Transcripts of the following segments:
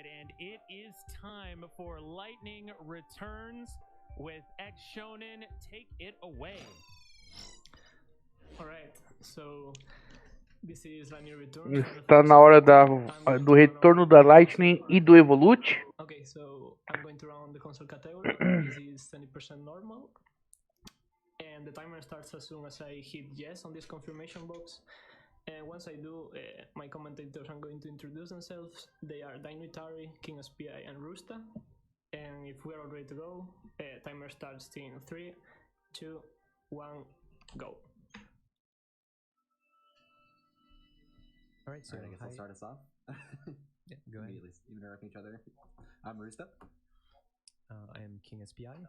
right, and it is time for Lightning Returns with XIII. Take it away. Alright, so this is Lightning Returns. Está na hora do retorno da Lightning e do Evolute. Okay, so I'm going to run the console category. This is 20% normal. And the timer starts as soon as I hit yes on this confirmation box. And once I do, my commentators are going to introduce themselves. They are Dinuitari, King SPI, and Roosta. And if we are all ready to go, timer starts in 3, 2, 1, go. Alright, so I guess I'll start us off. Yeah, go ahead. Even interrupting each other. I'm Roosta. I am King SPI.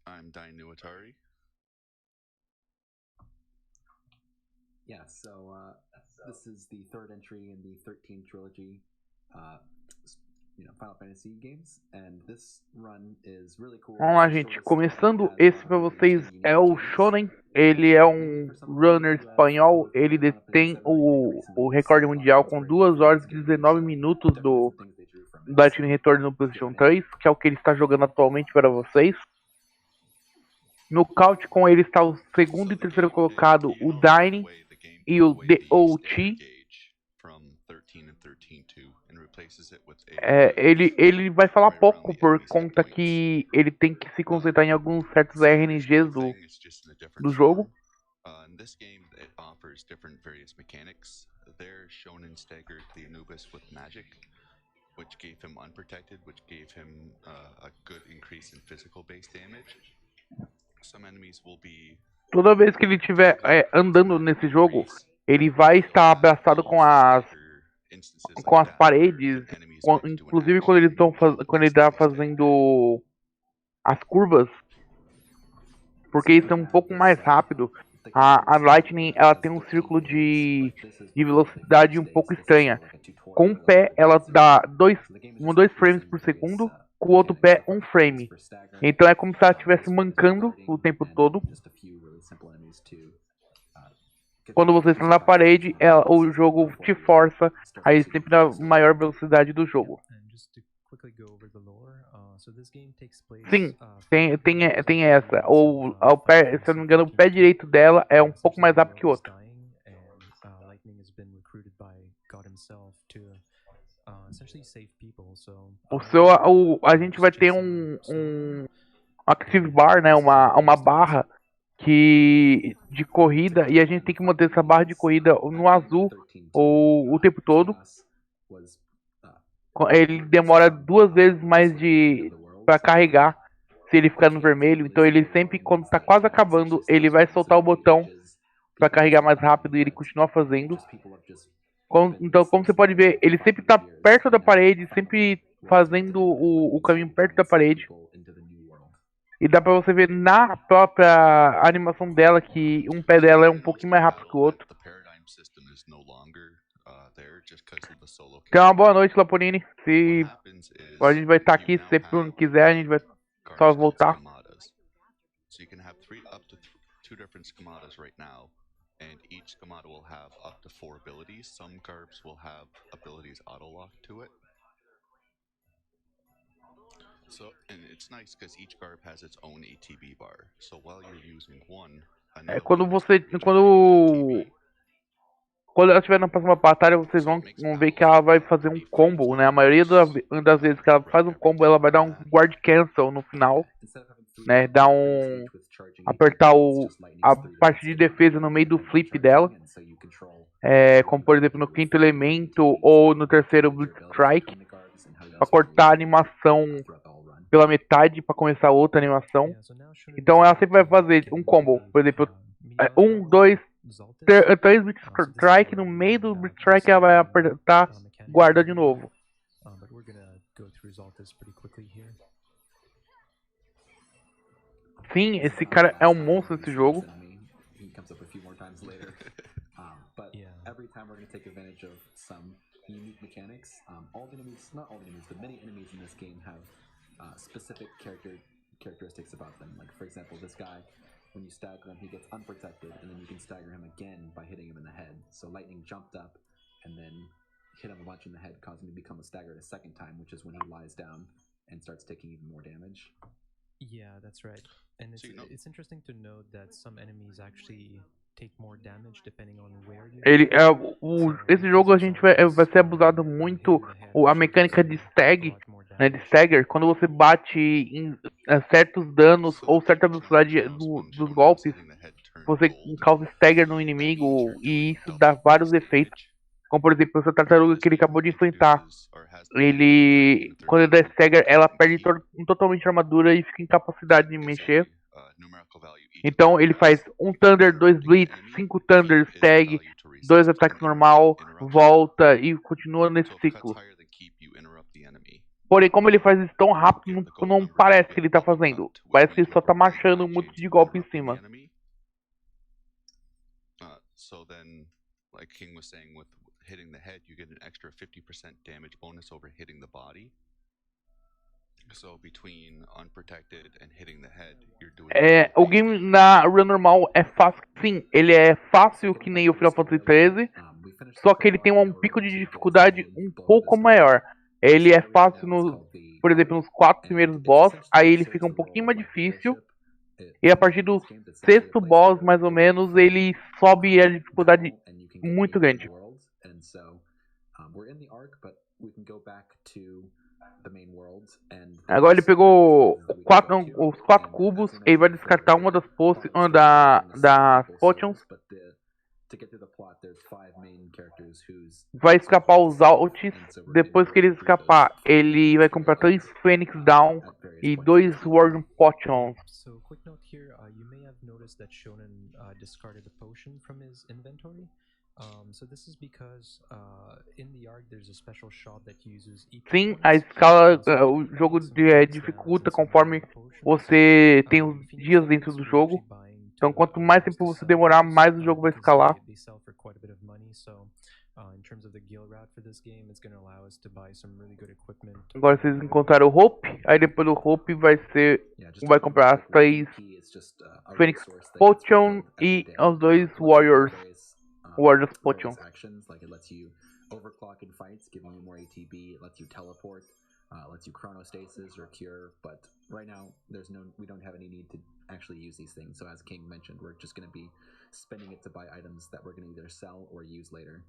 I'm Dinuitari. Yeah, so this is the third entry in the 13 trilogy, Final Fantasy games, and this run is really cool. Vamos lá, gente. Começando, esse pra vocês é o Shonen. Ele é um runner espanhol. Ele detém o recorde mundial com 2 horas e 19 minutos do Lightning Return no PlayStation 3, que é o que ele está jogando atualmente para vocês. No count com ele está o segundo e terceiro colocado, o Dine e o DOT. Ele vai falar pouco por conta que ele tem que se concentrar em alguns certos RNGs do jogo. In this game, it offers different various mechanics. There, Shonen staggered the Anubis with magic, which gave him unprotected, which gave him a good increase in physical base damage. Some enemies will be... Toda vez que ele estiver andando nesse jogo, ele vai estar abraçado com as paredes, inclusive quando ele está fazendo as curvas, porque isso é um pouco mais rápido. A Lightning, ela tem um círculo de velocidade um pouco estranha. Com o pé ela dá 2 frames por segundo, com o outro pé 1 frame. Então é como se ela estivesse mancando o tempo todo. Quando você está na parede, o jogo te força a ir sempre na maior velocidade do jogo. Sim, tem essa. Se eu não me engano, o pé direito dela é um pouco mais rápido que o outro. A gente vai ter um active bar, né, uma barra de corrida, e a gente tem que manter essa barra de corrida no azul o tempo todo. Ele demora 2 vezes mais para carregar se ele ficar no vermelho, então ele sempre, quando está quase acabando, ele vai soltar o botão para carregar mais rápido e ele continua fazendo. Então, como você pode ver, ele sempre está perto da parede, sempre fazendo o caminho perto da parede. E dá pra você ver na própria animação dela que um pé dela é um pouquinho mais rápido que o outro. Então, uma boa noite, Laponini. A gente vai estar aqui, se você quiser, a gente vai só voltar. So you can have up to 2 different schematas right now, and each schemata will have up to 4 abilities. Some garbs will have abilities auto-lock to it. So, and it's nice because each garb has its own ATB bar. So while you're using one, quando ela estiver na próxima batalha, vocês vão ver que ela vai fazer um combo, né? A maioria das vezes que ela faz um combo, ela vai dar um guard cancel no final, né? Apertar a parte de defesa no meio do flip dela, como por exemplo no 5º elemento ou no 3º Blitz Strike, para cortar a animação pela metade para começar outra animação. Então ela sempre vai fazer um combo, por exemplo, 1, 2, 3 Blitz Strike, no meio do Blitz Strike ela vai apertar guarda de novo. Sim, esse cara é um monstro nesse jogo. Unique mechanics. All the enemies, not all the enemies, but many enemies in this game have specific characteristics about them. Like, for example, this guy, when you stagger him, he gets unprotected, and then you can stagger him again by hitting him in the head. So Lightning jumped up, and then hit him a bunch in the head, causing him to become a staggered a second time, which is when he lies down and starts taking even more damage. Yeah, that's right. And it's, So, you know- it's interesting to note that some enemies actually take more damage depending on where you Ele, hit. esse jogo a gente vai ser abusado muito a mecânica de stag, né, de stagger, quando você bate em certos danos ou certa velocidade dos golpes, você causa stagger no inimigo e isso dá vários efeitos. Como por exemplo, essa tartaruga que ele acabou de enfrentar. Ele, quando ele dá stagger, ela perde totalmente a armadura e fica incapacidade de mexer. Então ele faz um Thunder, 2 Blitz, 5 Thunder, Stag, 2 ataques normal, volta e continua nesse ciclo. Porém, como ele faz isso tão rápido, não parece que ele tá fazendo. Parece que ele só tá marchando um monte de golpe em cima. So then, like King was saying, with hitting the head, you get an extra 50% damage bonus over hitting the body. So between unprotected and hitting the head, you're doing. O game na run normal é fácil, sim, ele é fácil que nem o Final Fantasy XIII, só que ele tem um pico de dificuldade um pouco maior. Ele é fácil, por exemplo, nos 4 primeiros boss, aí ele fica um pouquinho mais difícil, e a partir do 6º boss, mais ou menos, ele sobe a dificuldade muito grande. Agora ele pegou os 4 cubos, ele vai descartar uma das potions. Vai escapar os alts. Depois que ele escapar, ele vai comprar 3 Phoenix Down e 2 Warden Potions. So, quick note here, you may have noticed that Shonen discarded a potion from his inventory. So this is because in the ARC there's a special shop that uses each. Sim, a escala, o jogo dificulta conforme você tem os dias dentro do jogo. Então quanto mais tempo você demorar, mais o jogo vai escalar. Agora vocês encontraram o Hope, aí depois do Hope vai comprar as 3 Phoenix Potion e os 2 Warriors Potion. Overclock in fights, giving you more ATB. It lets you teleport, lets you chronostasis or cure. But right now, we don't have any need to actually use these things. So as King mentioned, we're just going to be spending it to buy items that we're going to either sell or use later.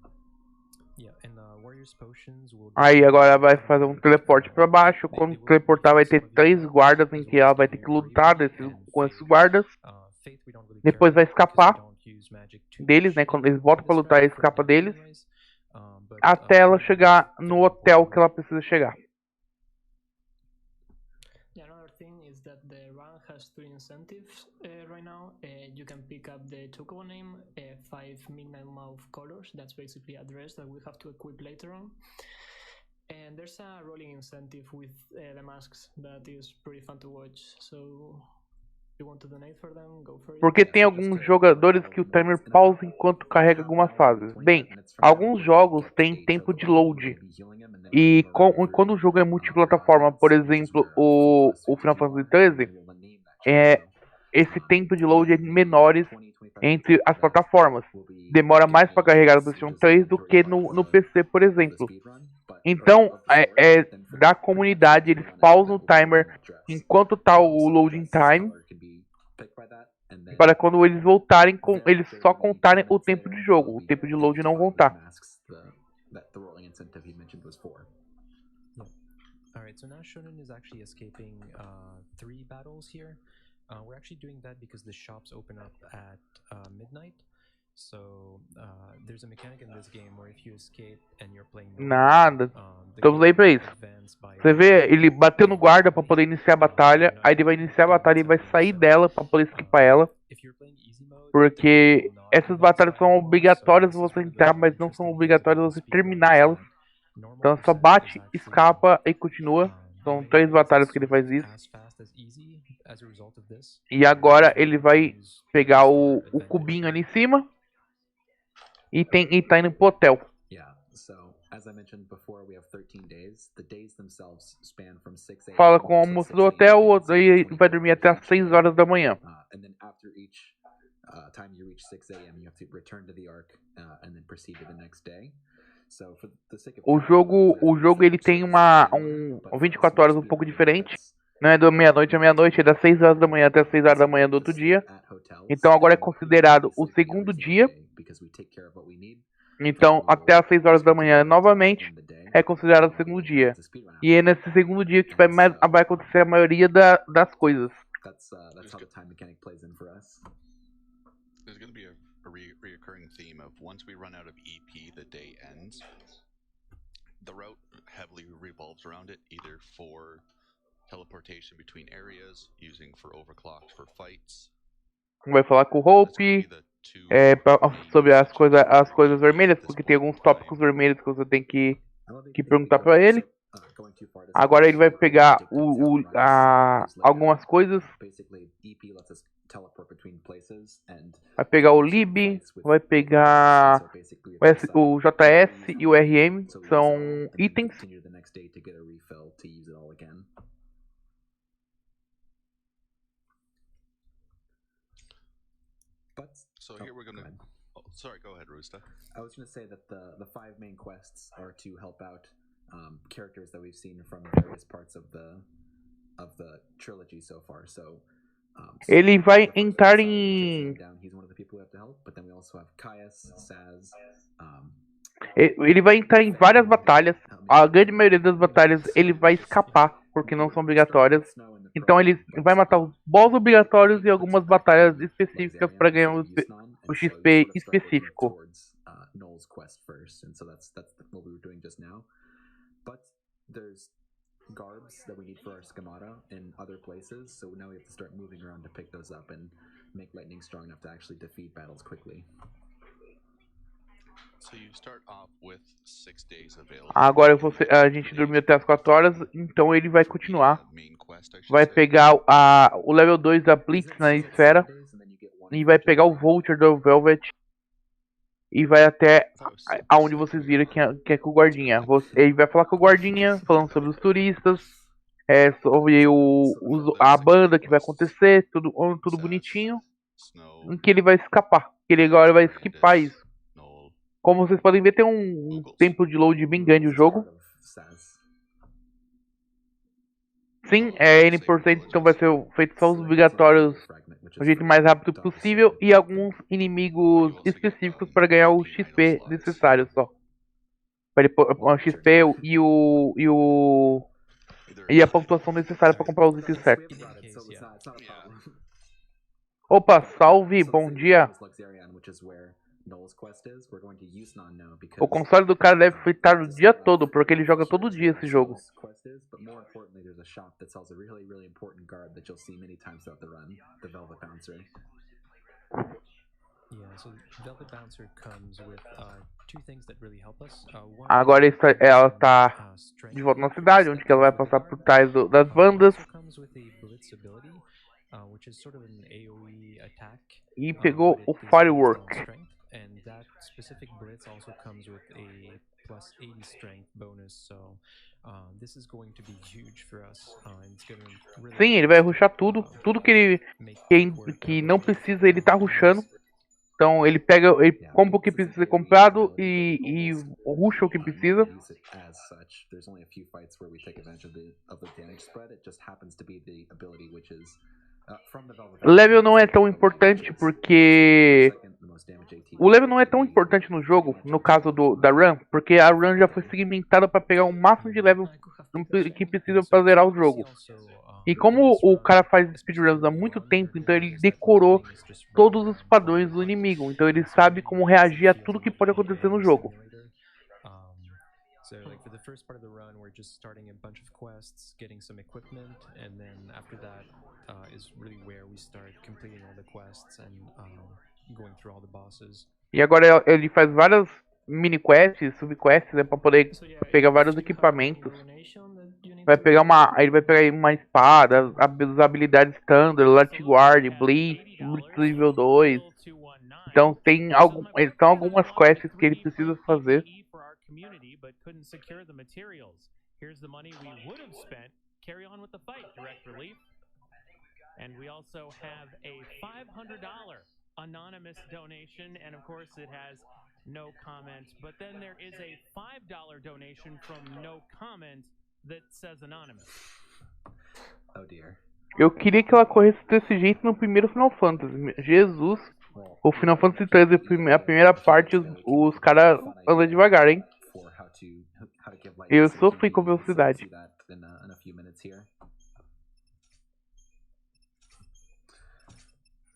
Yeah, and Warriors Potions will. Aí agora vai fazer um teleporte para baixo. Quando teleportar, vai ter 3 guardas em que ela vai ter que lutar com esses guardas. Depois vai escapar deles, né? Quando eles voltam para lutar, ele escapa deles. Até ela chegar no hotel que ela precisa chegar. Another thing is that the run has 3 incentives right now. You can pick up the Chocobo name, 5 Midnight Mouth colors. That's basically a dress that we have to equip later on. And there's a rolling incentive with the masks that is pretty fun to watch. So you want to donate for them, go for it. Porque tem alguns jogadores que o timer pausa enquanto carrega algumas fases. Bem, alguns jogos têm tempo de load. E quando o jogo é multiplataforma, por exemplo, o Final Fantasy XIII, esse tempo de load é menores entre as plataformas. Demora mais para carregar no PlayStation 3 do que no PC, por exemplo. Então, da comunidade, eles pausam o timer enquanto tá o loading time, para quando eles voltarem, eles só contarem o tempo de jogo, o tempo de load não contar. Alright, so now Shonen is actually escaping 3 battles here. We're actually doing that because the shops open up at midnight. So there's a mechanic in this game where if you escape and you're playing nada. Estamos aí pra isso. Você vê, ele bateu no guarda pra poder iniciar a batalha, aí ele vai iniciar a batalha e vai sair dela pra poder esquipar ela. Porque essas batalhas são obrigatórias você entrar, mas não são obrigatórias você terminar elas. Então só bate, escapa e continua. São 3 batalhas que ele faz isso. E agora ele vai pegar o cubinho ali em cima e tá indo pro hotel. Fala com a moça do hotel e vai dormir até as 6 horas da manhã. Time you reach 6 a.m., you have to return to the Ark and then proceed to the next day. So for the sake of O jogo ele tem um 24 horas um pouco diferente. Não é da meia-noite à meia-noite, é das 6 horas da manhã até as 6 horas da manhã do outro dia. Então agora é considerado o segundo dia. Então até as 6 horas da manhã novamente é considerado o segundo dia. E é nesse segundo dia que vai acontecer a maioria das coisas. That's how the time mechanic plays in for us. There's going to be a reoccurring theme of once we run out of EP, the day ends. The route heavily revolves around it, either for teleportation between areas, using for overclocks for fights. Vai falar com o Hope sobre as coisas vermelhas, porque tem alguns tópicos vermelhos que você tem que perguntar pra ele. Agora ele vai pegar algumas coisas. Vai pegar o lib, vai pegar o JS e o RM, são itens. So here we're gonna. Oh, sorry, go ahead, Rooster. I was going to say that the 5 main quests are to help out characters that we've seen from various parts of the trilogy so far. So ele vai entrar em. Ele vai entrar em várias batalhas. A grande maioria das batalhas ele vai escapar, porque não são obrigatórias. Então ele vai matar os boss obrigatórios e algumas batalhas específicas para ganhar o XP específico. Garbs that we need for our schemata in other places, so now we have to start moving around to pick those up and make lightning strong enough to actually defeat battles quickly. So you start off with 6 days available. Agora a gente dormiu até as 4 horas, então ele vai continuar. Vai pegar o level 2 da Blitz na esfera e vai pegar o Vulture do Velvet e vai até aonde vocês viram que é com o guardinha. Ele vai falar com o guardinha, falando sobre os turistas, sobre a banda que vai acontecer, tudo bonitinho, em que ele vai escapar. Ele agora vai skipar isso. Como vocês podem ver, tem um tempo de load bem grande o jogo. Sim, é N%, então vai ser feito só os obrigatórios do jeito mais rápido possível e alguns inimigos específicos para ganhar o XP necessário só. Para o XP e a pontuação necessária para comprar os itens certos. Opa, salve, bom dia. O console do cara deve fritar o dia todo, porque ele joga todo dia esse jogo. Agora ela tá de volta na cidade, onde que ela vai passar por trás das bandas. E pegou o Firework. And that specific blitz also comes with a plus 80 strength bonus, so this is going to be huge for us. It's gonna really Sim, ele vai rushar tudo que não precisa, ele tá rushando. Então ele compra o que precisa ser comprado e rusha o que precisa. Level não é tão importante porque o level não é tão importante no jogo, no caso da run, porque a run já foi segmentada para pegar o máximo de level que precisa para zerar o jogo. E como o cara faz speedruns há muito tempo, então ele decorou todos os padrões do inimigo, então ele sabe como reagir a tudo que pode acontecer no jogo. So like for the first part of the run, we're just starting a bunch of quests, getting some equipment, and then after that is really where we start completing all the quests and going through all the bosses. E agora ele faz várias mini quests, subquests, né, para poder pegar vários equipamentos. Ele vai pegar uma espada, as habilidades standard, Light Guard, Blitz nível 2. Então tem algumas quests que ele precisa fazer. Community but couldn't secure the materials. Here's the money we would have spent. Carry on with the fight, direct relief. And we also have a $500 anonymous donation, and of course it has no comment, but then there is a $5 donation from no comment that says anonymous. Oh dear. Eu queria que ela corresse desse jeito no primeiro Final Fantasy. Jesus. O Final Fantasy XIII, a primeira parte, os caras andam devagar, hein? Eu sofri com velocidade.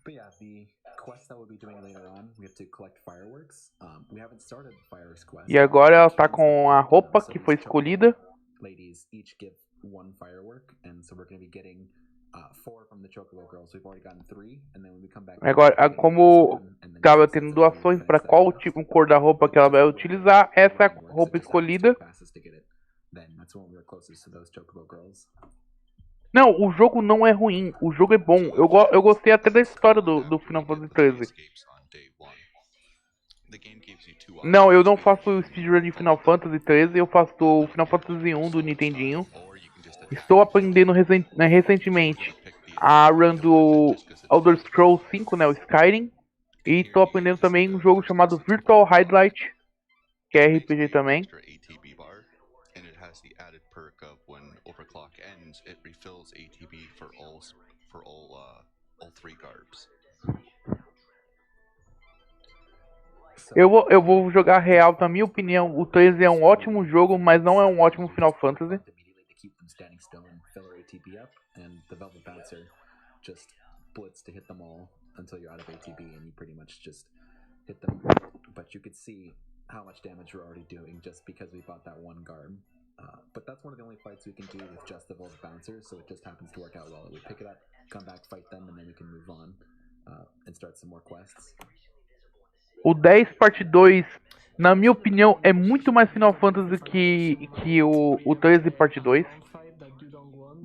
But yeah, the quest that we'll be doing later on, we have to collect fireworks. We haven't started the fireworks quest. E agora ela tá com a roupa que foi escolhida. Ladies each give one firework, and so we're going to be getting 4 from the Chocobo Girls. We've already gotten 3, and then when we come back. Agora, como tava tendo doações para qual tipo cor da roupa que ela vai utilizar, essa é a roupa escolhida. Then that's when we were closest to those Chocobo Girls. Não, o jogo não é ruim, o jogo é bom. Eu gostei até da história do Final Fantasy XIII. Não, eu não faço speedrun de Final Fantasy XIII, eu faço o Final Fantasy I do Nintendinho. Estou aprendendo recentemente a run do Elder Scrolls V, né, o Skyrim. E estou aprendendo também um jogo chamado Virtual Highlight, que é RPG também. Perk of when overclock ends, it refills ATB for all 3 garbs. Eu vou jogar real, na minha opinião, o 13 é um ótimo jogo, mas não é um ótimo Final Fantasy. How much damage we're already doing just because we bought that one garb. But that's one of the only fights we can do with just the Volt Bouncers, so it just happens to work out well. We pick it up, come back, fight them, and then we can move on and start some more quests. O 10 parte 2, na minha opinião, é muito mais Final Fantasy que o 13 parte 2.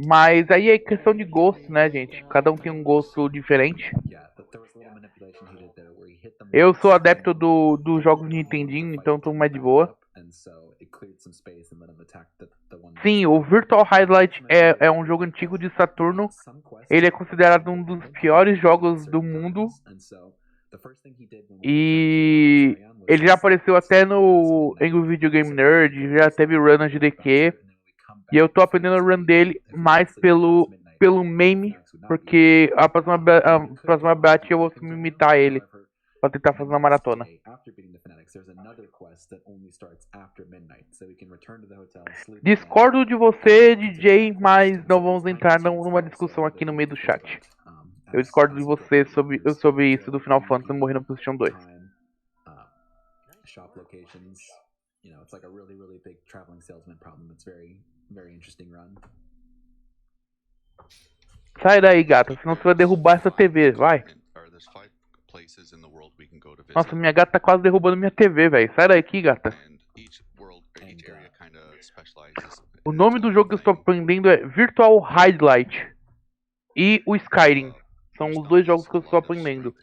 Mas aí é questão de gosto, né, gente? Cada um tem um gosto diferente. Eu sou adepto dos jogos de Nintendinho, então tô mais de boa. Sim, o Virtual Highlight é um jogo antigo de Saturno. Ele é considerado um dos piores jogos do mundo. E ele já apareceu até no Angry Video Game Nerd, já teve run na GDQ. E eu tô aprendendo a run dele mais pelo meme, porque a próxima batch eu vou imitar ele pra tentar fazer uma maratona. Discordo de você, DJ, mas não vamos entrar numa discussão aqui no meio do chat. Eu discordo de você sobre isso do Final Fantasy morrer na posição 2. Shop locations, you know, it's like a really big traveling salesman problem. It's very interesting run. Sai daí, gata, senão você vai derrubar essa TV, vai. Nossa, minha gata tá quase derrubando minha TV, velho. Sai daqui, gata. O nome do jogo que eu estou aprendendo é Virtual Highlight e o Skyrim. São os dois jogos que eu estou aprendendo.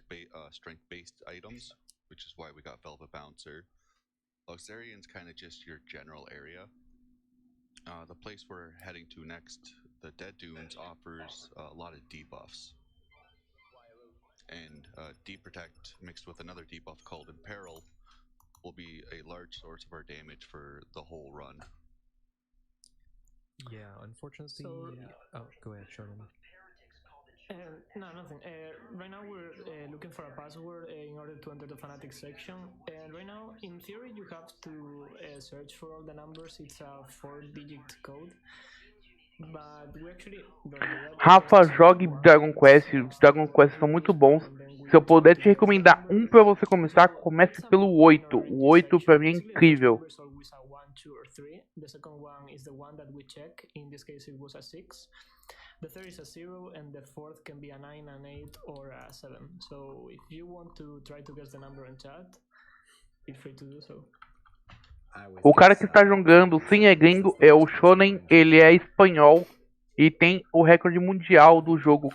Oxarian's kind of just your general area. The place we're heading to next, the Dead Dunes, offers a lot of debuffs. And Deprotect mixed with another debuff called Imperil will be a large source of our damage for the whole run. Yeah, unfortunately... oh, go ahead, Shonen. No, nothing. Right now we're looking for a password in order to enter the fanatic section. And right now, in theory, you have to search for all the numbers. It's a 4-digit code. But we actually don't do that. Rafa, jogue Dragon Quest. Os Dragon Quest são muito bons. Se eu puder te recomendar um pra você começar, comece pelo 8. O 8 pra mim é incrível. The second one is the one that we check. In this case, it was a 6. The third is a 0, and the fourth can be a 9, an 8, or a 7. So if you want to try to guess the number in chat, feel free to do so. O cara que está jogando sim é gringo, é o Shonen, ele é espanhol e tem o recorde mundial do jogo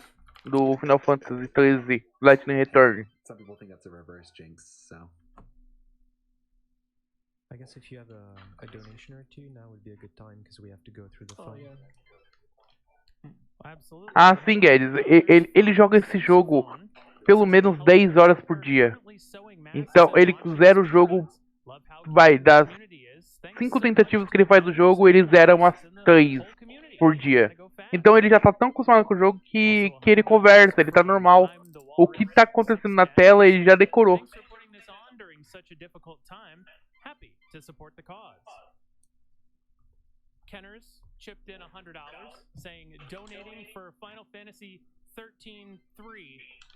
do Final Fantasy XIII Lightning Return. Some people think that's a reverse jinx, so. I guess if you have a donation or two, now would be a good time because we have to go through the phone. Yeah. Ah, sim, Guedes. Ele joga esse jogo pelo menos 10 horas por dia. Então ele zera o jogo, vai, das 5 tentativas que ele faz do jogo, ele zera umas 3 por dia. Então ele já tá tão acostumado com o jogo que ele conversa, ele tá normal. O que tá acontecendo na tela ele já decorou. Kenners chipped in $100, saying donating for Final Fantasy 13-3.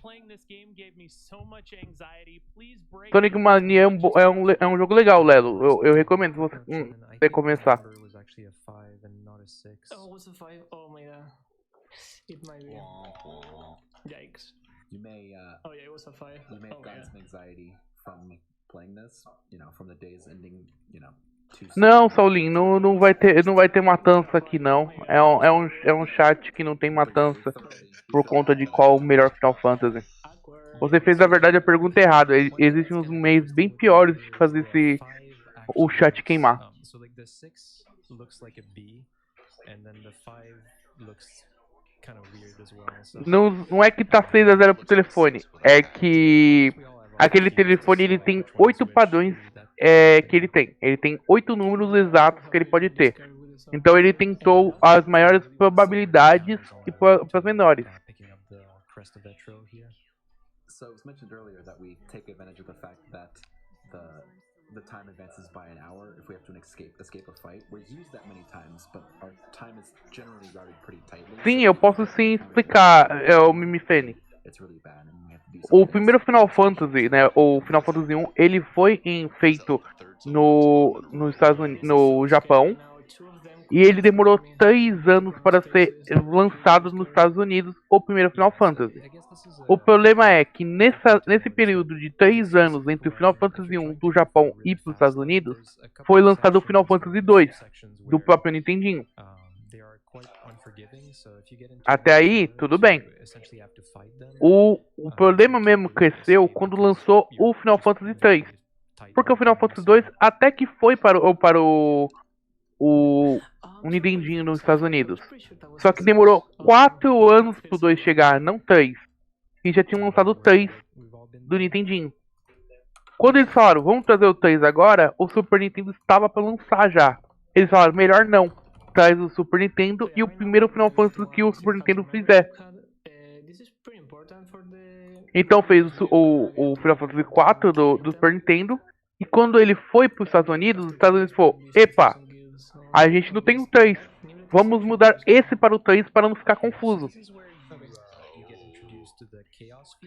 Playing this game gave me so much anxiety. Please break. Sonic Mania é um jogo legal, Lelo. Eu recomendo você começar. Oh, it was a 5. Oh my god. It might be. Yikes. You may Oh yeah, it was a 5. you may have Oh, gotten yeah. some anxiety from playing this, from the days ending, too soon. Não, Saulinho, não vai ter matança aqui não. É um chat que não tem matança por conta de qual o melhor Final Fantasy. Awkward. Você fez, na verdade, a pergunta errada. Existem uns meios bem piores de fazer o chat queimar. So like the 6 looks like a B, and then the 5 looks kind of weird as well. So Não é que tá 6-0 pro telefone. É que aquele telefone ele tem 8 padrões que ele tem. Ele tem 8 números exatos que ele pode ter. Então ele tentou as maiores probabilidades e para as menores. picking up the crest of that row here. So it was mentioned earlier that we take advantage of the fact that the time advances by an hour if we have to escape a fight. We're used that many times, but our time is generally routed pretty tightly. Sim, eu posso sim explicar, o Mimifene. It's really bad, and we have to do O something. primeiro Final Fantasy, né, o Final Fantasy 1, ele foi feito nos Estados Unidos, no Japão, e ele demorou 3 anos para ser lançado nos Estados Unidos, o primeiro Final Fantasy. O problema é que nesse período de 3 anos entre o Final Fantasy 1 do Japão e para os Estados Unidos, foi lançado o Final Fantasy 2 do próprio Nintendinho. Até aí, tudo bem. O problema mesmo cresceu quando lançou o Final Fantasy 3. Porque o Final Fantasy 2 até que foi para o Nintendinho nos Estados Unidos. Só que demorou 4 anos pro 2 chegar, não 3. E já tinham lançado o 3 do Nintendinho. Quando eles falaram, vamos trazer o 3 agora, o Super Nintendo estava para lançar já. Eles falaram, melhor não. Traz o Super Nintendo e o primeiro Final Fantasy que o Super Nintendo fizer. Então fez o Final Fantasy 4 do Super Nintendo. E quando ele foi para os Estados Unidos falou, epa, a gente não tem o 3. Vamos mudar esse para o 3 para não ficar confuso.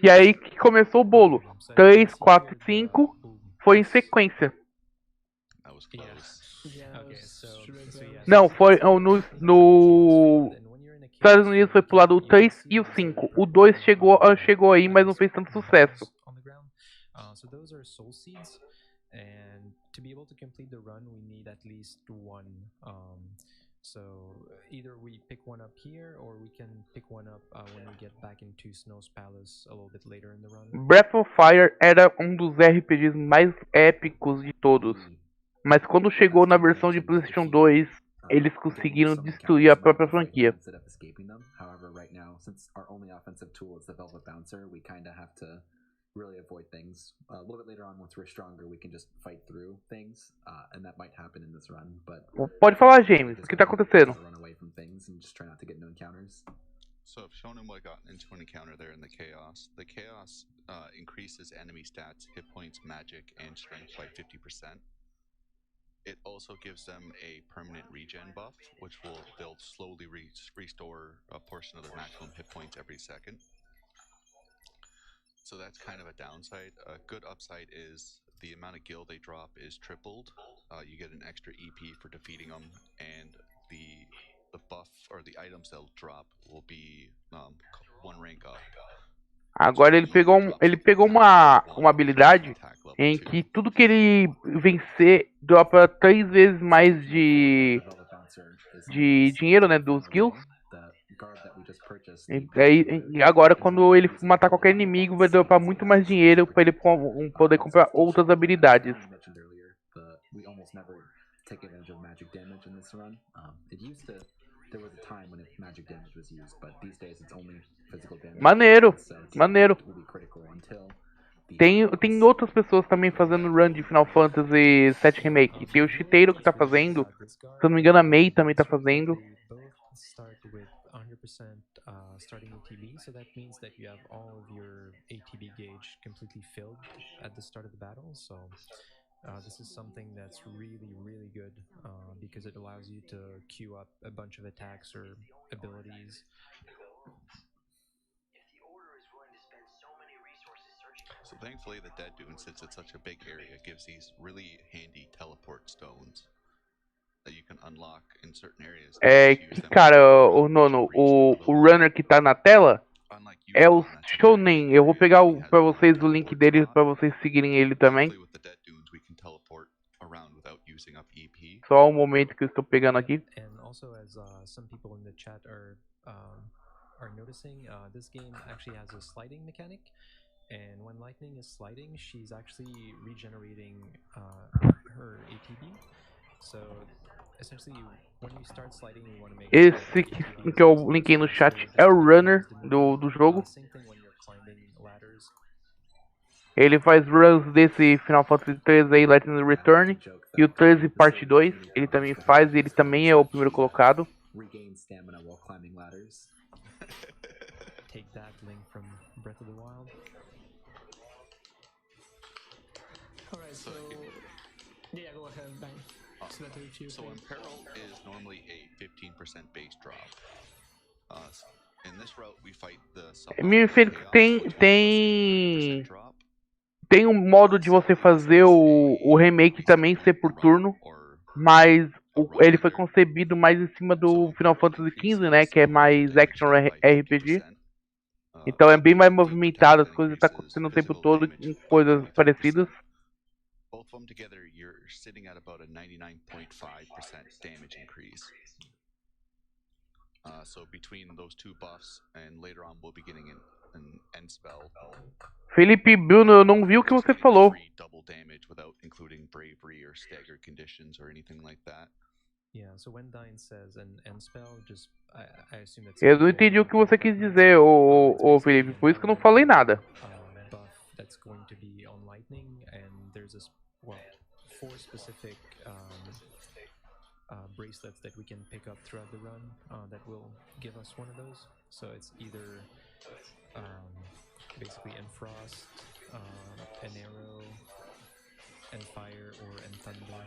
E aí que começou o bolo. 3, 4, 5 foi em sequência. Não, foi nos Estados Unidos foi pro lado o 3 e o 5. O 2 chegou aí, mas não fez tanto sucesso. So those are soul seeds, and to be able to complete the run, we need at least one. So either we pick one up here, or we can pick one up when we get back into Snow's Palace a little bit later in the run. Breath of Fire era um dos RPGs mais épicos de todos. Mas quando chegou na versão de PlayStation 2, eles conseguiram destruir a própria franquia. However, right now, since our only offensive tool is the Velvet Bouncer, we kind of have to really avoid things. A little bit later on, once we're stronger, we can just fight through things, and that might happen in this run. But pode falar, James, o que tá acontecendo? Run away from things and just try not to get no encounters. So if Shonen got into an encounter there in the Chaos increases enemy stats, hit points, magic, and strength by 50%. It also gives them a permanent regen buff, which they'll slowly restore a portion of their maximum hit points every second. So that's kind of a downside. A good upside is the amount of gil they drop is tripled. You get an extra EP for defeating them, and the buff or the items they'll drop will be one rank up. Agora ele pegou uma habilidade em que tudo que ele vencer dropa 3 vezes mais de dinheiro, né, dos kills. E agora quando ele matar qualquer inimigo vai dropar muito mais dinheiro para ele poder comprar outras habilidades. Maneiro, maneiro. Tem outras pessoas também fazendo run de Final Fantasy VII Remake. Tem o XIII que tá fazendo. Se eu não me engano, a Mei também tá fazendo. Both start with 100% starting ATB, so that means that you have all of your ATB gauge completely filled at the start of the battle. So this is something that's really, really good because it allows you to queue up a bunch of attacks or abilities. So thankfully the Dead Dune, since it's such a big area, gives these really handy teleport stones that you can unlock in certain areas. Cara, o Nono, o runner que tá na tela é o Shonen. Eu vou pegar pra vocês o link dele pra vocês seguirem ele também. Só um momento que eu estou pegando aqui. And also, as some people in the chat are noticing, this game actually has a sliding mechanic. And when Lightning is sliding, she's actually regenerating her ATB. So essentially, when you start sliding, you want to make Esse que eu linkei no chat é o runner do jogo. Ele faz runs desse Final Fantasy XIII aí, Lightning Return, e o 13 Parte 2. Ele também faz, ele também é o primeiro colocado. Regain stamina while climbing ladders. Take that link from Breath of the Wild. Alright, so yeah, go ahead, Ben. So Imperil is normally a 15% base drop. In this route we fight the Beneficente tem um modo de você fazer o remake também ser por turno, mas ele foi concebido mais em cima do Final Fantasy XV, né, que é mais action RPG. Então é bem mais movimentado, as coisas estão acontecendo o tempo todo, coisas parecidas. Both of them together, you're sitting at about a 99.5% damage increase. So between those two buffs, and later on we'll be getting an end spell. Felipe Bruno, eu não vi o que você falou. Double damage without including bravery or stagger conditions or anything like that. Yeah, so when Dine says an end spell, just I assume that's. Eu não entendi o que você quis dizer, ô Felipe, por isso que eu não falei nada. Buff that's going to be on lightning, and there's a 4 specific bracelets that we can pick up throughout the run that will give us one of those. So it's either basically Enfrost, an arrow, and fire, or and thunder.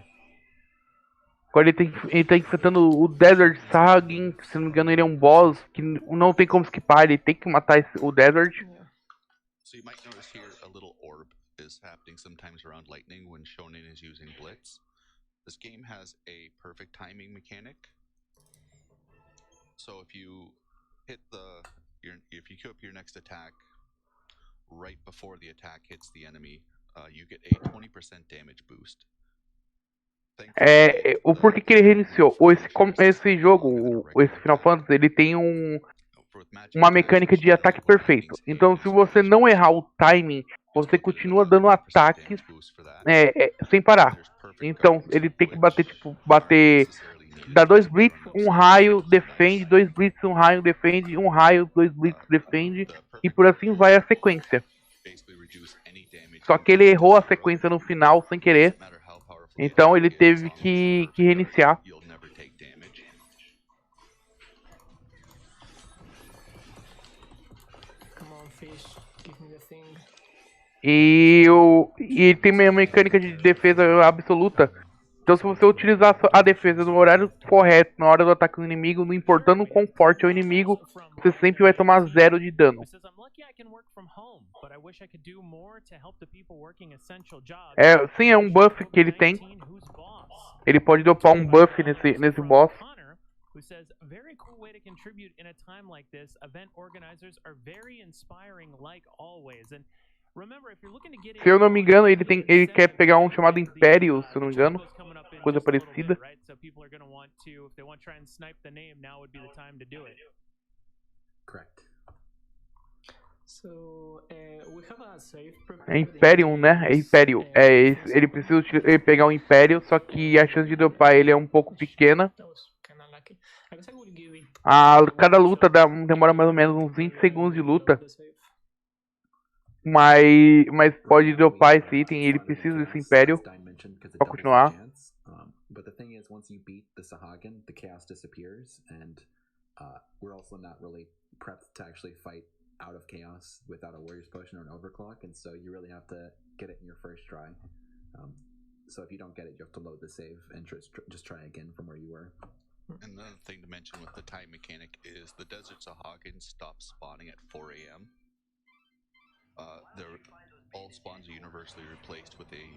Agora ele tá enfrentando o Desert Sagging, que se não me engano ele é um boss que não tem como esquipar, ele tem que matar o Desert. So you might notice here a little orb is happening sometimes around lightning when Shonen is using Blitz. This game has a perfect timing mechanic. So if you hit if you queue up your next attack right before the attack hits the enemy, you get a 20% damage boost. O porquê que ele reiniciou? Esse jogo, esse Final Fantasy, ele tem uma mecânica de ataque perfeito. Então se você não errar o timing, você continua dando ataques sem parar. Então ele tem que bater, dá 2 blitz, um raio, defende, 2 blitz, um raio, defende, um raio, 2 blitz, defende, e por assim vai a sequência. Só que ele errou a sequência no final sem querer, então ele teve que reiniciar. E ele tem uma mecânica de defesa absoluta. Então se você utilizar a defesa no horário correto, na hora do ataque do inimigo, não importando o quão forte é o inimigo, você sempre vai tomar 0 de dano. Sim, é um buff que ele tem. Ele pode dropar um buff nesse boss. Who says, very cool way to contribute in a time like this. Event organizers are very inspiring like always. And remember, if you're looking to get, se eu não me engano, ele quer pegar um chamado Império, se eu não me engano, coisa parecida. So people are going to want to, if they want to try and snipe the name, now would be the time to do it. Correct. So, we have a save é Imperium, né? É Império. Ele precisa pegar um Império, só que a chance de dropar ele é um pouco pequena. Cada luta demora mais ou menos uns 20 segundos de luta. Mas pode dropar esse item e ele precisa desse Império pra continuar. But the thing is, once you beat the Sahagin, the chaos disappears, and we're also not really prepped to actually fight out of chaos without a warrior's potion or an overclock, and so you really have to get it in your first try. So if you don't get it, you have to load the save and just try again from where you were. Another thing to mention with the time mechanic is the Desert Sahagin stops spawning at 4 a.m. All spawns are universally replaced with a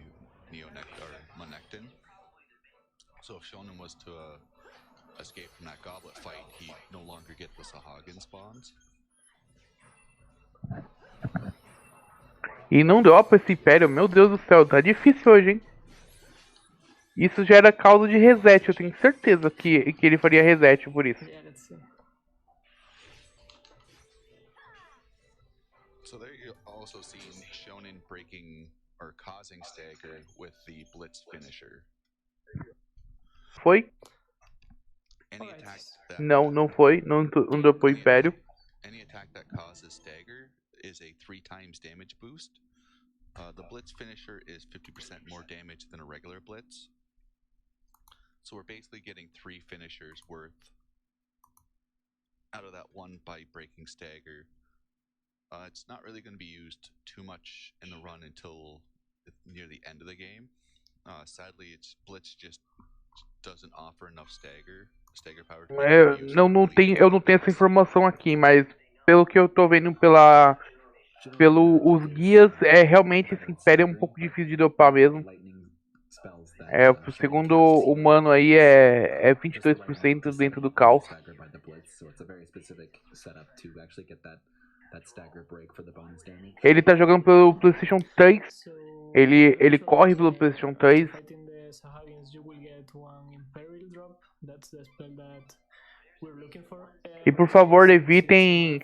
Monectin. So if Shonen was to escape from that goblet fight, he'd no longer get the Sahagin spawns. E não dropa esse Império, meu Deus do céu, tá difícil hoje, hein? Isso já era causa de reset, eu tenho certeza que ele faria reset por isso. So there you also see Shonen breaking or causing stagger with the Blitz finisher. Foi? Any attack that Não foi, não dropou Império. Any attack that causes stagger is a 3 times damage boost. The Blitz finisher is 50% more damage than a regular Blitz. So we're basically getting 3 finishers worth out of that one by breaking stagger. It's not really going to be used too much in the run until near the end of the game. Sadly, its Blitz just doesn't offer enough stagger power. Eu não tenho essa informação aqui, mas pelo que eu tô vendo pelos guias, realmente esse Império é um pouco difícil de dropar mesmo. Segundo o mano aí, é 22% dentro do caos. Ele tá jogando pelo PlayStation 3. Ele corre pelo PlayStation 3. E por favor, evitem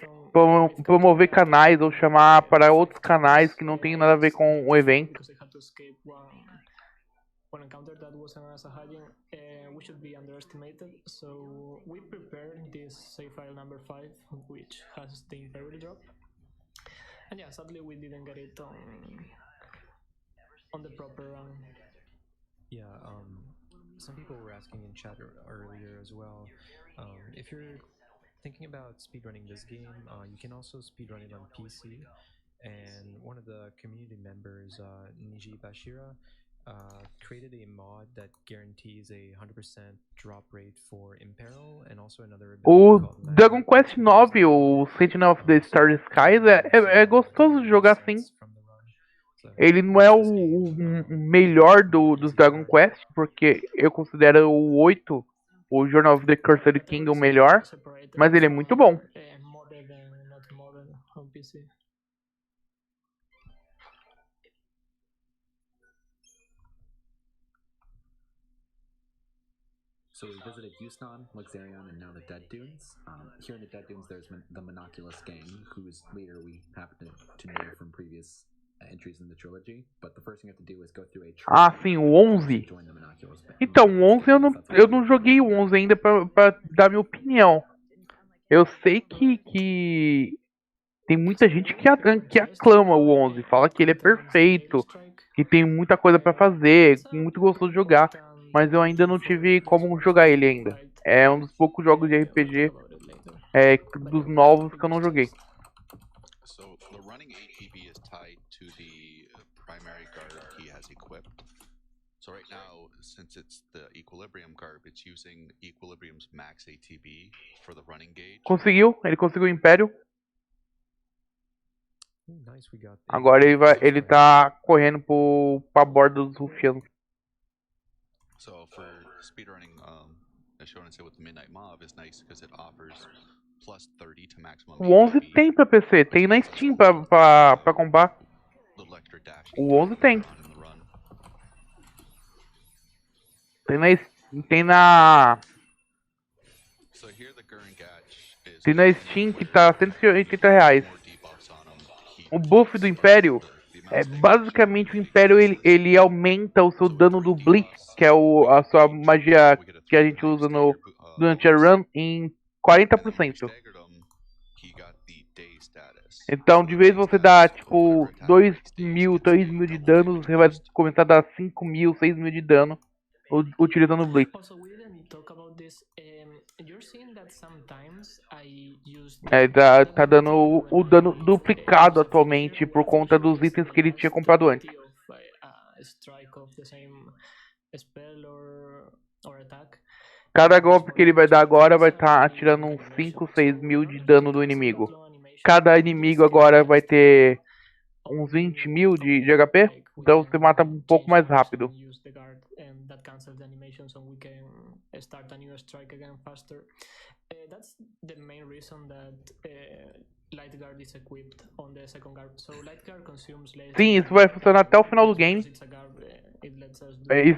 promover canais ou chamar para outros canais que não tem nada a ver com o evento. One encounter that wasn't as a Hagin, we should be underestimated, so we prepared this save file number 5, which has the Imperial drop. And yeah, sadly we didn't get it on the proper run. Yeah, some people were asking in chat earlier as well. If you're thinking about speedrunning this game, you can also speedrun it on PC. And one of the community members, Niji Bashira, created a mod that guarantees a 100% drop rate for Imperil and also another O Dragon Quest IX, o Sentinel of the Starry Skies, é gostoso de jogar assim. Ele não é o melhor dos Dragon Quest, porque eu considero o 8, o Journal of the Cursed King, o melhor, mas ele é muito bom. So we visited Houston, Luxarion, and now the Dead Dunes. Here in the Dead Dunes, there's the Monoculus gang, whose leader we happen to know from previous entries in the trilogy. But the first thing you have to do is go through a sim, o 11. Então, o 11 eu não joguei o 11 ainda pra dar minha opinião. Eu sei que tem muita gente que aclama o 11, fala que ele é perfeito, que tem muita coisa pra fazer, muito gostoso de jogar. Mas eu ainda não tive como jogar ele ainda. É um dos poucos jogos de RPG dos novos que eu não joguei. So the running ATB is tied to the primary garb he has equipped. So right now, since it's the Equilibrium garb, it's using Equilibrium's max ATB for the running gauge. Ele conseguiu o Império. Agora ele tá correndo pra borda dos rufianos. So for speedrunning, as Shonen said with the Midnight Mob, is nice because it offers plus 30 to maximum. O 11 tem pra PC, tem na Steam pra comprar. O 11 tem. Tem na Steam que tá R$180. O buff do Império basicamente o Império ele aumenta o seu dano do Blitz, que é a sua magia que a gente usa durante a run, em 40%. Então, de vez você dar, tipo, 2.000, 3.000 de dano, você vai começar a dar 5.000, 6.000 de dano utilizando o Blitz. Also, we didn't talk about this. You're seeing that sometimes I use Tá dando o dano duplicado atualmente por conta dos itens que ele tinha comprado antes. Strike of the same spell or attack. Cada golpe que ele vai dar agora vai estar atirando uns 5, 6 mil de dano do inimigo. Cada inimigo agora vai ter uns 20 mil de HP, então você mata um pouco mais rápido. That's the main reason that Light Guard is equipped on the second guard. So Light Guard consumes less. Sim, isso vai funcionar até o final do game. Isso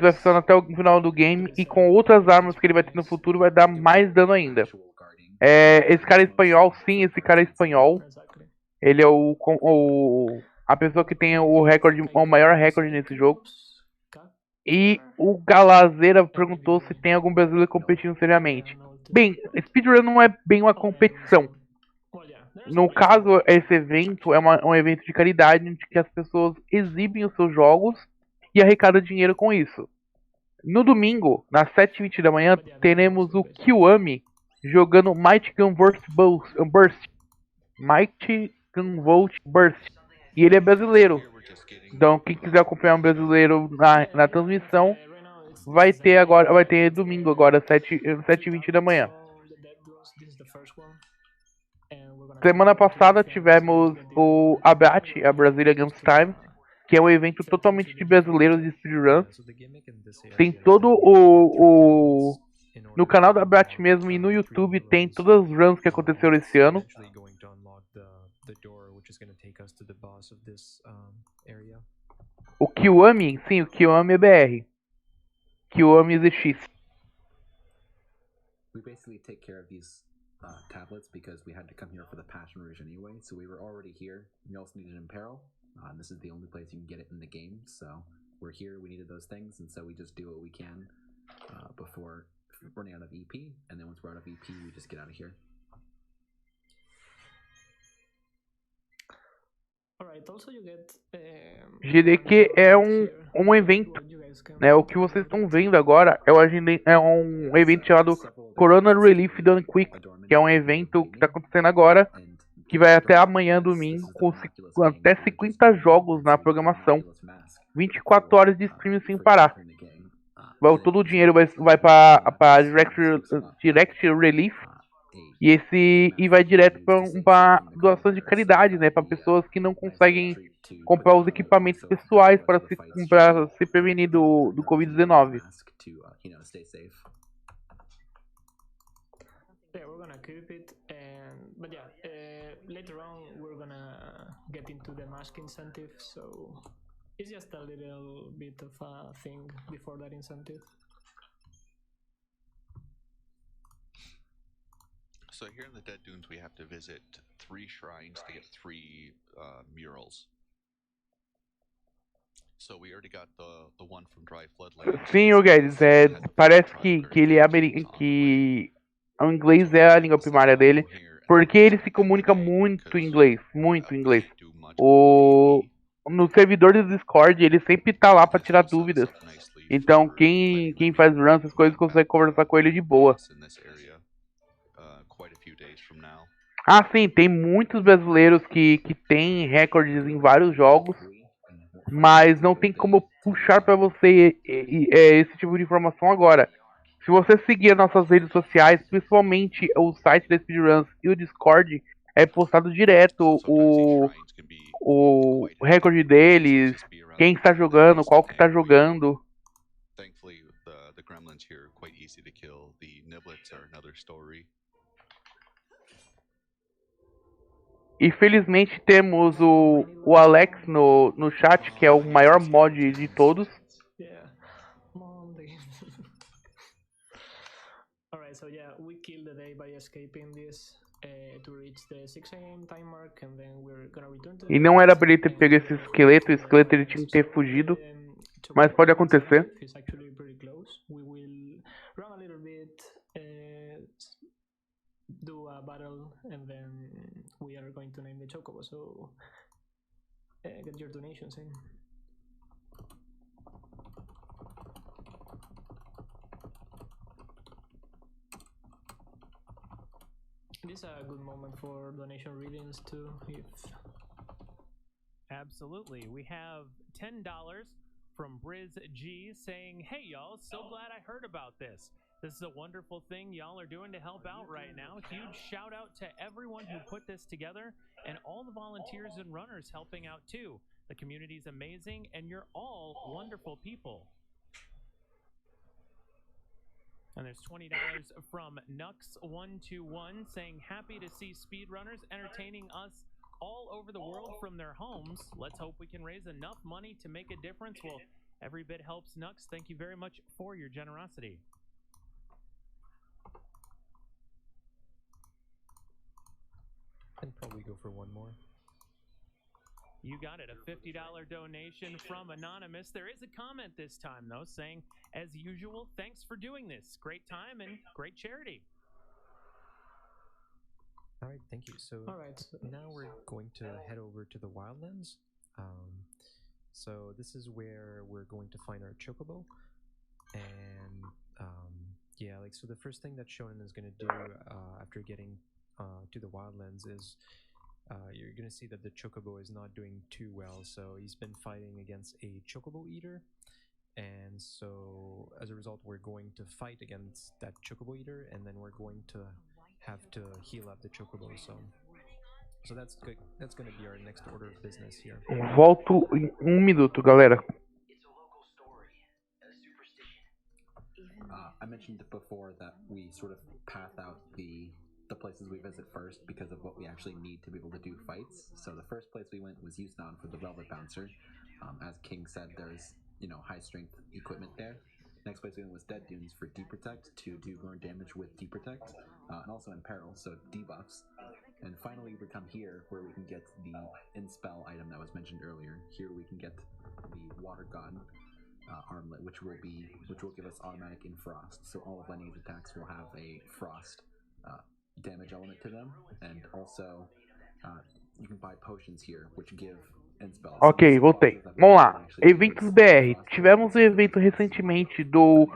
vai funcionar até o final do game e com outras armas que ele vai ter no futuro vai dar mais dano ainda. Esse cara é espanhol, sim, esse cara é espanhol. Ele é a pessoa que tem o recorde, o maior recorde nesse jogo. E o Galazeira perguntou se tem algum brasileiro competindo seriamente. Bem, Speedrun não é bem uma competição. No caso, esse evento é um evento de caridade em que as pessoas exibem os seus jogos e arrecadam dinheiro com isso. No domingo, às 7h20 da manhã, teremos o XIII jogando Mighty Gun Burst. Mighty Gun Volt Burst. E ele é brasileiro. Então, quem quiser acompanhar um brasileiro na transmissão, vai ter domingo agora, 7h20 da manhã. Semana passada tivemos o ABAT, a Brasília Games Time, que é um evento totalmente de brasileiros de speedruns. Tem todo no canal da ABAT mesmo e no YouTube tem todas as runs que aconteceram esse ano. O XIII, sim, o XIII é BR. XIII ZX. We basically take care of these tablets because we had to come here for the Passion version anyway, so we were already here. We also needed Imperil, and this is the only place you can get it in the game, so we're here, we needed those things, and so we just do what we can before running out of EP, and then once we're out of EP, we just get out of here. GDQ é um evento, né? O que vocês estão vendo agora é um evento chamado Corona Relief Done Quick, que é um evento que está acontecendo agora, que vai até amanhã, domingo, com até 50 jogos na programação, 24 horas de streaming sem parar. Todo o dinheiro vai para Direct Relief e vai direto para doações de caridade, né? Para pessoas que não conseguem comprar os equipamentos pessoais para se prevenir do Covid-19. Later on we're gonna get into the mask incentive, so it's just a little bit of a thing before that incentive. So here in the Dead Dunes we have to visit 3 shrines to get 3 murals. So we already got the one from Dry Floodlands. Sim, Guedes, parece que ele é que o inglês é a língua primária dele, porque ele se comunica muito em inglês, muito em inglês. No servidor do Discord ele sempre tá lá para tirar dúvidas. Então quem faz runs, essas coisas, consegue conversar com ele de boa. Ah, sim, tem muitos brasileiros que tem recordes em vários jogos, mas não tem como puxar para você esse tipo de informação agora. Se você seguir as nossas redes sociais, principalmente o site da Speedruns e o Discord, é postado direto o recorde deles, quem está jogando, qual que está jogando. E felizmente temos o Alex no chat, que é o maior mod de todos. Alright, so yeah, we killed the day by escaping this to reach the 6 AM time mark, and then we're gonna return to. E não era pra ele ter pego esse esqueleto, o esqueleto ele tinha que ter fugido, mas pode acontecer. It's actually pretty close. We will run a little bit do a battle, and then we are going to name the chocobo. So get your donations in. This is a good moment for donation readings too. If Absolutely. We have $10 from Briz G saying, "Hey y'all, so glad I heard about this. This is a wonderful thing y'all are doing to help out right now. Huge shout out to everyone who put this together and all the volunteers and runners helping out too. The community's amazing and you're all wonderful people." And there's $20 from Nux121 saying, "Happy to see speedrunners entertaining us all over the world from their homes. Let's hope we can raise enough money to make a difference." Well, every bit helps, Nux. Thank you very much for your generosity. And probably go for one more. You got it, a $50 donation from Anonymous. There is a comment this time, though, saying, "As usual, thanks for doing this. Great time and great charity." All right, thank you. So now we're going to head over to the Wildlands. So this is where we're going to find our chocobo. And yeah, like, so the first thing that Shonen is going to do after getting to the Wildlands is you're going to see that the chocobo is not doing too well. So he's been fighting against a chocobo eater. And so as a result, we're going to fight against that chocobo eater, and then we're going to have to heal up the chocobo. So that's good. That's going to be our next order of business here. Volto em minuto, galera. I mentioned before that we sort of path out the places we visit first because of what we actually need to be able to do fights. So the first place we went was Yusnan for the Velvet Bouncer. As King said, there's high strength equipment there. Next place we went was Dead Dunes for Deprotect to do more damage with Deprotect, and also in Peril, so debuffs. And finally we come here where we can get the in-spell item that was mentioned earlier. Here we can get the Water God armlet, which will give us automatic in Frost. So all of Lenny's attacks will have a Frost damage element to them, and also you can buy potions here, which give in-spells. Ok, voltei. Vamos lá. Eventos BR. Tivemos um evento recentemente do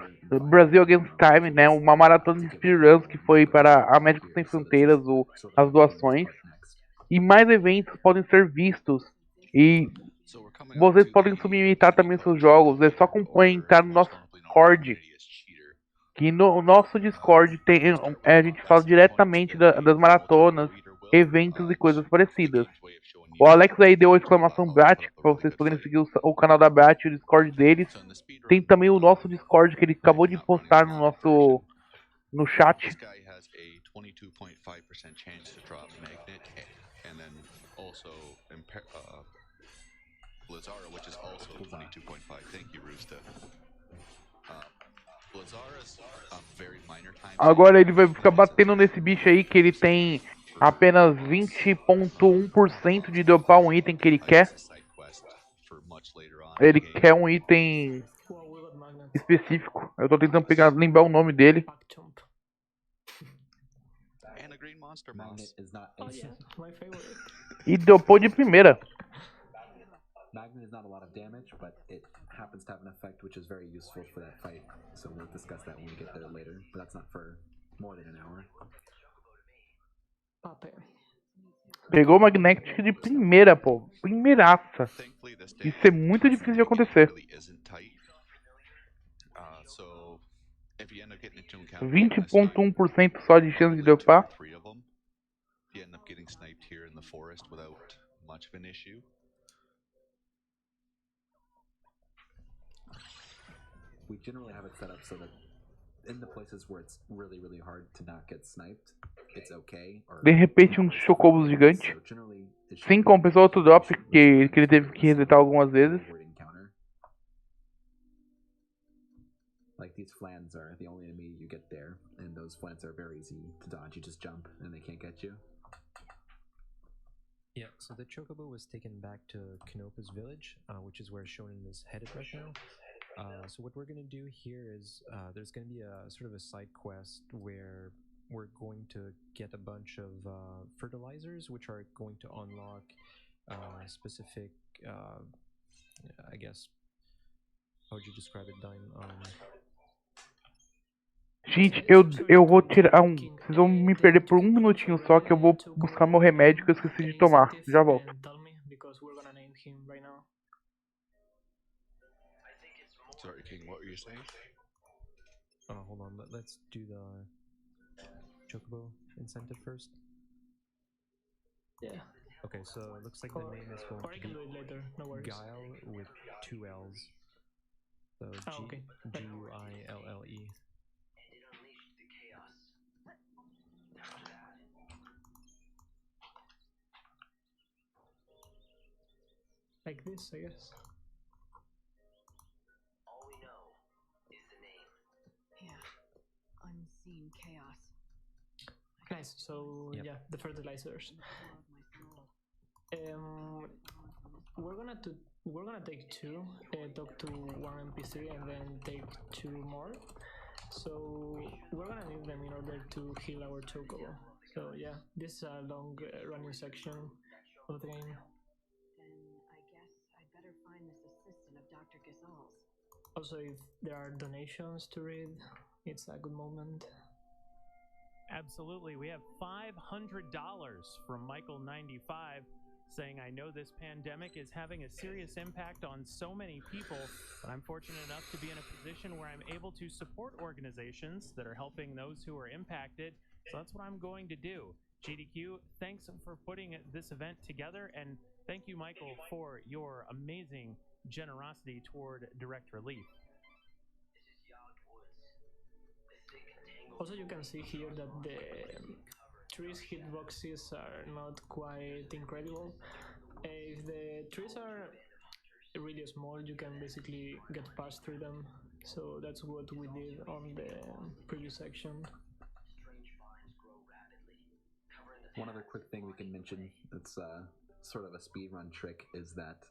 Brasil Against Time, né? Uma maratona de speedruns que foi para a Médicos Sem Fronteiras, as doações. E mais eventos podem ser vistos. E vocês podem submeter também seus jogos. É só entrar no nosso Discord. Que no nosso Discord a gente fala diretamente das maratonas, eventos e coisas parecidas. O Alex aí deu a exclamação Brat, para vocês poderem seguir o canal da Brat e o Discord deles. Tem também o nosso Discord que ele acabou de postar no chat. Agora ele vai ficar batendo nesse bicho aí que ele tem apenas 20,1% de dropar um item que ele quer. Ele quer um item específico. Eu tô tentando lembrar o nome dele. E dropou de primeira. Magnet is not a lot of damage, but it happens to have an effect which is very useful for that fight. So we'll discuss that when we get there later, but that's not for more than an hour. Pegou o Magnetic de primeira, pô. Primeiraça. Isso é muito difícil de acontecer. 20,1% só de chance de dropar. We generally have it set up so that in the places where it's really, really hard to not get sniped, it's okay. De repente, um chocobos gigante. Sem compensar outro drop que ele teve que resetar algumas vezes. Like these flans are the only enemy you get there, and those flans are very easy to dodge. You just jump and they can't get you. Yeah, so the chocobo was taken back to Kanopa's village, which is where Shonen is headed right now. So what we're going to do here is there's going to be a sort of a side quest where we're going to get a bunch of fertilizers, which are going to unlock specific, I guess, how would you describe it, Dime? Gente, eu vou tirar um. Vocês vão me perder por um minutinho só que eu vou buscar meu remédio que eu esqueci de tomar. Já volto. Sorry, King, what were you saying? Hold on, let's do the Chocobo incentive first. Yeah. Okay, so it looks like the name is going Or I to can be do it later, no worries. Guile with 2 L's. So Okay. Guille. Like this, I guess. All we know is the name. Yeah. Unseen chaos. Nice. So Yep. yeah, the fertilizers. We're gonna take 2. Talk to one NPC and then take 2 more. So we're gonna need them in order to heal our Chocobo. So yeah, this is a long running section of the game. Then I guess I'd better find this assistant of Dr. Gasol's. Also, if there are donations to read, it's a good moment. Absolutely. We have $500 from Michael95 saying, I know this pandemic is having a serious impact on so many people, but I'm fortunate enough to be in a position where I'm able to support organizations that are helping those who are impacted. So that's what I'm going to do. GDQ, thanks for putting this event together, and thank you, Michael, for your amazing generosity toward direct relief. Also, you can see here that the trees hitboxes are not quite incredible. If the trees are really small, you can basically get past through them. So that's what we did on the previous section. One other quick thing we can mention that's sort of a speedrun trick is that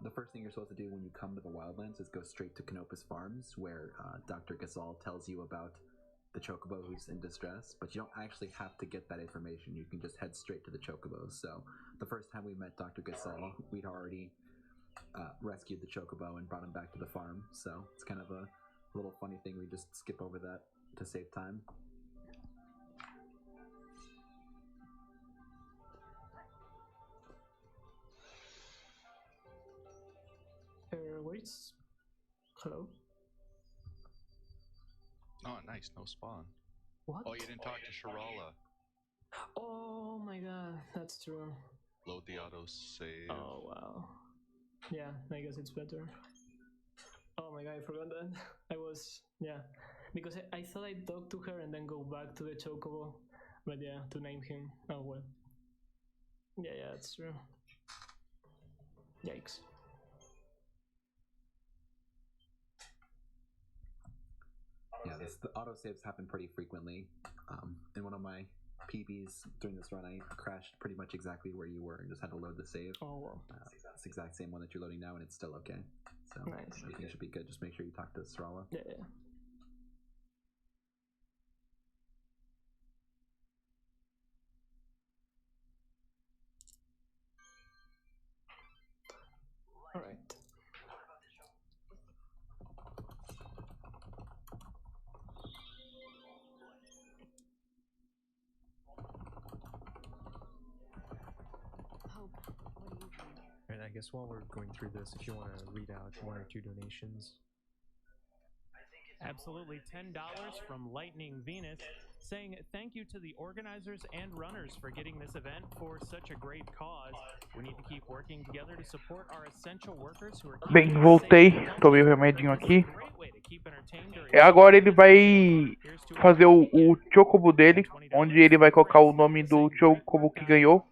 the first thing you're supposed to do when you come to the Wildlands is go straight to Canopus Farms, where Dr. Gasol tells you about the Chocobo who's in distress, but you don't actually have to get that information. You can just head straight to the Chocobos. So the first time we met Dr. Gasol, we'd already rescued the Chocobo and brought him back to the farm. So it's kind of a little funny thing. We just skip over that to save time. Wait. Hello? Oh, nice. No spawn. What? Oh, you didn't talk to Sharala. Oh my god, that's true. Load the auto save. Oh wow. Yeah, I guess it's better. Oh my god, I forgot that. Because I thought I'd talk to her and then go back to the Chocobo. But yeah, to name him. Oh well. Yeah, that's true. Yikes. Yeah, the autosaves happen pretty frequently. In one of my PBs during this run, I crashed pretty much exactly where you were and just had to load the save. Oh well. It's the exact same one that you're loading now, and it's still okay. So nice. Everything should be good. Just make sure you talk to Sarala. Yeah. All right. And I guess while we're going through this, if you want to read out 1 or 2 donations. Absolutely. $10 from Lightning Venus saying thank you to the organizers and runners for getting this event for such a great cause. We need to keep working together to support our essential workers who are Bem, voltei. Tomei o remedinho aqui. Agora ele vai fazer o Chocobo dele, onde ele vai colocar o nome do Chocobo que ganhou.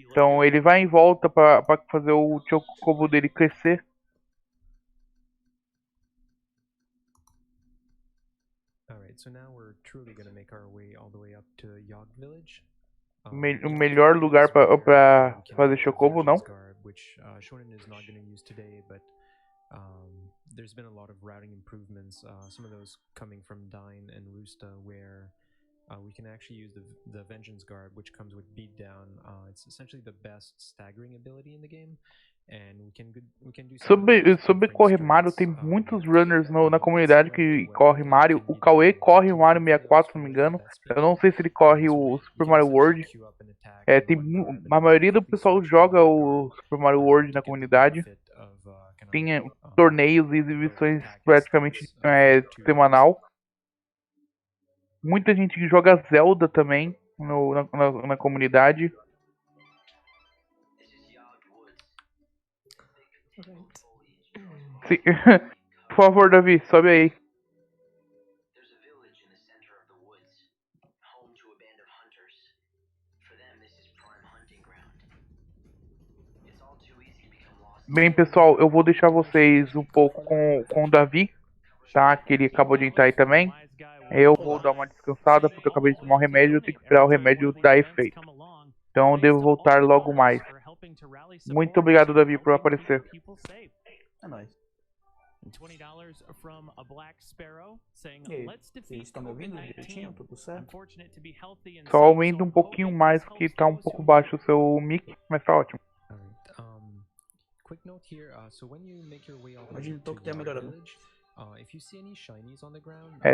Então ele vai em volta para fazer o Chocobo dele crescer. Alright, so now we're truly going to make our way all the way up to Yogg Village. O melhor lugar para fazer Chocobo, não? Which Shonen is not going to use today, but there's been a lot of routing improvements, some of those coming from Dine and Rusta, where we can actually use the Vengeance Guard, which comes with Beatdown. It's essentially the best staggering ability in the game, and we can do Sobre corre Mario, tem muitos runners na comunidade que corre Mario. O Cauê corre o Mario 64, se não me engano. Eu não sei se ele corre o Super Mario World. A maioria do pessoal joga o Super Mario World na comunidade. Tem torneios e exibições praticamente semanal. Muita gente que joga Zelda também na comunidade. Sim. Por favor, Davi, sobe aí. Bem, pessoal, eu vou deixar vocês um pouco com o Davi, tá? Que ele acabou de entrar aí também. Eu vou dar uma descansada porque eu acabei de tomar um remédio e eu tenho que esperar o remédio dar efeito. Então eu devo voltar logo mais. Muito obrigado, Davi, por aparecer. É nóis. E aí, vocês estão me ouvindo direitinho? Tudo certo? Só aumenta um pouquinho mais que tá um pouco baixo o seu mic, mas tá ótimo. Imagino então que tenha melhorado.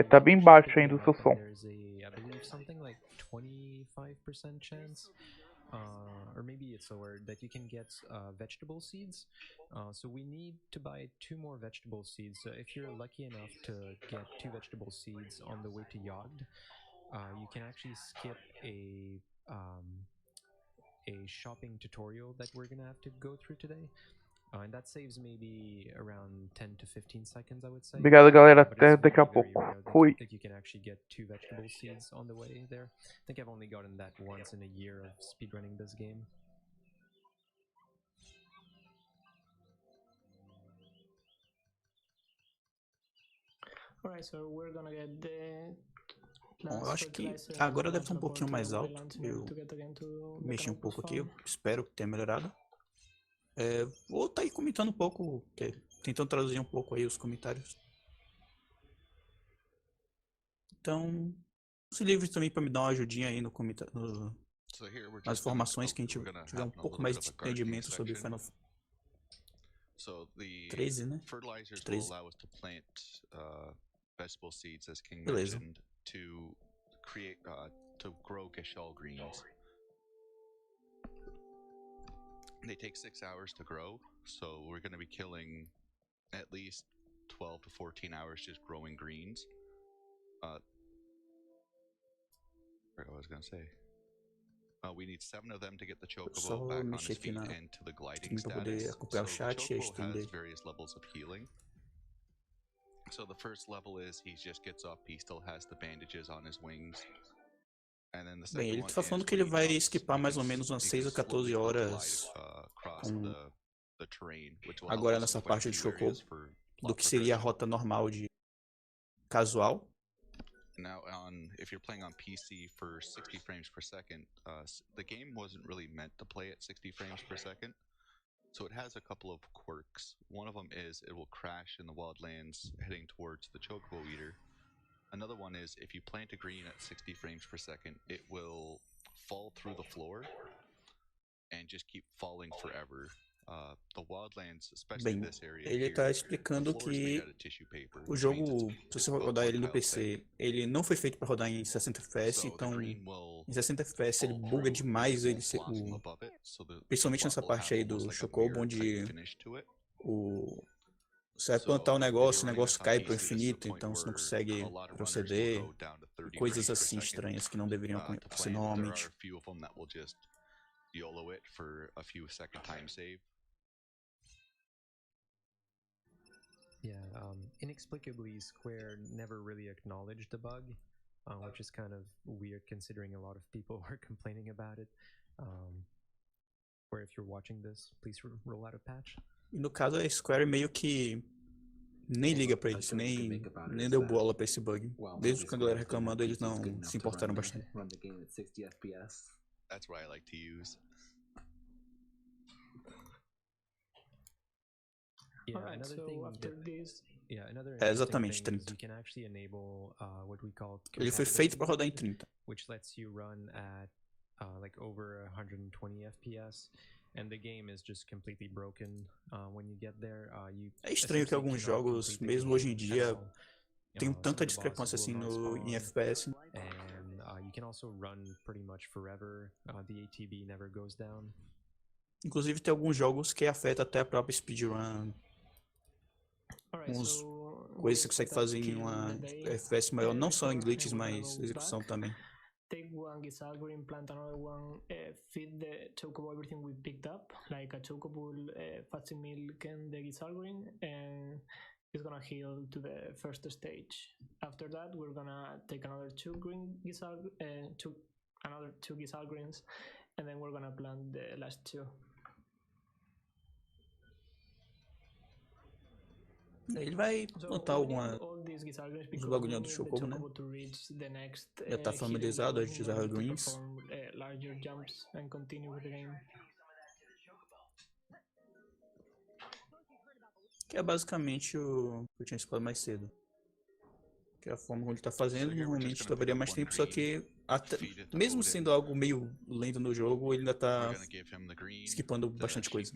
Tá bem baixo ainda o seu som. Or maybe it's lower, that you can get vegetable seeds. So we need to buy 2 more vegetable seeds. So if you're lucky enough to get 2 vegetable seeds on the way to Yogd, you can actually skip a shopping tutorial that we're gonna have to go through today. And that saves maybe around 10 to 15 seconds, I would say. Obrigado, galera. Até daqui a pouco. Fui. That you can actually get 2 vegetable seeds on the way there. I think I've only gotten that once in a year of speedrunning this game. Alright, so we're gonna get the Bom, eu acho que agora deve estar um pouquinho mais alto. Eu mexi um pouco aqui, eu espero que tenha melhorado. Vou estar aí comentando um pouco, tentando traduzir um pouco aí os comentários. Então, se livre também para me dar uma ajudinha aí no comentário, nas informações que a gente tiver um pouco mais de entendimento sobre o Final Fantasy. 13, né? 13. Beleza. They take 6 hours to grow, so we're going to be killing at least 12 to 14 hours just growing greens. What was I going to say? We need 7 of them to get the chocobo back on his feet and to the gliding status. So the chocobo has various levels of healing. So the first level is he just gets up, he still has the bandages on his wings. Bem, ele tá falando que ele vai esquipar mais ou menos umas 6 a 14 horas agora nessa parte de Chocobo, do que seria a rota normal de casual. Now, if you're playing on PC for 60 frames per second, the game wasn't really meant to play at 60 frames per second. So it has a couple of quirks. One of them is it will crash in the wildlands heading towards the Chocobo Eater. Another one is if you plant a green at 60 frames per second, it will fall through the floor and just keep falling forever. The wildlands, especially Bem, this area ele está explicando que o jogo, se você rodar ele no PC, ele não foi feito para rodar em 60 FPS, então em 60 FPS ele buga demais, principalmente nessa parte aí do Chocobo, onde você vai plantar o negócio cai pro infinito, então você não consegue proceder, coisas assim estranhas que não deveriam acontecer normalmente. Yeah, inexplicably, Square never really acknowledged the bug, which is kind of weird considering a lot of people were complaining about it. Where if you're watching this, please roll out a patch. E no caso a Square meio que nem liga pra isso, nem deu bola pra esse bug. Desde que a galera reclamando, eles não se importaram bastante. That's what I like to use. Alright, so after this É exatamente 30. Ele foi feito para rodar em 30. Which lets you run at like over 120 FPS, and the game is just completely broken when you get there. É estranho que alguns jogos, mesmo hoje em dia, tem tanta discrepância assim em FPS. And you can also run pretty much forever. The ATB never goes down. Inclusive tem alguns jogos que afeta até a própria speedrun. Uns coisas que você consegue fazer em uma FPS maior, não só em glitches, mas execução também. Take one Gizal green, plant another one, feed the chocobo everything we picked up, like a chocobo, fatty milk and the Gizal green, and it's gonna heal to the first stage. After that, we're gonna take another two Gizal greens, and then we're gonna plant the last two. Ele vai plantar alguns bagulhinhos do Chocobo, né? Já tá familiarizado, as Gizal Greens. Que é basicamente o que eu tinha explicado mais cedo. Que é a forma como ele tá fazendo, normalmente levaria mais tempo, só que até, mesmo sendo algo meio lento no jogo, ele ainda tá skipando bastante coisa.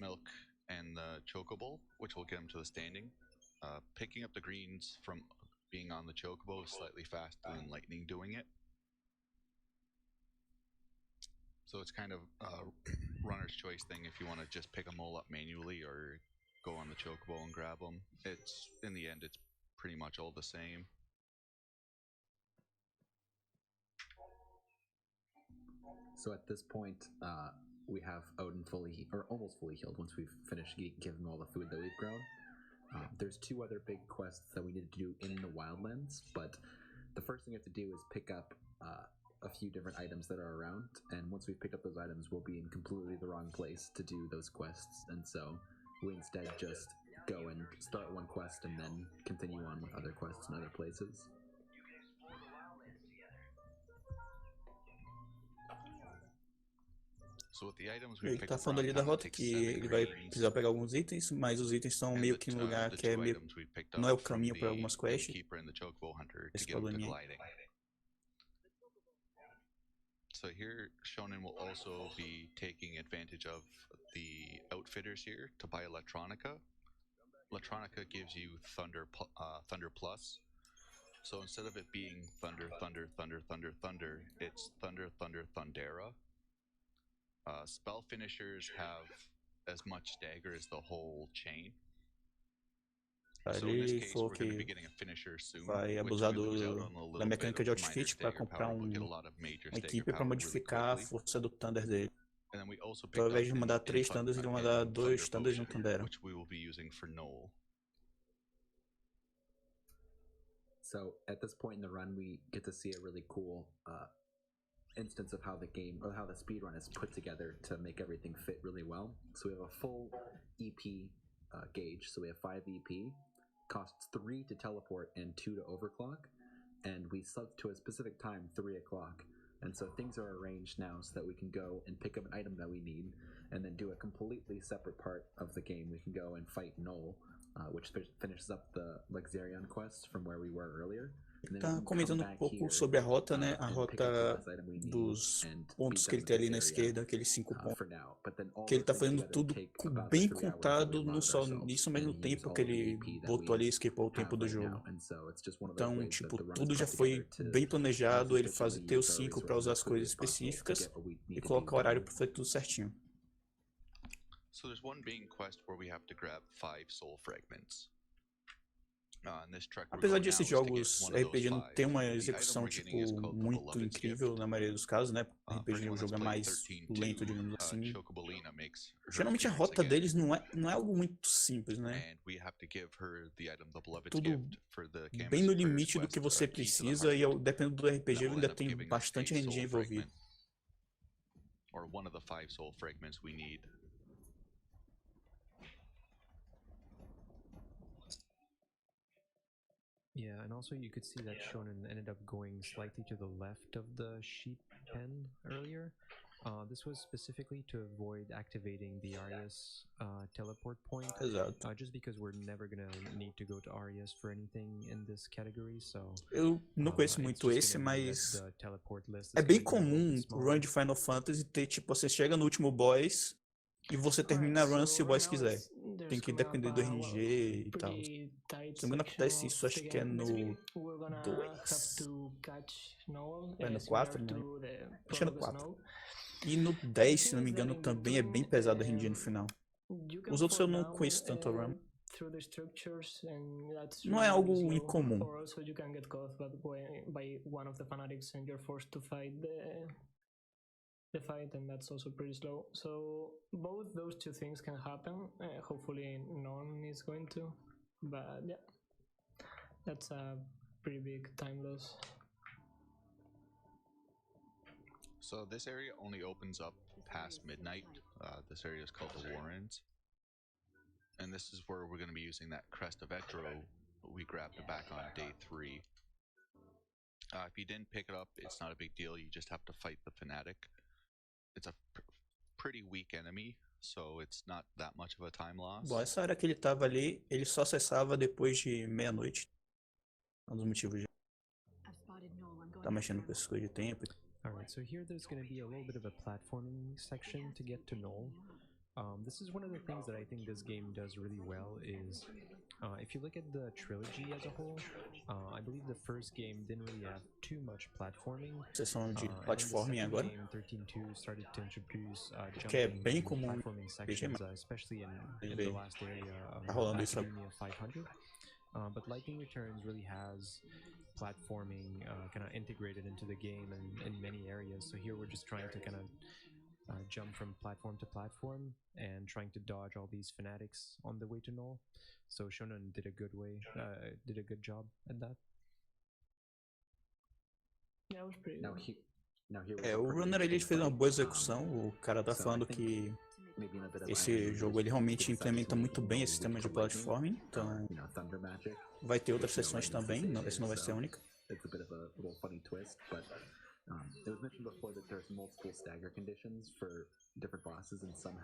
Picking up the greens from being on the chocobo is slightly faster than lightning doing it. So it's kind of a runner's choice thing if you want to just pick them all up manually or go on the chocobo and grab them. It's, in the end, it's pretty much all the same. So at this point, we have Odin fully, or almost fully healed once we've finished giving all the food that we've grown. There's two other big quests that we need to do in the Wildlands, but the first thing we have to do is pick up a few different items that are around, and once we've picked up those items, we'll be in completely the wrong place to do those quests, and so we instead just go and start one quest and then continue on with other quests in other places. Ele tá falando ali da rota que ele vai precisar pegar alguns itens, mas os itens estão meio que no lugar que é meio... não é o caminho para algumas quests. Esse probleminha aí. So here, Shonen will also be taking advantage of the outfitters here to buy Electronica. Electronica gives you Thunder Plus. So instead of it being Thunder, it's Thunder, Thundera. Spell finishers have as much stagger as the whole chain. Ele falou que vai abusar da mecânica de outfit para comprar uma equipe para modificar a força do Thunder dele. Então, ao invés de mandar 3 Thunders, ele vai mandar 2 Thunders e um Thundera. So at this point in the run, we get to see a really cool instance of how the game, or how the speedrun is put together to make everything fit really well. So we have a full EP gauge. So we have 5 EP, costs 3 to teleport and 2 to overclock, and we set to a specific time, 3 o'clock. And so things are arranged now so that we can go and pick up an item that we need, and then do a completely separate part of the game. We can go and fight Null, which finishes up the Lexarion quest from where we were earlier. Tá comentando um pouco sobre a rota, né? A rota dos pontos que ele tem ali na esquerda, aqueles 5 pontos. Que ele tá fazendo tudo bem contado, não só nisso, mas no tempo que ele botou ali, esquipou o tempo do jogo. Então, tipo, tudo já foi bem planejado, ele ter os 5 para usar as coisas específicas e colocar o horário para fazer tudo certinho. So there's one main quest where we have to grab 5 soul fragments. Apesar desses jogos RPG não ter uma execução tipo muito incrível na maioria dos casos, né? RPG é um jogo mais lento, digamos assim. Geralmente a rota deles não é algo muito simples, né? Tudo bem no limite do que você precisa e dependendo do RPG ainda tem bastante energia envolvida. Or one of the 5 soul fragments we need. Yeah, and also you could see that Shonen ended up going slightly to the left of the sheep pen earlier. This was specifically to avoid activating the Arias teleport point, Exato. just because we're never gonna need to go to Arias for anything in this category, so Eu não conheço it's muito just esse, gonna mean that mas the teleport list is é bem gonna be a little comum bit o run smaller. de Final Fantasy ter, tipo, você chega no último boss e você termina a run se o boss quiser. Tem que depender do RNG e tal. Se não me engano acontece isso, acho que é no 2. É no 4, não lembro. Acho que é no 4. E no 10, se não me engano, também é bem pesado o RNG no final. Os outros eu não conheço tanto a run. Não é algo incomum. The fight, and that's also pretty slow. So both those two things can happen. Hopefully none is going to, but yeah, that's a pretty big time loss. So this area only opens up past midnight. This area is called the Warrens, and this is where we're going to be using that Crest of Etro we grabbed it back on day 3. If you didn't pick it up, it's not a big deal. You just have to fight the Fanatic. It's a pretty weak enemy, so it's not that much of a time loss. Bom, essa área que ele tava ali, ele só acessava depois de meia-noite. Um dos motivos de tá mexendo com essas coisas de tempo. Alright, so here there's going to be a little bit of a platforming section to get to Null. This is one of the things that I think this game does really well is, if you look at the trilogy as a whole, I believe the first game didn't really have too much platforming. Seção de platforming agora. Game 13.2 started to introduce Que é bem comum platforming sections, especially in the last area of tá rolando isso. Academia 500. But Lightning Returns really has platforming kind of integrated into the game in many areas. So here we're just trying to kind of jump from platform to platform and trying to dodge all these fanatics on the way to Null. So Shonen did a good job at that. Yeah, it was pretty good. O runner ele fez uma boa execução. O cara tá falando que esse jogo ele realmente implementa muito bem esse sistema de platforming. Então vai ter outras sessões também. Essa não vai ser a única. It was mentioned before that there's multiple stagger conditions for different bosses, and some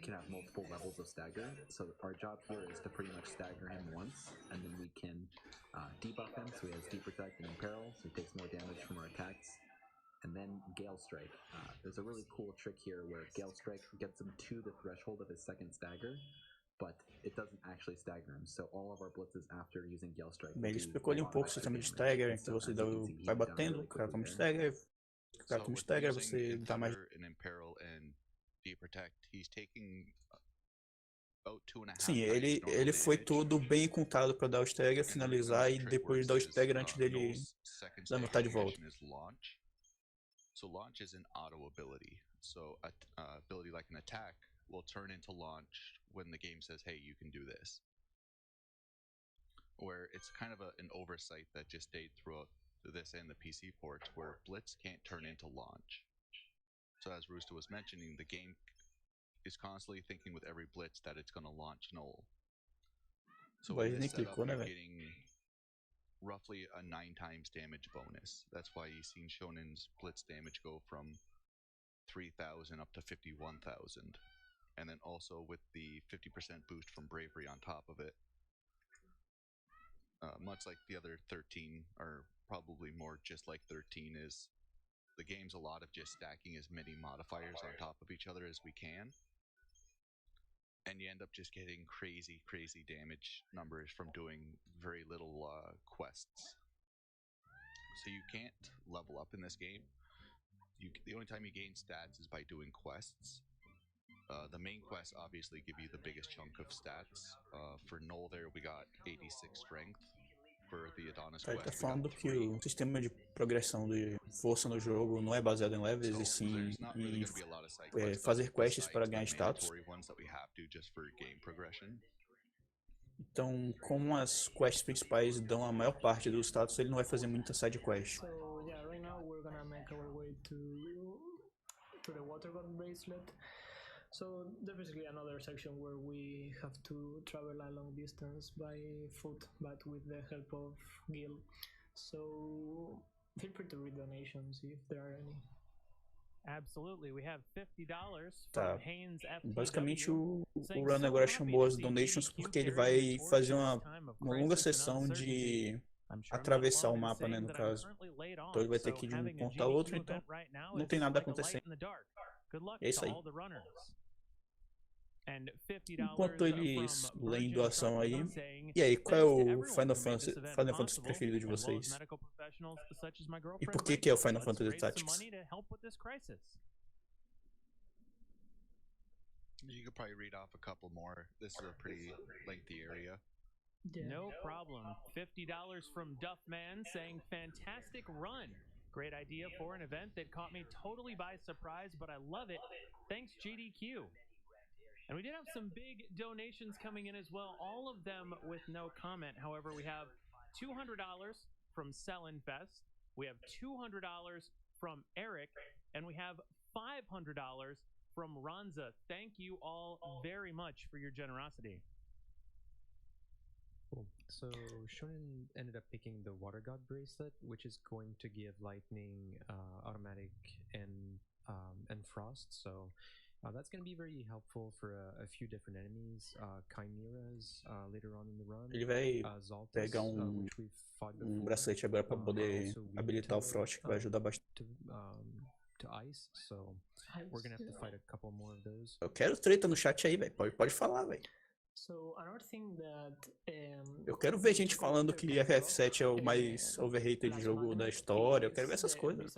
can have multiple levels of stagger. So our job here is to pretty much stagger him once, and then we can debuff him, so he has Deprotect and Imperil, so he takes more damage from our attacks. And then Gale Strike. There's a really cool trick here where Gale Strike gets him to the threshold of his second stagger, but it doesn't actually stagger him. So all of our blitzes after using Gale Strike. Bem, ele explicou ali um pouco o sistema de stagger, então você vai batendo, o cara toma stagger, o cara toma stagger, você dá mais. Sim, ele foi todo bem contado para dar o stagger, finalizar e depois dar o stagger antes dele levantar de volta. So launch is an auto ability. So a ability like an attack will turn into launch when the game says, hey, you can do this. Where it's kind of an oversight that just stayed throughout this and the PC ports, where Blitz can't turn into launch. So as Rooster was mentioning, the game is constantly thinking with every Blitz that it's going to launch Null. So in this setup, you're getting roughly a 9 times damage bonus. That's why you've seen Shonen's Blitz damage go from 3,000 up to 51,000. And then also with the 50% boost from Bravery on top of it. Much like the other 13, or probably more just like 13, is the game's a lot of just stacking as many modifiers on top of each other as we can. And you end up just getting crazy damage numbers from doing very little quests. So you can't level up in this game. The only time you gain stats is by doing quests. The main quests obviously give you the biggest chunk of stats. For Null there we got 86 strength. For the Adonis Ele tá falando que o sistema de progressão de força no jogo não é baseado em levels, e sim em fazer quests para ganhar status. Então, como as quests principais dão a maior parte do status, ele não vai fazer muita side quest. So yeah, right now we're gonna make our way to the Water God Bracelet. So there's basically another section where we have to travel a long distance by foot, but with the help of Gil. So feel free to read donations if there are any. Absolutely. We have $50 Tá. from Haynes Basicamente FTW, o saying Run so agora happy chamou to as see donations GDQ porque ele carrying the vai torch fazer in this time of uma longa crisis and sessão uncertainty. de I'm sure I'm not atravessar o alone in mapa, né, saying no that I'm caso. currently laid Então ele off, vai ter so que ir de um having a ponto a outro, GDQ então event right now não is tem nada like a light acontecendo. in the dark. Good luck É isso to aí. all the runners. And Enquanto $50 eles from leem Virgin doação aí, Trucking saying, e aí, qual é thanks to o everyone Final who made Fantasy, this event Final Fantasy possible, preferido de as well as vocês? medical professionals such as my E girlfriend por que é o Rachel. Final Let's Fantasy raise some Tactics? money to help with this crisis. You could probably read off a couple more. This is a pretty lengthy area. No problem. $50 from Duffman saying, fantastic run. Great idea for an event that caught me totally by surprise, but I love it. Thanks, GDQ. And we did have some big donations coming in as well, all of them with no comment. However, we have $200 from Sellinfest, we have $200 from Eric, and we have $500 from Ronza. Thank you all very much for your generosity. Cool. So Shonen ended up picking the Water God bracelet, which is going to give lightning, automatic, and frost. So that's going to be very helpful for a few different enemies, chimeras later on in the run. Ele vai Zaltas, pegar which we've fought before. bracelete agora para poder Also habilitar o Weed Frost, que vai ajudar bastante. to ice, so we're gonna have to fight a couple more of those. Eu quero treta no chat aí, velho. Pode falar, velho. So another thing that Eu quero ver gente falando que FF7 é o mais overrated jogo da história. Eu quero ver essas coisas.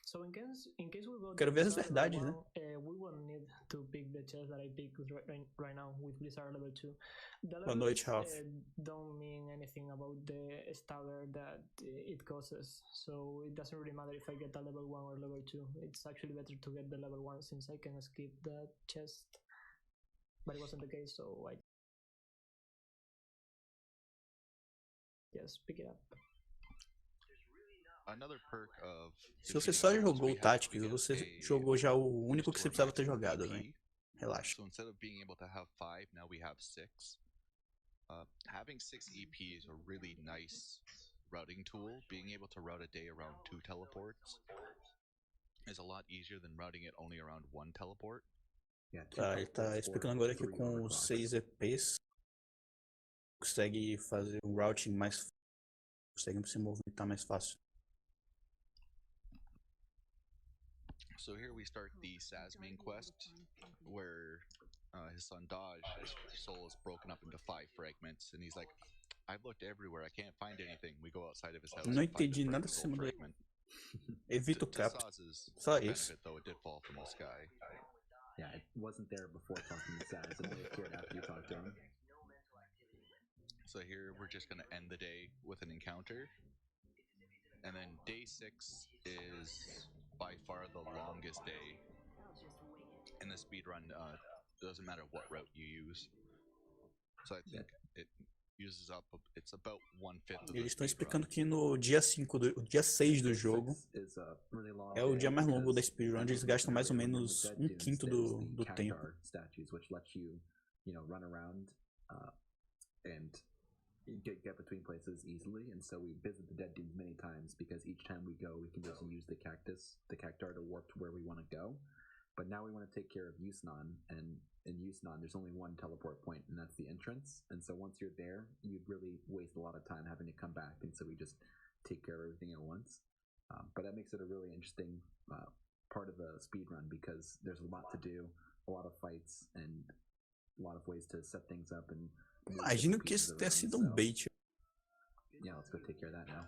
So in case we go Quero ver as verdades, né? We won't need to pick the chest that I pick right now with Blizzard level 2. The Boa noite, Ralph. don't mean anything about the stagger that it causes, so it doesn't really matter if I get a level 1 or level 2. It's actually better to get the level 1 since I can skip the chest, but it wasn't the case, so I just pick it up. Another perk of Se você só jogou o Tactics, você jogou já o único que você precisava ter jogado, né? Relaxa. So instead of being able to have 5, now we have 6. Having 6 EP is a really nice routing tool. Being able to route a day around 2 teleports is a lot easier than routing it only around 1 teleport. Tá, ele tá explicando agora que com os 6 EPs consegue fazer um routing mais, consegue se movimentar mais fácil. So here we start the Saz main quest, where his son Dodge, his soul is broken up into 5 fragments, and he's like, I've looked everywhere, I can't find anything. We go outside of his house. Não entendi nada que você mandou aí. Evita o cap. Só isso. Benefit, though, it did fall from the sky. Yeah, it wasn't there before talking to Saz, it only appeared after you talked to him. So here we're just gonna end the day with an encounter, and then day 6 is by far the longest day in the speedrun. Doesn't matter what route you use. So I think it uses up, it's about 1/5 of the Eles estão speedrun. explicando que no dia 5 o dia 6 do jogo é o dia mais longo da speedrun, eles gastam mais ou menos 1/5 do tempo. Statues, which let you, run around and get between places easily, and so we visit the dead dunes many times because each time we go we can just use the cactar to warp to where we want to go. But now we want to take care of Yusnan, and in Yusnan there's only one teleport point, and that's the entrance, and so once you're there you'd really waste a lot of time having to come back, and so we just take care of everything at once. But that makes it a really interesting part of the speedrun because there's a lot to do, a lot of fights, and a lot of ways to set things up and Imagino que isso tenha sido um bait. Yeah, let's go take care of that now.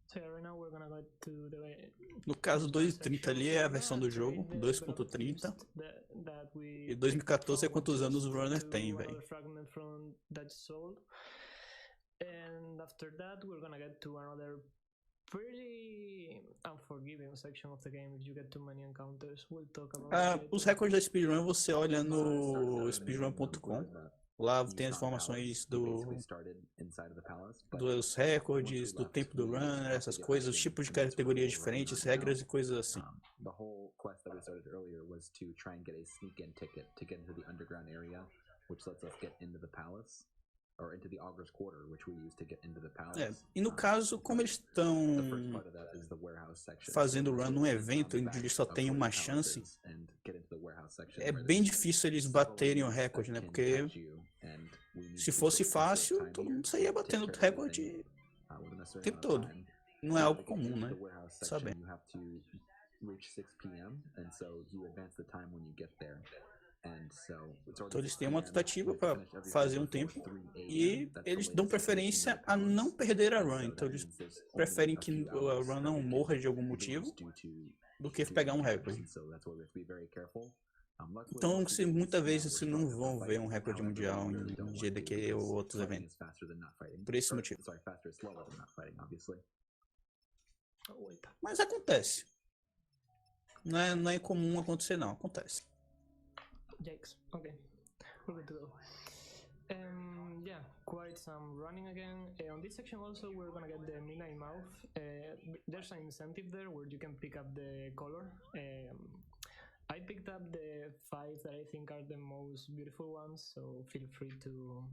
So right now we're gonna go to the... No caso, 2.30 ali é a versão do jogo, 2.30. E 2014 é quantos anos o runner tem, velho. And after that we're gonna get to another pretty unforgiving section of the game if you get too many encounters. We'll talk about os recordes da speedrun você olha no speedrun.com. Lá tem as informações dos recordes, do tempo do runner, essas coisas, os tipos de categorias diferentes, regras e coisas assim. The whole quest that we started earlier was to try and get a sneak-in ticket to get into the underground area, which lets us get into the palace. or into the Augur's Quarter, which we use to get into the palace. E no caso, como eles estão fazendo run num evento onde eles só têm uma chance, é bem difícil eles baterem o recorde, né? Porque se fosse fácil, todo mundo saía batendo o recorde o tempo todo. Não é algo comum, né? Sabe? Então eles têm uma tentativa para fazer um tempo e eles dão preferência a não perder a run. Então eles preferem que a run não morra de algum motivo do que pegar um recorde. Então muitas vezes vocês não vão ver um recorde mundial em GDQ ou outros eventos. Por esse motivo. Mas acontece. Não é comum acontecer, não. Acontece. Yikes. Okay, we're good to go. Yeah, quite some running again. On this section also we're gonna get the Midnight Mouth. There's an incentive there where you can pick up the color. I picked up the 5 that I think are the most beautiful ones, so feel free to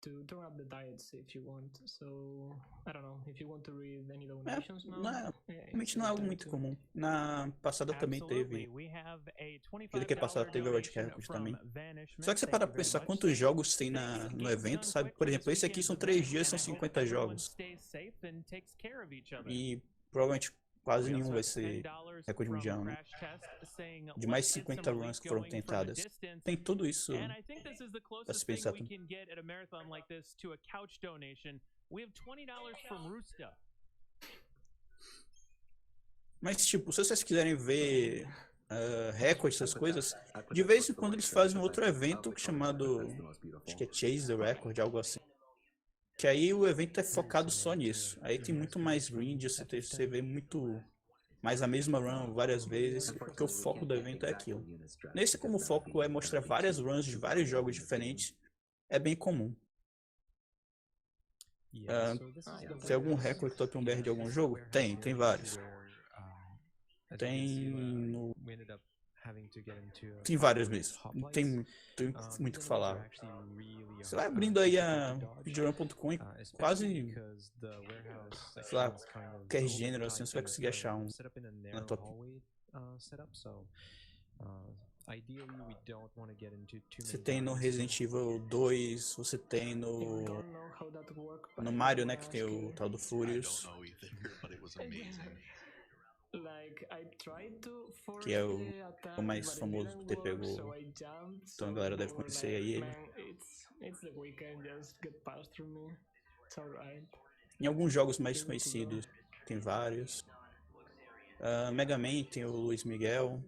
turn up the diets if you want. So, I don't know, if you want to read any donations now. Realmente não é algo muito comum. Na passada também teve. Que passada teve o World Record também. Só que você para pensar quantos jogos tem no evento, sabe? Por exemplo, esse aqui são 3 dias, são 50 jogos. E provavelmente quase nenhum vai ser recorde mundial, né? De mais 50 runs que foram tentadas. Tem tudo isso pra se pensar também. Mas tipo, se vocês quiserem ver recordes, essas coisas, de vez em quando eles fazem outro evento chamado, acho que é Chase the Record, algo assim. Que aí o evento é focado só nisso. Aí tem muito mais grind, você vê muito mais a mesma run várias vezes, porque o foco do evento é aquilo. Nesse, como o foco é mostrar várias runs de vários jogos diferentes, é bem comum. Tem algum recorde top 1BR de algum jogo? Tem vários. Tem vários mesmo. Não tem muito o que falar. Você vai abrindo aí a speedrun.com e quase, sei lá, qualquer gênero assim, você vai conseguir achar um na top. Você tem no Resident Evil 2, você tem no Mario, né, que tem o tal do Furious. Que é o mais famoso por ter pegou. Então a galera deve conhecer aí ele. Em alguns jogos mais conhecidos tem vários. Mega Man tem o Luiz Miguel.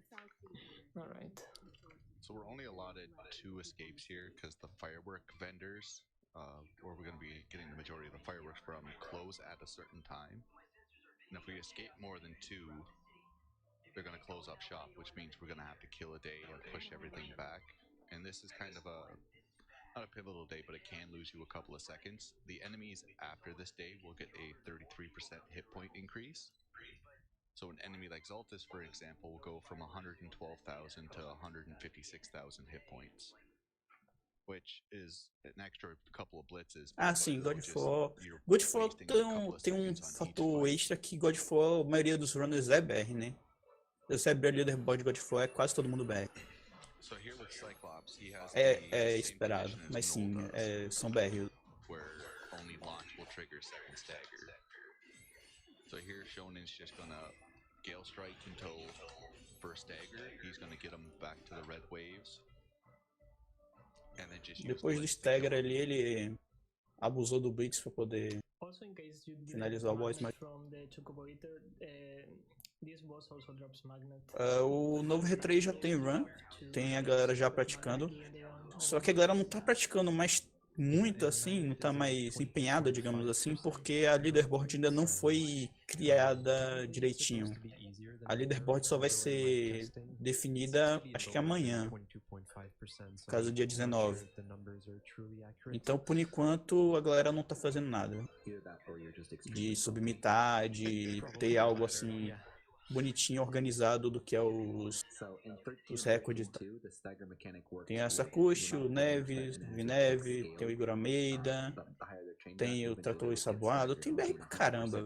So we're only allotted 2 escapes here because the firework vendors, where we're going to be getting the majority of the fireworks from, close at a certain time. And if we escape more than 2, they're going to close up shop, which means we're going to have to kill a day and push everything back. And this is kind of not a pivotal day, but it can lose you a couple of seconds. The enemies after this day will get a 33% hit point increase. So an enemy like Xaltis, for example, will go from 112,000 to 156,000 hit points. Which is an extra couple of blitzes. Sim, God of War. God of War tem um fator extra que God of War, a maioria dos runners é BR, né? Você é leaderboard de God of War, é quase todo mundo BR. É esperado, mas sim, são BR. So here Shonin's just gonna Gale Strike until first stagger. He's gonna get him back to the red waves. And then just depois do stagger ali, ele abusou do Blitz para poder finalizar o boss. Mas o novo R3 já tem run, tem a galera já praticando. Só que a galera não tá praticando mais muito assim, não tá mais empenhada, digamos assim, porque a leaderboard ainda não foi criada direitinho. A leaderboard só vai ser definida, acho que amanhã, caso dia 19. Então, por enquanto, a galera não tá fazendo nada de submitar, de ter algo assim bonitinho, organizado do que é os recordes. Tem a Sakushi, o Neves, Vineve, tem o Igor Almeida, tem o Trator Saboado, tem BR pra caramba.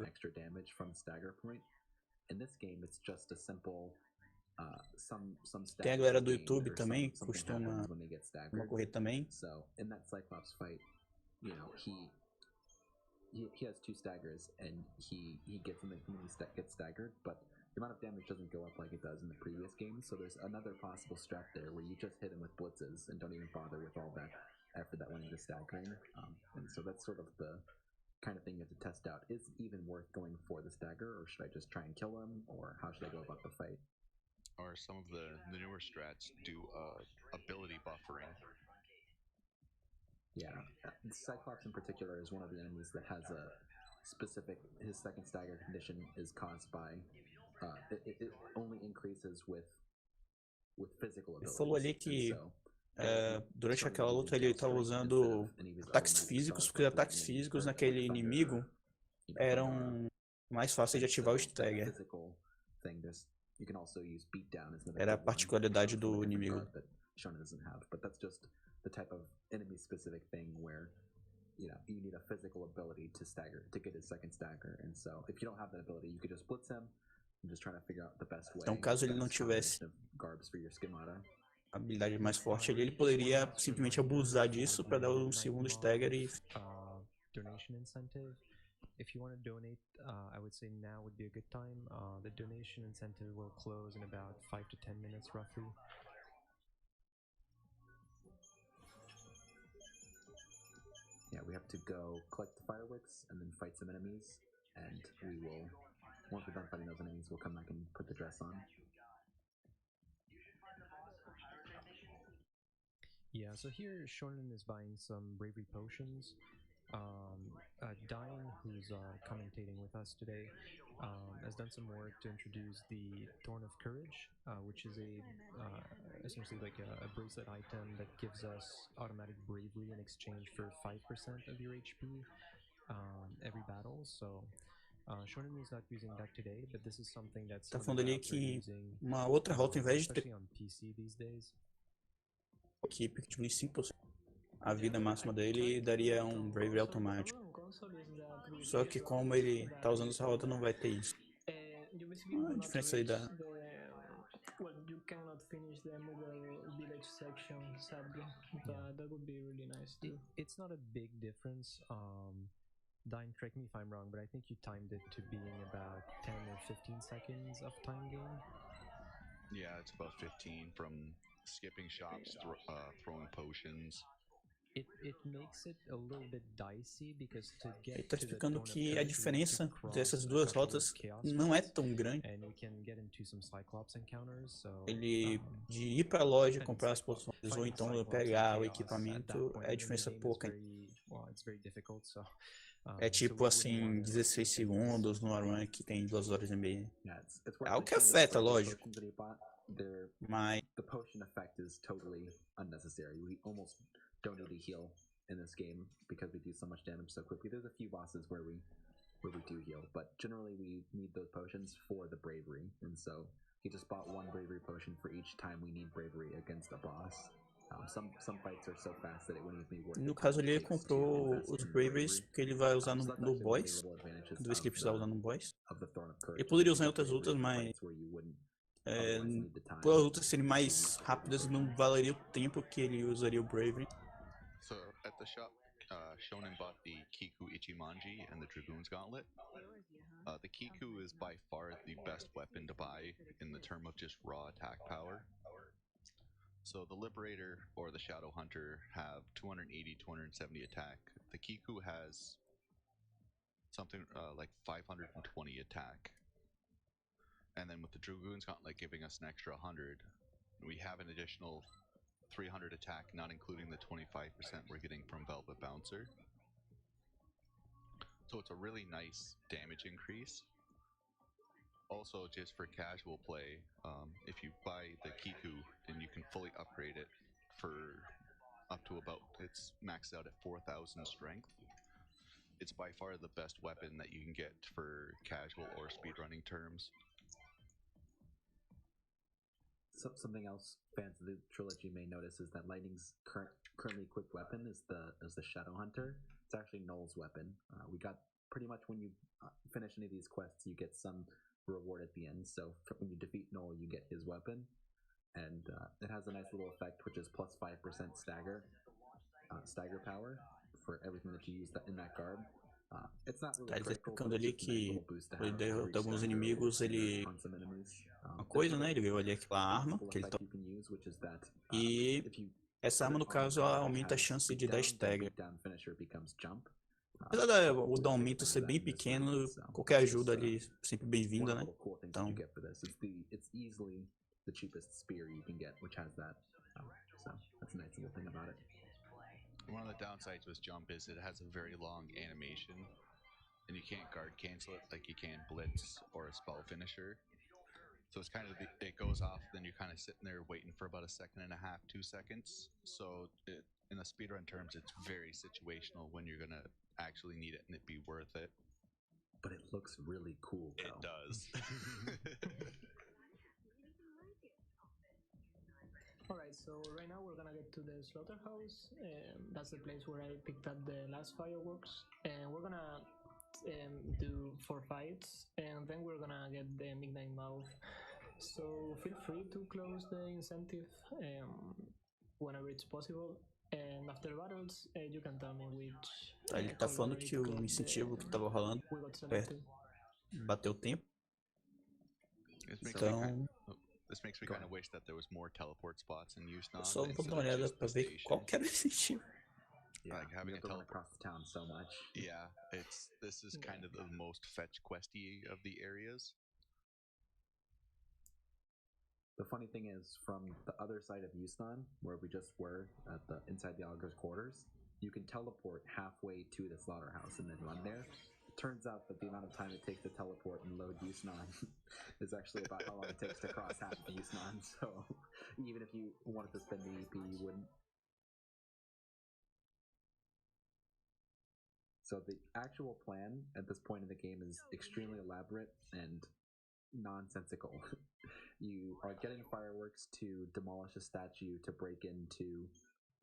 Tem a galera do YouTube também, que costuma correr também. He has 2 staggers and he gets them when he gets staggered, but the amount of damage doesn't go up like it does in the previous game. So there's another possible strat there where you just hit him with blitzes and don't even bother with all that effort that went into staggering. And so that's sort of the kind of thing you have to test out. Is it even worth going for the stagger, or should I just try and kill him, or how should I go about the fight? Or some of the newer strats do ability buffering. Yeah, Cyclops in particular is one of the enemies that has a specific, his second stagger condition is caused by, it only increases with physical abilities. Ele falou ali que durante aquela luta ele estava usando ataques físicos, porque os ataques físicos naquele inimigo eram mais fáceis de ativar o stagger. Era a particularidade do inimigo. The type of enemy specific thing where you need a physical ability to stagger, to get his second stagger, and so if you don't have that ability you could just blitz him and just trying to figure out the best way. Então caso ele não tivesse a habilidade mais forte ali, ele poderia simplesmente abusar disso para dar um segundo stagger e donation incentive. If you want to donate, I would say now would be a good time. The donation incentive will close in about 5 to 10 minutes roughly. Yeah, we have to go collect the fireworks and then fight some enemies, and we will, once we're done fighting those enemies, we'll come back and put the dress on. Yeah, so here Shonen is buying some bravery potions. Dine, who's commentating with us today, has done some work to introduce the Thorn of Courage, which is essentially like a bracelet item that gives us automatic bravery in exchange for 5% of your HP every battle. So Shonen is not using that today, but this is something that's tá falando ali que uma outra rota, ao invés de ter on PC these days. Equipe que diminui 5% a vida máxima dele, daria um bravery automático. Só que como ele tá usando essa rota, não vai ter isso. A diferença aí da... Well, you cannot finish the Mughal village section, sadly, but that would be really nice too. It's not a big difference. Dine, correct me if I'm wrong, but I think you timed it to being about 10 or 15 seconds of time gain. Yeah, it's about 15 from skipping shops, throwing potions. It makes it a little bit dicey because to get Ele tá explicando que a diferença dessas duas rotas não é tão grande. Ele de ir para a loja comprar as poções ou então pegar o equipamento, é diferença pouca. É tipo assim, 16 segundos numa run que tem 2 horas e meia. É algo que afeta, lógico. Mas the potion effect is totally unnecessary. We almost don't need to heal in this game because we do so much damage so quickly. There's a few bosses where we do heal, but generally we need those potions for the bravery, and so he just bought 1 bravery potion for each time we need bravery against a boss. Some fights are so fast that it wouldn't even be worth it. No caso ali, ele comprou os braveries porque ele vai usar no boss, toda vez que ele precisar usar no boss. Ele poderia usar em outras lutas, mas por as lutas serem mais rápidas, não valeria o tempo que ele usaria o bravery. So at the shop, Shonen bought the Kiku Ichimanji and the Dragoon's Gauntlet. The Kiku is by far the best weapon to buy in the term of just raw attack power. So the Liberator or the Shadow Hunter have 280, 270 attack. The Kiku has something like 520 attack. And then with the Dragoon's Gauntlet giving us an extra 100, we have an additional 300 attack, not including the 25% we're getting from Velvet Bouncer. So it's a really nice damage increase. Also, just for casual play, if you buy the Kiku, then you can fully upgrade it for up to about, it's maxed out at 4,000 strength. It's by far the best weapon that you can get for casual or speedrunning terms. something else fans of the trilogy may notice is that Lightning's currently equipped weapon is the Shadow Hunter. It's actually Null's weapon. We got pretty much when you finish any of these quests, you get some reward at the end. So when you defeat Null, you get his weapon, and it has a nice little effect, which is plus 5% stagger power for everything that you use in that garb. It's not really Tá critical, explicando but ali it's just a nice que little boost to ele have derrotou for each alguns stagger inimigos, ele on some enemies. uma coisa, né? Ele ganhou ali aquela arma Possible que ele effect tomou. you can use, which is that E if you essa put arma, it no on caso, a ela guard that aumenta a has chance de beatdown, dar the stagger. beatdown finisher becomes jump. Apesar So do it aumento takes ser that bem in this pequeno, round, so qualquer it's ajuda just, ali sempre one bem-vinda, of the né? little cool things that Então, you get for this. It's easily the cheapest spear you can get, which has that. So that's a nice little thing about it. One of the downsides with jump is it has a very long animation, and you can't guard cancel it like you can blitz or a spell finisher. So it's kind of it goes off, then you're kind of sitting there waiting for about 1.5 seconds, 2 seconds. So in the speedrun terms, it's very situational when you're gonna actually need it and it be worth it. But it looks really cool, though. It does. Alright, so right now we're gonna get to the slaughterhouse. That's the place where I picked up the last fireworks. And we're gonna do 4 fights, and then we're gonna get the Midnight Mouth. So feel free to close the incentive whenever it's possible. And after battles, you can tell me which. tá, ele tá falando que o incentivo que tava rolando we got perto selected. bateu o tempo. Então, Então, this makes me kind of wish that there was more teleport spots in Yusnan. eu só vou instead dar uma of olhada just pra the ver station. qual que era o incentivo. Yeah, Like having you a have to run teleport. across the town so much. Yeah, this is kind of the most fetch questy of the areas. The funny thing is, from the other side of Yusnan, where we just were at the inside the Augur's quarters, you can teleport halfway to the slaughterhouse and then run there. Turns out that the amount of time it takes to teleport and load Yusnan is actually about how long it takes to cross half of Yusnan. So even if you wanted to spend the EP, you wouldn't. So the actual plan at this point in the game is extremely elaborate and nonsensical. You are getting fireworks to demolish a statue to break into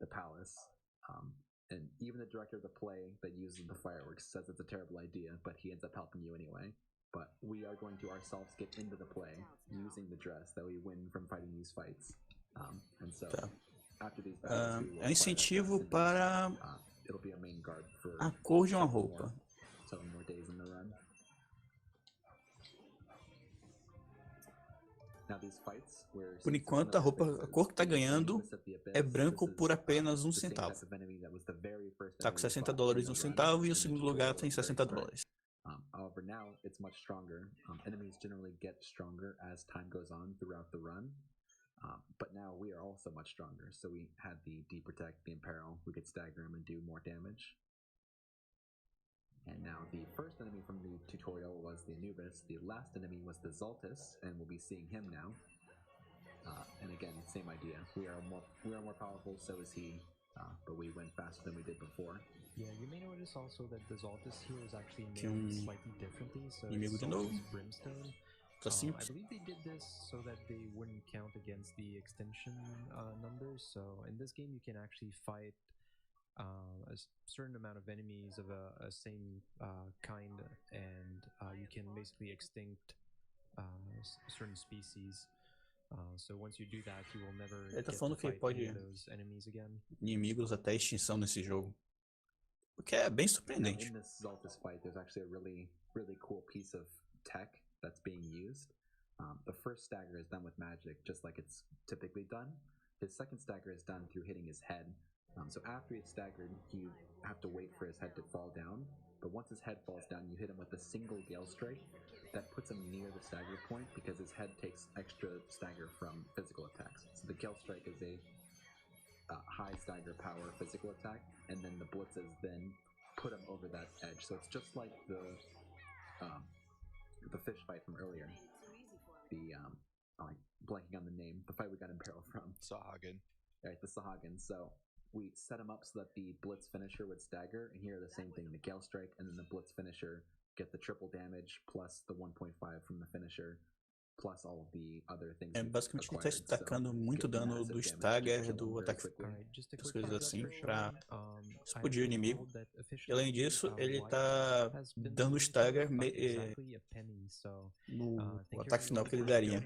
the palace. And even the director of the play that uses the fireworks says it's a terrible idea, but he ends up helping you anyway. But we are going to ourselves get into the play using the dress that we win from fighting these fights. And so after these battles, we will É um incentivo acquire that para dress and it'll be a main guard for a cor de uma several roupa. several more days in the run. Now these fights, where Por enquanto, a cor que tá ganhando é branco por apenas $1. Tá com $60 um centavo e o segundo lugar tem $60. However, now it's much stronger. Enemies generally get stronger as time goes on throughout the run. But now we are also much stronger. So we had the Deprotect, the Imperil, we could stagger him and do more damage. And now the first enemy from the tutorial was the Anubis. The last enemy was the Zaltis, and we'll be seeing him now. And again, same idea. We are more powerful, so is he. But we went faster than we did before. Yeah, you may notice also that the Zaltis here is actually Que made slightly differently. So inimigo it's de novo. Zaltis Brimstone. Tá I simples. believe they did this so that they wouldn't count against the extension numbers. So in this game, you can actually fight a certain amount of enemies of a same kind, and you can basically extinct certain species. So once you do that, you will never Ele tá get falando to que fight pode any of those enemies again. inimigos até extinção nesse jogo. O que é bem Now, surpreendente. in this Zaltis fight, there's actually a really, really cool piece of tech that's being used. The first stagger is done with magic, just like it's typically done. His second stagger is done through hitting his head. So after he's staggered, you have to wait for his head to fall down. But once his head falls down, you hit him with a single Gale Strike that puts him near the stagger point because his head takes extra stagger from physical attacks. So the Gale Strike is a high stagger power physical attack, and then the blitzes then put him over that edge. So it's just like the fish fight from earlier. The I'm blanking on the name. The fight we got Imperil from. Sahagin. Right, the Sahagin. So we set him up so that the Blitz finisher would stagger, and here the same thing, the Gale Strike, and then the Blitz finisher get the triple damage plus the 1.5 from the finisher. plus all of the other things. Basicamente ele tá destacando muito dano do stagger, do ataque, as coisas assim, pra explodir o inimigo. E além disso, ele tá dando stagger no ataque final que ele daria.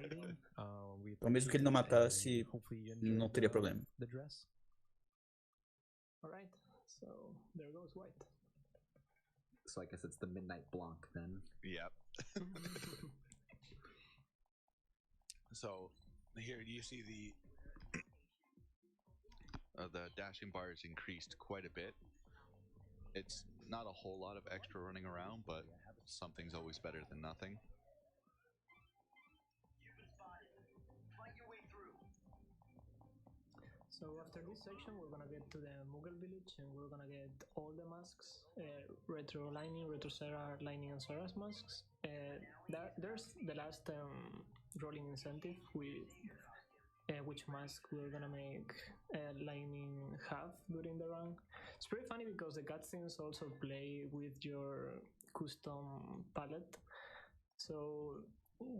Então mesmo que ele não matasse, não teria problema. Alright, so there goes white. So I guess it's the Midnight Blanc then. Yep. So here you see the dashing bar is increased quite a bit. It's not a whole lot of extra running around, but something's always better than nothing. So after this section, we're gonna get to the Mughal village, and we're gonna get all the masks, retro Lightning, retro Serra, Lightning and Serra's masks. There's the last rolling incentive with which mask we're gonna make Lightning have during the run. It's pretty funny because the cutscenes also play with your custom palette. So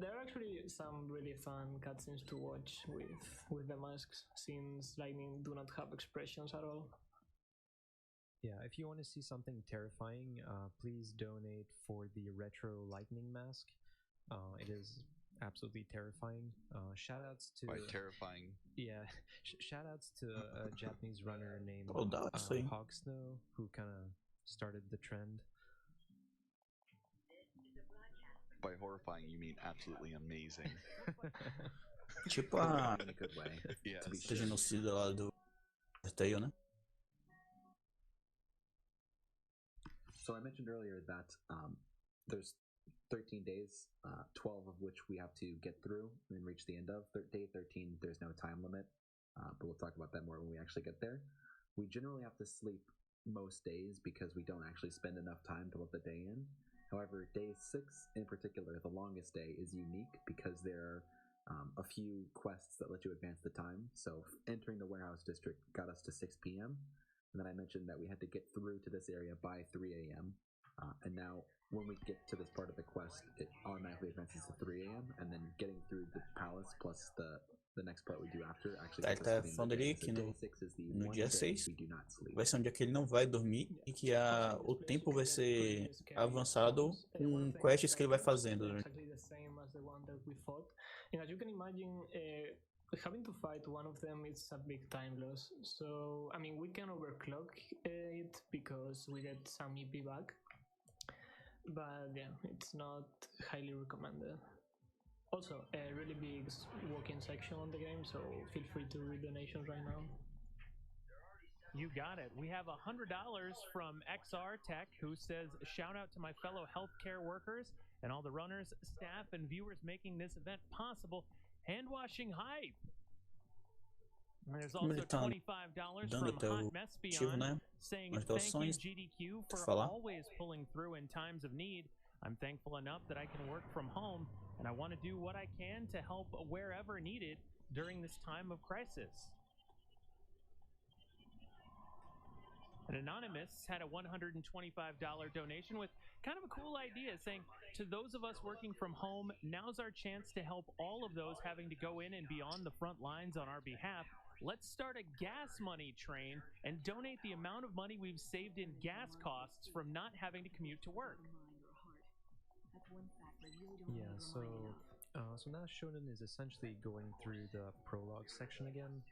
there are actually some really fun cutscenes to watch with the masks, since Lightning do not have expressions at all. Yeah, if you want to see something terrifying, please donate for the retro Lightning mask. It is absolutely terrifying. Shoutouts to terrifying. Yeah, shoutouts to a Japanese runner named Hogsnow, who kind of started the trend. By horrifying, you mean absolutely amazing. Tipo a genocida lá do Restream, né? So I mentioned earlier that there's 13 days, 12 of which we have to get through and reach the end of. Day 13, there's no time limit, but we'll talk about that more when we actually get there. We generally have to sleep most days because we don't actually spend enough time to let the day in. However, day 6 in particular, the longest day, is unique because there are a few quests that let you advance the time. So entering the warehouse district got us to 6 p.m. And then I mentioned that we had to get through to this area by 3 a.m. And now when we get to this part of the quest, it automatically advances to 3 a.m. And then getting through the palace plus the next part we do after actually Ele tá falando ali que no dia 6 vai ser um dia que ele não vai dormir e que o tempo vai ser avançado com quests que ele vai fazendo. Exactly the same as the one that we fought. And as you can imagine, having to fight one of them is a big time loss. So, I mean, we can overclock it because we get some EP back. But yeah, it's not highly recommended. Also, a really big walk-in section on the game, so feel free to read donations right now. You got it. We have $100 from XR Tech, who says, shout out to my fellow healthcare workers and all the runners, staff, and viewers making this event possible. Hand washing hype. And there's also $25 from Hot Mess Beyond, saying thank you GDQ for always pulling through in times of need. I'm thankful enough that I can work from home, and I want to do what I can to help wherever needed during this time of crisis. An Anonymous had a $125 donation with kind of a cool idea, saying, to those of us working from home, now's our chance to help all of those having to go in and be on the front lines on our behalf. Let's start a gas money train and donate the amount of money we've saved in gas costs from not having to commute to work. Yeah, so now Shonen is essentially going through the prologue section again.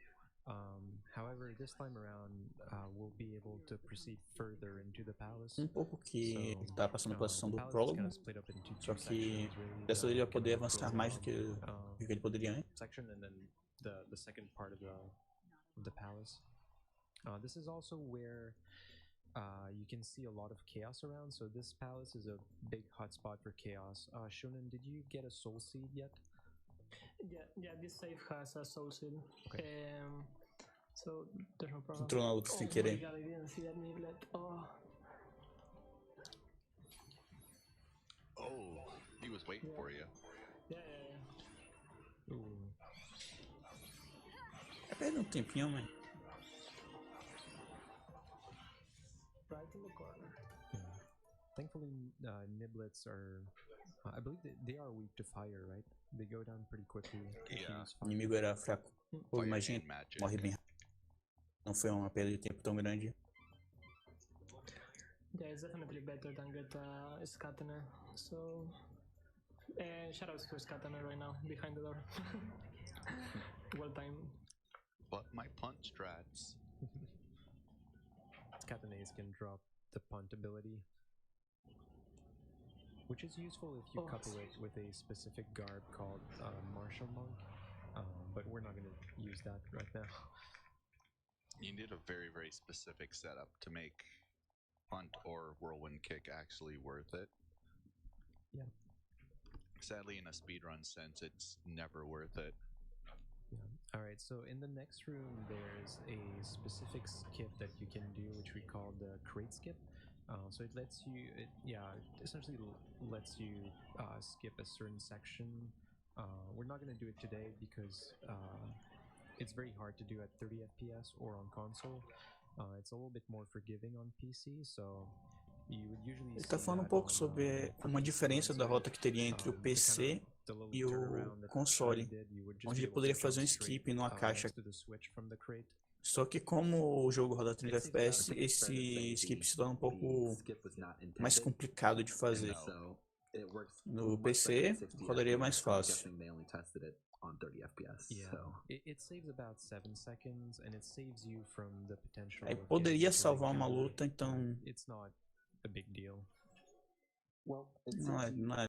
However, this time around, we'll be able to proceed further into the palace. Pouco que tá passando pela sessão do prólogo, só que dessa vez ele vai poder avançar mais do que ele poderia antes. Section and then the second part of the palace. This is also where you can see a lot of chaos around. So this palace is a big hotspot for chaos. Shonen, did you get a soul seed yet? Yeah, this save has a soul seed. Okay. So there's no problem. Entrou na outra sem querer. My God, I didn't see that niblet. Oh, he was waiting for you. Yeah. Ooh. Pera um tempinho, mãe. Right in the corner. Yeah. Thankfully, niblets are, I believe they are weak to fire, right? They go down pretty quickly. if you Yeah. use O fire. inimigo era fraco. Pô, Fire imagina, and magic. morre bem rápido. Não foi uma perda de tempo tão grande. Yeah, it's definitely better than get Scattener. So, shoutouts to Scattener right now behind the door. Well timed. But my punt strats. Catanase can drop the punt ability, which is useful if you couple it with a specific garb called Martial Monk, but we're not going to use that right now. You need a very, very specific setup to make punt or whirlwind kick actually worth it. Yeah. Sadly, in a speedrun sense, it's never worth it. Yeah. All right. So in the next room, there's a specific skip that you can do, which we call the crate skip. So it lets you, it essentially lets you skip a certain section. We're not going to do it today because it's very hard to do at 30 FPS or on console. It's a little bit more forgiving on PC, so you would usually Ele tá falando um pouco sobre uma diferença da rota que teria entre o PC e o console, onde ele poderia fazer um skip numa caixa. Só que como o jogo roda 30 FPS, esse skip se torna um pouco mais complicado de fazer. No PC, rodaria mais fácil. On 30 FPS. Yeah. So It saves about 7 seconds and it saves you from the potential. Aí poderia salvar uma luta, então It's not a big deal. well, não é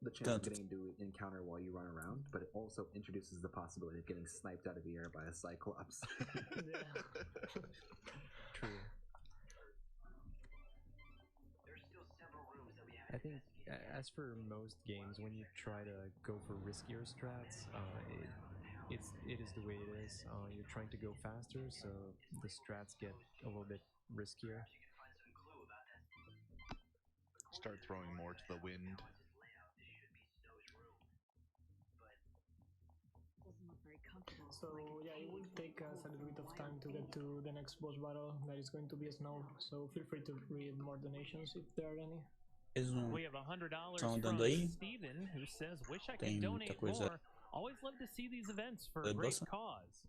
the chance tanto. of getting to encounter while you run around, but it also introduces the possibility of getting sniped out of the air by a Cyclops. True. I think as for most games, when you try to go for riskier strats, it is the way it is. You're trying to go faster, so the strats get a little bit riskier. Start throwing more to the wind. So yeah, it will take us a little bit of time to get to the next boss battle. That is going to be snow. So feel free to read more donations if there are any. Eles não We have $100 estão from dando aí. Steven, who says, "Wish I Tem could muita donate coisa. more. Always love to see these events for a Da great doação. cause."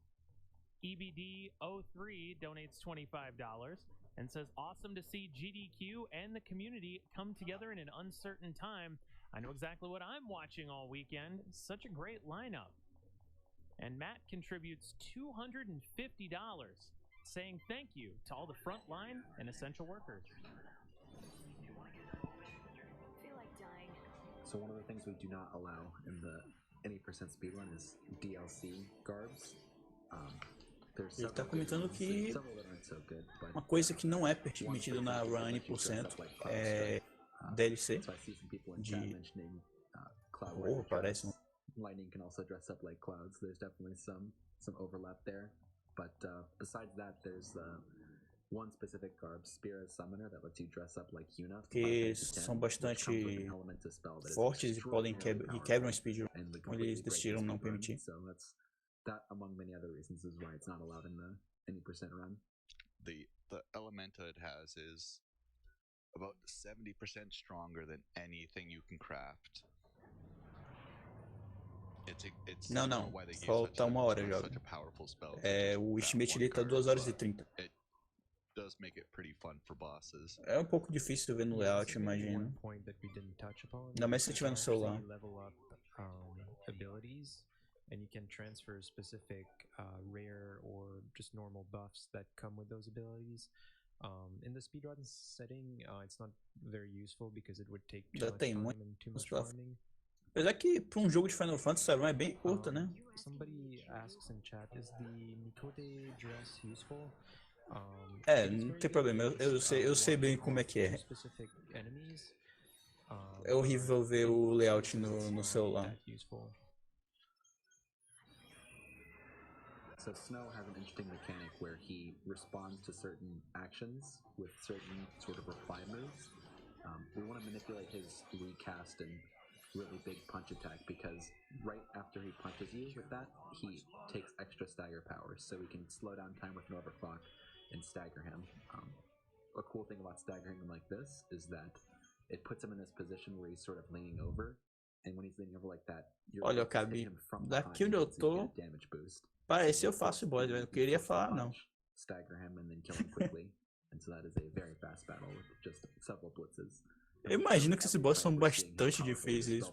EBD03 donates $25 and says, "Awesome to see GDQ and the community come together in an uncertain time. I know exactly what I'm watching all weekend. Such a great lineup." And Matt contributes $250, saying thank you to all the frontline and essential workers. So one of the things we do not allow in the any percent speedrun is DLC garbs. There's Ele tá several comentando good ones, que several that aren't so good, but uma coisa que não é permitido na Run N% é DLC so I see some people in chat de mentioning cloud parece um lightning can also dress up like clouds. There's definitely some overlap there, but besides that, there's one specific garb, Spirit Summoner, that lets you dress up like Yuna. que são bastante fortes e podem quebram o speedrun, eles decidiram não permitir. So that's that, among many other reasons, is why it's not allowed in the any percent run. The Elementa it has is about 70% stronger than anything you can craft. It's Não, why they gave falta uma hora já. such a powerful spell. O estimate dele tá 2 horas e 30. It does make it pretty fun for bosses. É um pouco difícil ver no layout, imagino. Ainda mais se tiver no celular. Abilities, and you can transfer specific rare or just normal buffs that come with those abilities. In the speedrun setting, it's not very useful because it would take too much time and too much farming. Apesar que para um jogo de Final Fantasy a run é bem curta, né? Somebody asks in chat, is the Mikote dress useful? Não tem problema, eu sei bem como é que é. É horrível ver o layout no celular. So Snow has an interesting mechanic where he responds to certain actions with certain sort of reply moves. We want to manipulate his recast and really big punch attack because right after he punches you with that, he takes extra stagger powers, so we can slow down time with an overclock and stagger him. A cool thing about staggering him like this is that it puts him in this position where he's sort of leaning over, And when he's leaning over like that, you're Olha, eu able to hit acabei. him from Daqui behind, onde eu so you get tô, a damage boost. pareceu fácil boss, velho. Eu queria falar, não. Stagger him and then kill him quickly. And so that is a very fast battle with just several blitzes. Eu imagino que esses boss são bastante difíceis,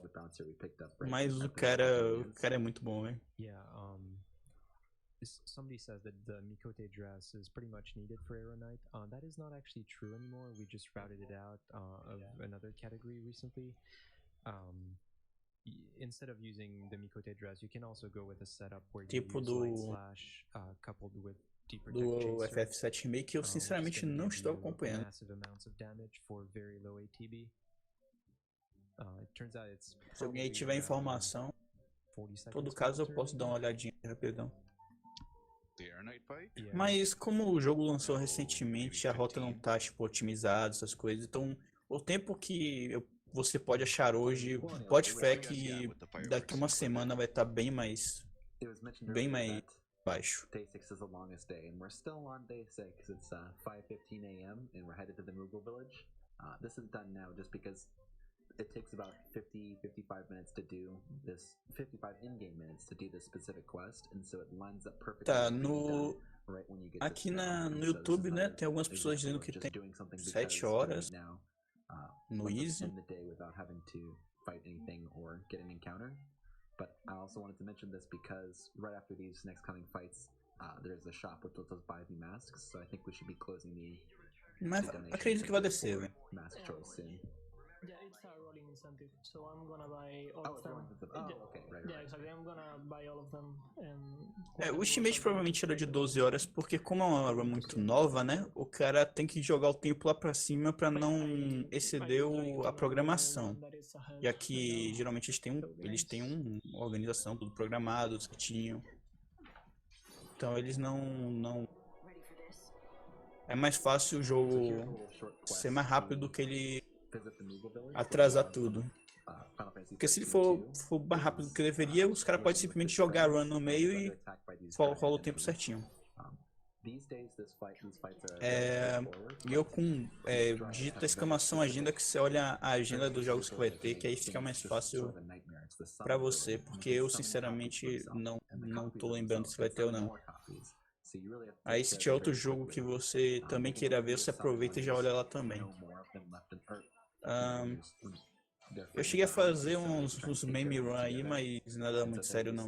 mas o cara é muito bom, velho. Yeah, somebody says that the Mikote dress is pretty much needed for Arrow Knight. That is not actually true anymore. We just routed it out of another category recently. Instead of using the Mikote dress, you can also go with a setup where you Tipo use light slash coupled with deeper tech do chaser, FF7 que eu sinceramente não estou acompanhando. massive amounts of damage for very low ATB. It turns out it's Se alguém aí tiver informação, em todo caso eu posso dar uma olhadinha rapidão. Mas como o jogo lançou recentemente, a rota não tá tipo otimizada, essas coisas, então o tempo que você pode achar hoje, pode fé que daqui uma semana vai estar bem mais baixo. Day 6 is the longest day, and we're still on day 6. It's 5:15 a.m. and we're headed to the Mughal village. This is done now just because it takes about 55 minutes to do this, 55 in-game minutes to do this specific quest, and so it lines up perfectly. Tá, aqui no YouTube, né, tem algumas pessoas dizendo que tem 7 horas no Easy. But I also wanted to mention this because right after these next coming fights, there's a shop which lets us buy the masks, so I think we should be closing the Mas acredito que vai descer, velho. Mask choice soon. Yeah, it's a rolling incentive, so I'm gonna buy all of them. Okay, right. Yeah, exactly. I'm gonna buy all of them. And O estimate provavelmente era de 12 horas, porque como é uma arma muito nova, né, o cara tem que jogar o tempo lá pra cima pra não exceder a programação. Já que geralmente eles têm uma organização, tudo programado, certinho. Então eles não... É mais fácil o jogo ser mais rápido do que ele atrasar tudo. Porque se ele for mais rápido do que deveria, os caras podem simplesmente jogar run no meio e rola o tempo certinho. E eu digito exclamação agenda, que você olha a agenda dos jogos que vai ter, que aí fica mais fácil pra você, porque eu sinceramente não tô lembrando se vai ter ou não. Aí se tiver outro jogo que você também queira ver, você aproveita e já olha lá também. Eu cheguei a fazer uns meme run aí, mas nada muito sério não.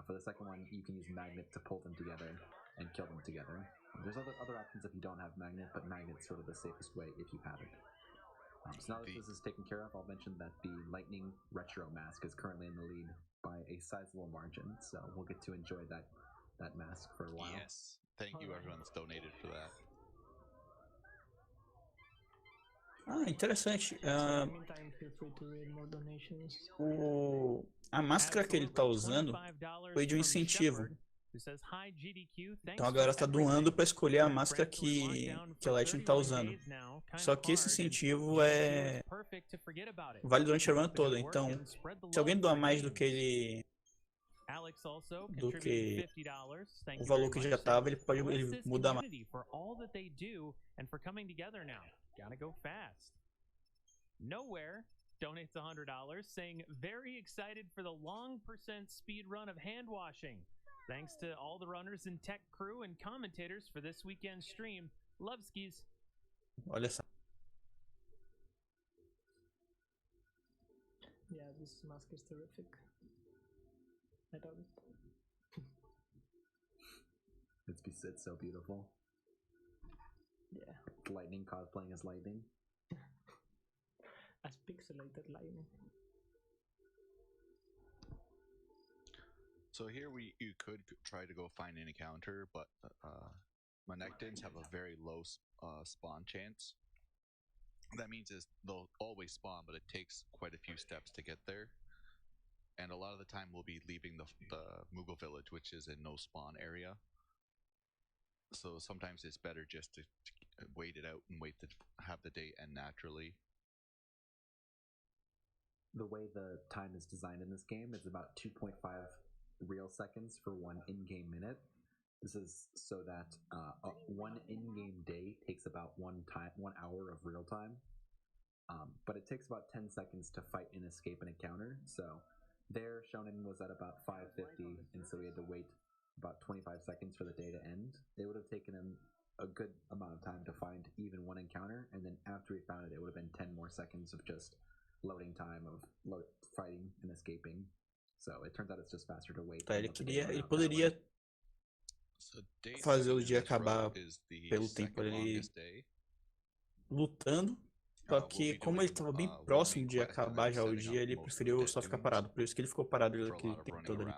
For the second one, you can use magnet to pull them together and kill them together. There's other options if you don't have magnet, but magnet's sort of the safest way if you have it. So now that this is taken care of, I'll mention that the Lightning Retro mask is currently in the lead by a sizable margin, so we'll get to enjoy that mask for a while. Yes, thank you everyone that's donated for that. Interessante. A máscara que ele tá usando foi de um incentivo. Então a galera tá doando pra escolher a máscara que a Lightning tá usando. Só que esse incentivo vale durante a run toda. Então, se alguém doar mais do que o valor que já tava, ele muda mais. Gotta go fast. Nowhere donates $100, saying very excited for the long percent speed run of hand washing. Thanks to all the runners and tech crew and commentators for this weekend stream. Love skis. Olha só. Yeah, this mask is terrific. I love it. It's so beautiful. Yeah. Lightning cosplaying as lightning. As pixelated lightning. So here you could try to go find an encounter, but Monectins have a very low spawn chance. That means they'll always spawn, but it takes quite a few steps to get there. And a lot of the time we'll be leaving the Mughal village, which is a no spawn area. So sometimes it's better just to wait it out and wait to have the day end naturally. The way the time is designed in this game is about 2.5 real seconds for one in-game minute. This is so that one in-game day takes about 1 hour of real time. But it takes about 10 seconds to fight and escape an encounter. So their shonen was at about 550, and so we had to wait about 25 seconds for the day to end. It would have taken him a good amount of time to find even one encounter, and then after he found it, it would have been 10 more seconds of just loading time of fighting and escaping. So it turns out it's just faster to wait. Tá, ele poderia fazer o dia acabar pelo tempo ali lutando, só que como ele estava bem próximo de acabar já o dia, ele preferiu só ficar parado. Por isso que ele ficou parado aquele tempo todo ali.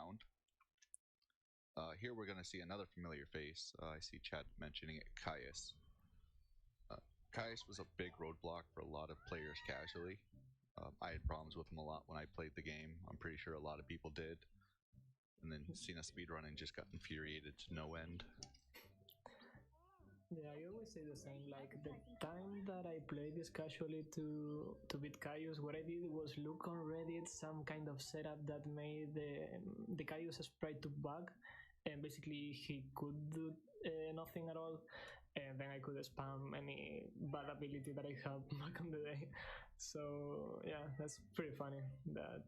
Here we're going to see another familiar face. I see Chad mentioning it, Caius. Caius was a big roadblock for a lot of players casually. I had problems with him a lot when I played the game. I'm pretty sure a lot of people did. And then seeing a speedrun and just got infuriated to no end. Yeah, I always say the same. Like the time that I played this casually to beat Caius, what I did was look on Reddit some kind of setup that made the Caius sprite to bug, and basically he could do nothing at all, and then I could spam any bad ability that I have back on the day. So yeah, that's pretty funny that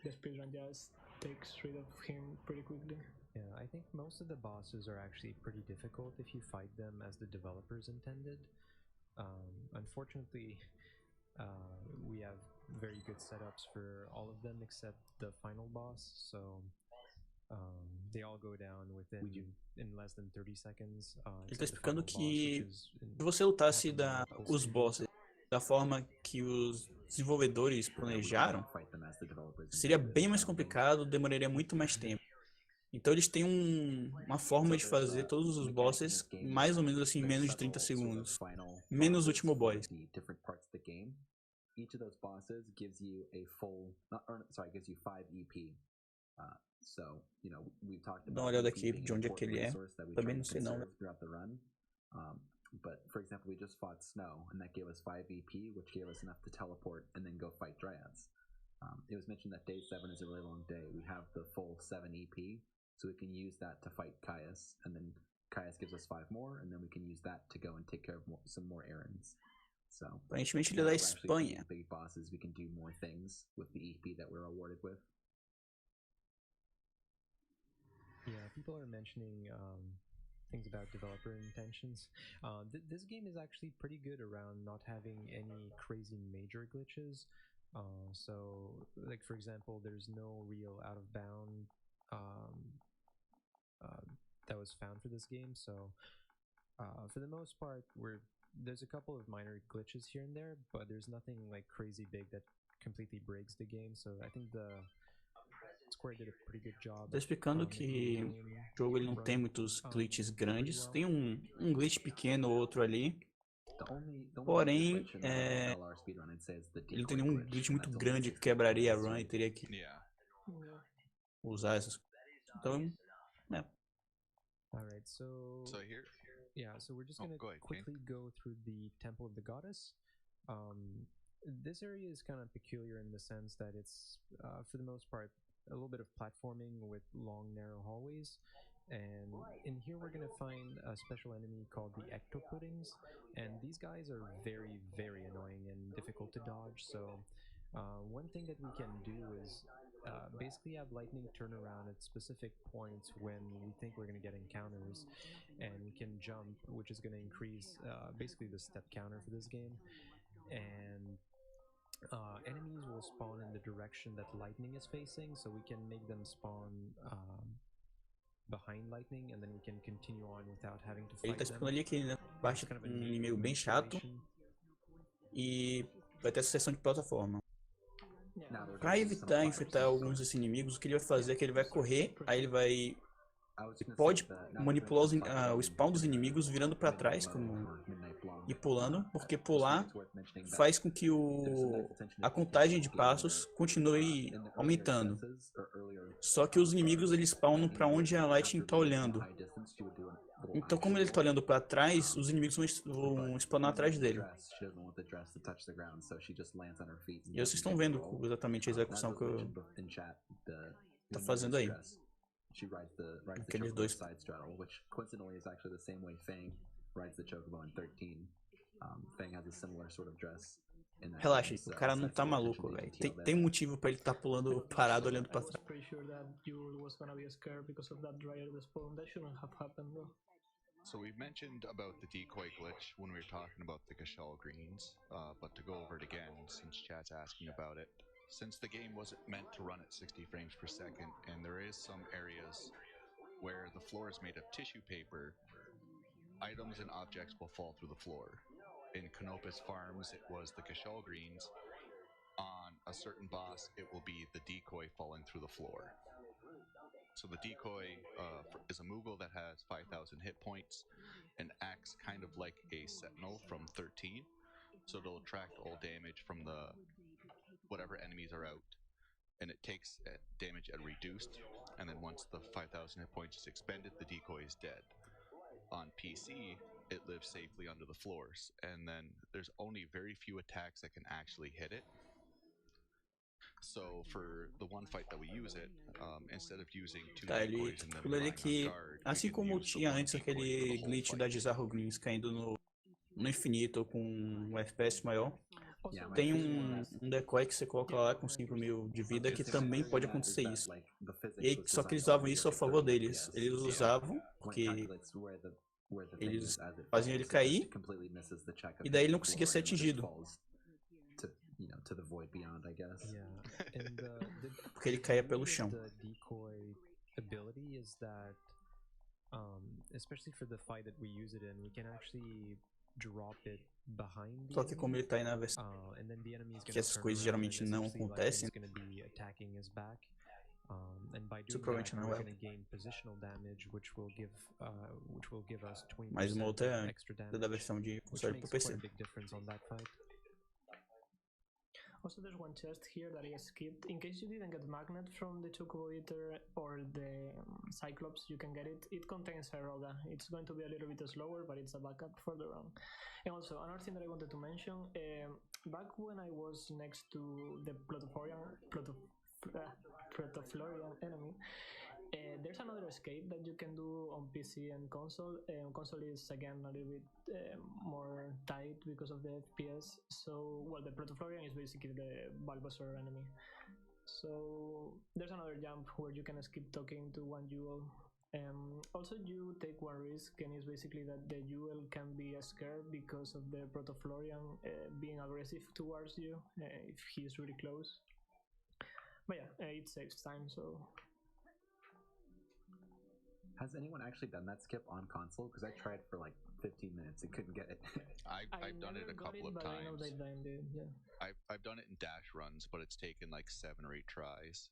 the speedrun just takes rid of him pretty quickly. Yeah, I think most of the bosses are actually pretty difficult if you fight them as the developers intended. Unfortunately, we have very good setups for all of them except the final boss, so they all go down in less than 30 seconds. Ele está explicando que se você lutasse os bosses da forma que os desenvolvedores planejaram, seria bem mais complicado, demoraria muito mais tempo. Então eles têm uma forma de fazer todos os bosses mais ou menos assim em menos de 30 segundos, menos o último boss. Each of those bosses gives you a full, gives you 5 EP. So, you know, we've talked about Dá uma olhada aqui de onde é que ele é. Também não sei não. But for example, we just fought Snow, and that gave us 5 EP, which gave us enough to teleport and then go fight Dryads. It was mentioned that day 7 is a really long day. We have the full 7 EP, so we can use that to fight Caius, and then Caius gives us 5 more, and then we can use that to go and take care of some more errands. So, aparentemente ele é da Espanha. Big bosses, we can do more things with the EP that we're awarded with. Yeah, people are mentioning things about developer intentions. This game is actually pretty good around not having any crazy major glitches. So, like for example, there's no real out of bound that was found for this game. So, for the most part, there's a couple of minor glitches here and there, but there's nothing like crazy big that completely breaks the game. So, I think the Square did a pretty good job. Tá explicando que o jogo ele não tem muitos glitches grandes, tem um glitch pequeno ou outro ali. Porém, ele tem um glitch muito grande que quebraria a run e teria que usar essas coisas. Então, Alright, so here, so we're just gonna quickly go through the Temple of the Goddess. This area is kind of peculiar in the sense that it's, for the most part, a little bit of platforming with long, narrow hallways. And in here we're going to find a special enemy called the Ectopuddings, and these guys are very, very annoying and difficult to dodge. So one thing that we can do is basically have lightning turn around at specific points when we think we're going to get encounters, and we can jump, which is going to increase basically the step counter for this game. And enemies will spawn in the direction that lightning is facing, so we can make them spawn behind lightning, and then we can continue on without having to fight them. Ele tá explicando ali que na parte um inimigo bem chato e vai ter essa seção de plataforma. Para evitar enfrentar alguns desses inimigos, o que ele vai fazer é que ele vai correr, aí ele vai pode manipular o spawn dos inimigos virando para trás e pulando, porque pular faz com que a contagem de passos continue aumentando. Só que os inimigos eles spawnam para onde a Lightning está olhando. Então, como ele está olhando para trás, os inimigos vão spawnar atrás dele. E vocês estão vendo exatamente a execução que eu tô fazendo aí. She rides the Aqueles chocobo dois. side straddle, which coincidentally is actually the same way Fang rides the chocobo in 13. Fang has a similar sort of dress. in that Relaxa, game, o so cara não tá pay attention maluco, to velho. detail there. Tem motivo pra ele tá pulando parado olhando pra I was trás. pretty sure that you was gonna be scared because of that dryer the spawn. That shouldn't have happened though. So we mentioned about the decoy glitch when we were talking about the XIII greens, but to go over it again, since chat's asking about it, since the game wasn't meant to run at 60 frames per second, and there is some areas where the floor is made of tissue paper, items and objects will fall through the floor. In Canopus Farms, it was the XIII greens. On a certain boss, it will be the decoy falling through the floor. So the decoy is a Moogle that has 5,000 hit points and acts kind of like a sentinel from 13. So it'll attract all damage from the whatever enemies are out, and it takes damage at reduced. And then once the 5,000 hit points is expended, the decoy is dead. On PC, it lives safely under the floors, and then there's only very few attacks that can actually hit it. So for the one fight that we use it, instead of using two Tá, ele decoys and then pula ali relying on que, guard, we assim can como use the tinha one antes decoy for the aquele whole glitch da fight. XIII Greens caindo no infinito com um FPS maior, Yeah, my tem opinion is um decoy que você coloca lá com 5.000 de vida que também pode acontecer isso. E aí, só que eles usavam isso a favor deles. Eles usavam porque eles faziam ele cair e daí ele não conseguia ser atingido. To the void beyond, I guess. Yeah, and Porque ele caía pelo chão. The decoy ability is that, especially for the fight that we use it in, we can actually drop it behind the Só que enemy, como ele tá aí na versão and then the enemy is que gonna essas turn coisas around geralmente and não essentially, like, acontecem, he's gonna be attacking his back. And by isso doing provavelmente that, não we're é. gonna gain positional damage, which will give us 20% Mais uma outra extra da damage, versão de which console pro makes quite PC. a big difference on that fight. Also, there's one chest here that I skipped. In case you didn't get magnet from the Chocobo Eater or the Cyclops, you can get it. It contains Herolda. It's going to be a little bit slower, but it's a backup for the run. And also, another thing that I wanted to mention, back when I was next to the Protoflorian enemy, there's another escape that you can do on PC and console. Console is again a little bit more tight because of the FPS. So, well, the Protoflorian is basically the Bulbasaur enemy. So there's another jump where you can skip talking to one Jewel. Also, you take one risk, and it's basically that the Jewel can be scared because of the Protoflorian being aggressive towards you if he's really close. But yeah, it saves time, so. Has anyone actually done that skip on console? Because I tried for like 15 minutes and couldn't get it. I've done it a couple of times. I know that Dime did, yeah. I've done it in dash runs, but it's taken like 7 or 8 tries.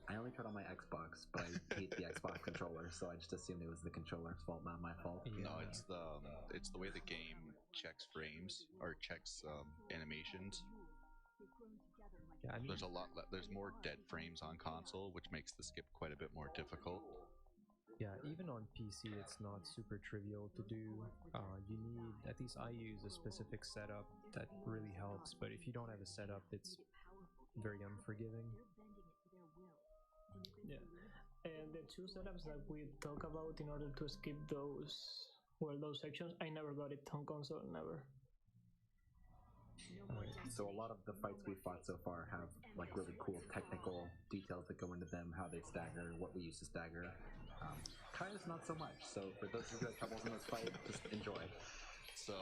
I only tried on my Xbox, but I hate the Xbox controller, so I just assumed it was the controller's fault, not my fault. No, it's the way the game checks frames or checks animations. Yeah, I mean, there's more dead frames on console, which makes the skip quite a bit more difficult. yeah, even on PC, it's not super trivial to do. You need, at least I use a specific setup that really helps, but if you don't have a setup, it's very unforgiving. Yeah, and the two setups that we talk about in order to skip those sections, I never got it on console, never. So a lot of the fights we fought so far have like really cool technical details that go into them, how they stagger, what we use to stagger. Kaya's not so much, so for those who got troubles in this fight, just enjoy. So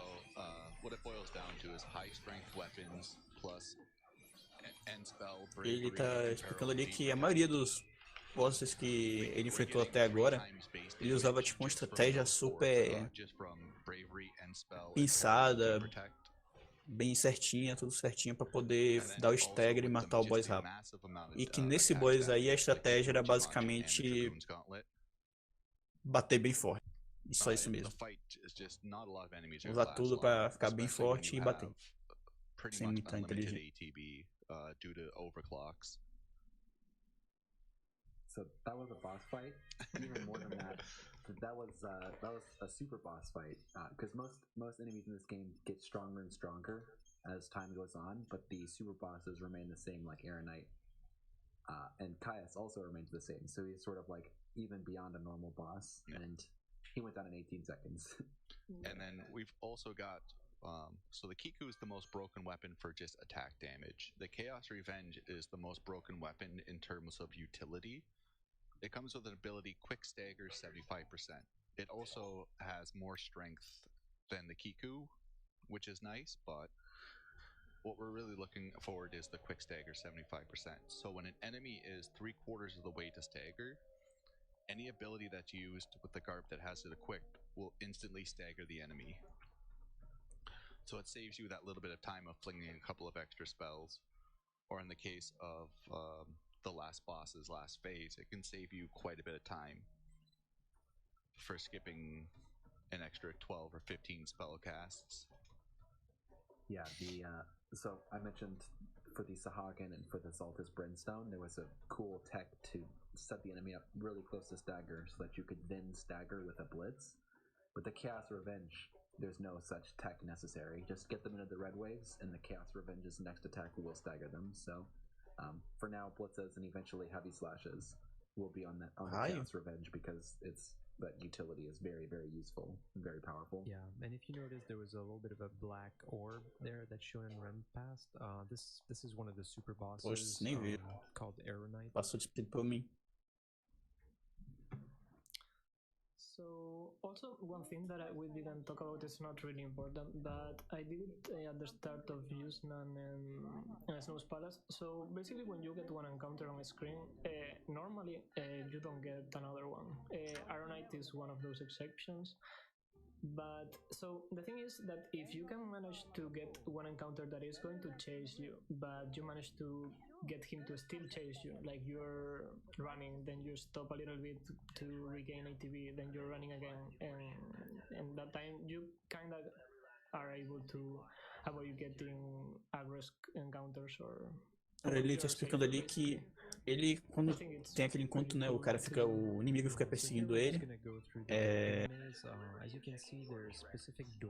what it boils down to is high strength weapons plus end spell, Ele bravery, tá explicando ali que a maioria dos bosses que ele enfrentou até agora, ele usava tipo uma estratégia super pensada, bem certinha, tudo certinho pra poder dar o stagger e matar o boss rápido. E que nesse boss aí a estratégia era basicamente bater bem forte. E só isso mesmo. Usar tudo pra ficar bem forte e bater. Sem muita inteligência. So that was a boss fight. Even more than that, that was a super boss fight. Because most enemies in this game get stronger and stronger as time goes on, but the super bosses remain the same, like Aeronite. And Caius also remains the same, so he's sort of like even beyond a normal boss, and he went down in 18 seconds. And then we've also got So the Kiku is the most broken weapon for just attack damage. The Chaos Revenge is the most broken weapon in terms of utility. It comes with an ability Quick Stagger 75%. It also has more strength than the Kiku, which is nice, but what we're really looking forward is the Quick Stagger 75%. So when an enemy is 3/4 of the way to stagger, any ability that's used with the Garp that has it equipped will instantly stagger the enemy. So it saves you that little bit of time of flinging a couple of extra spells, or in the case of the last boss's last phase, it can save you quite a bit of time for skipping an extra 12 or 15 spell casts. Yeah, so I mentioned for the Sahagin and for the Saltus Brimstone, there was a cool tech to set the enemy up really close to stagger so that you could then stagger with a blitz. With the Chaos Revenge, there's no such tech necessary. Just get them into the red waves, and the Chaos Revenge's next attack will stagger them. So, for now, blitzes and eventually heavy slashes will be on the Chaos Revenge because that utility is very, very useful and very powerful. Yeah, and if you notice, there was a little bit of a black orb there that Shonen Ren passed. This is one of the super bosses called Aeronite. Passou de speed por mim. So also one thing that we didn't talk about is not really important, but I did it at the start of Yusnan and Snow's Palace. So basically when you get one encounter on a screen, normally you don't get another one. Aronite is one of those exceptions. But so the thing is that if you can manage to get one encounter that is going to chase you, but you manage to get him to still chase you, like you're running, then you stop a little bit to regain ATB, then you're running again, and that time you kind of are able to avoid getting aggro encounters or... Ele tá explicando ali que ele, quando tem aquele encontro, né, o inimigo fica perseguindo ele,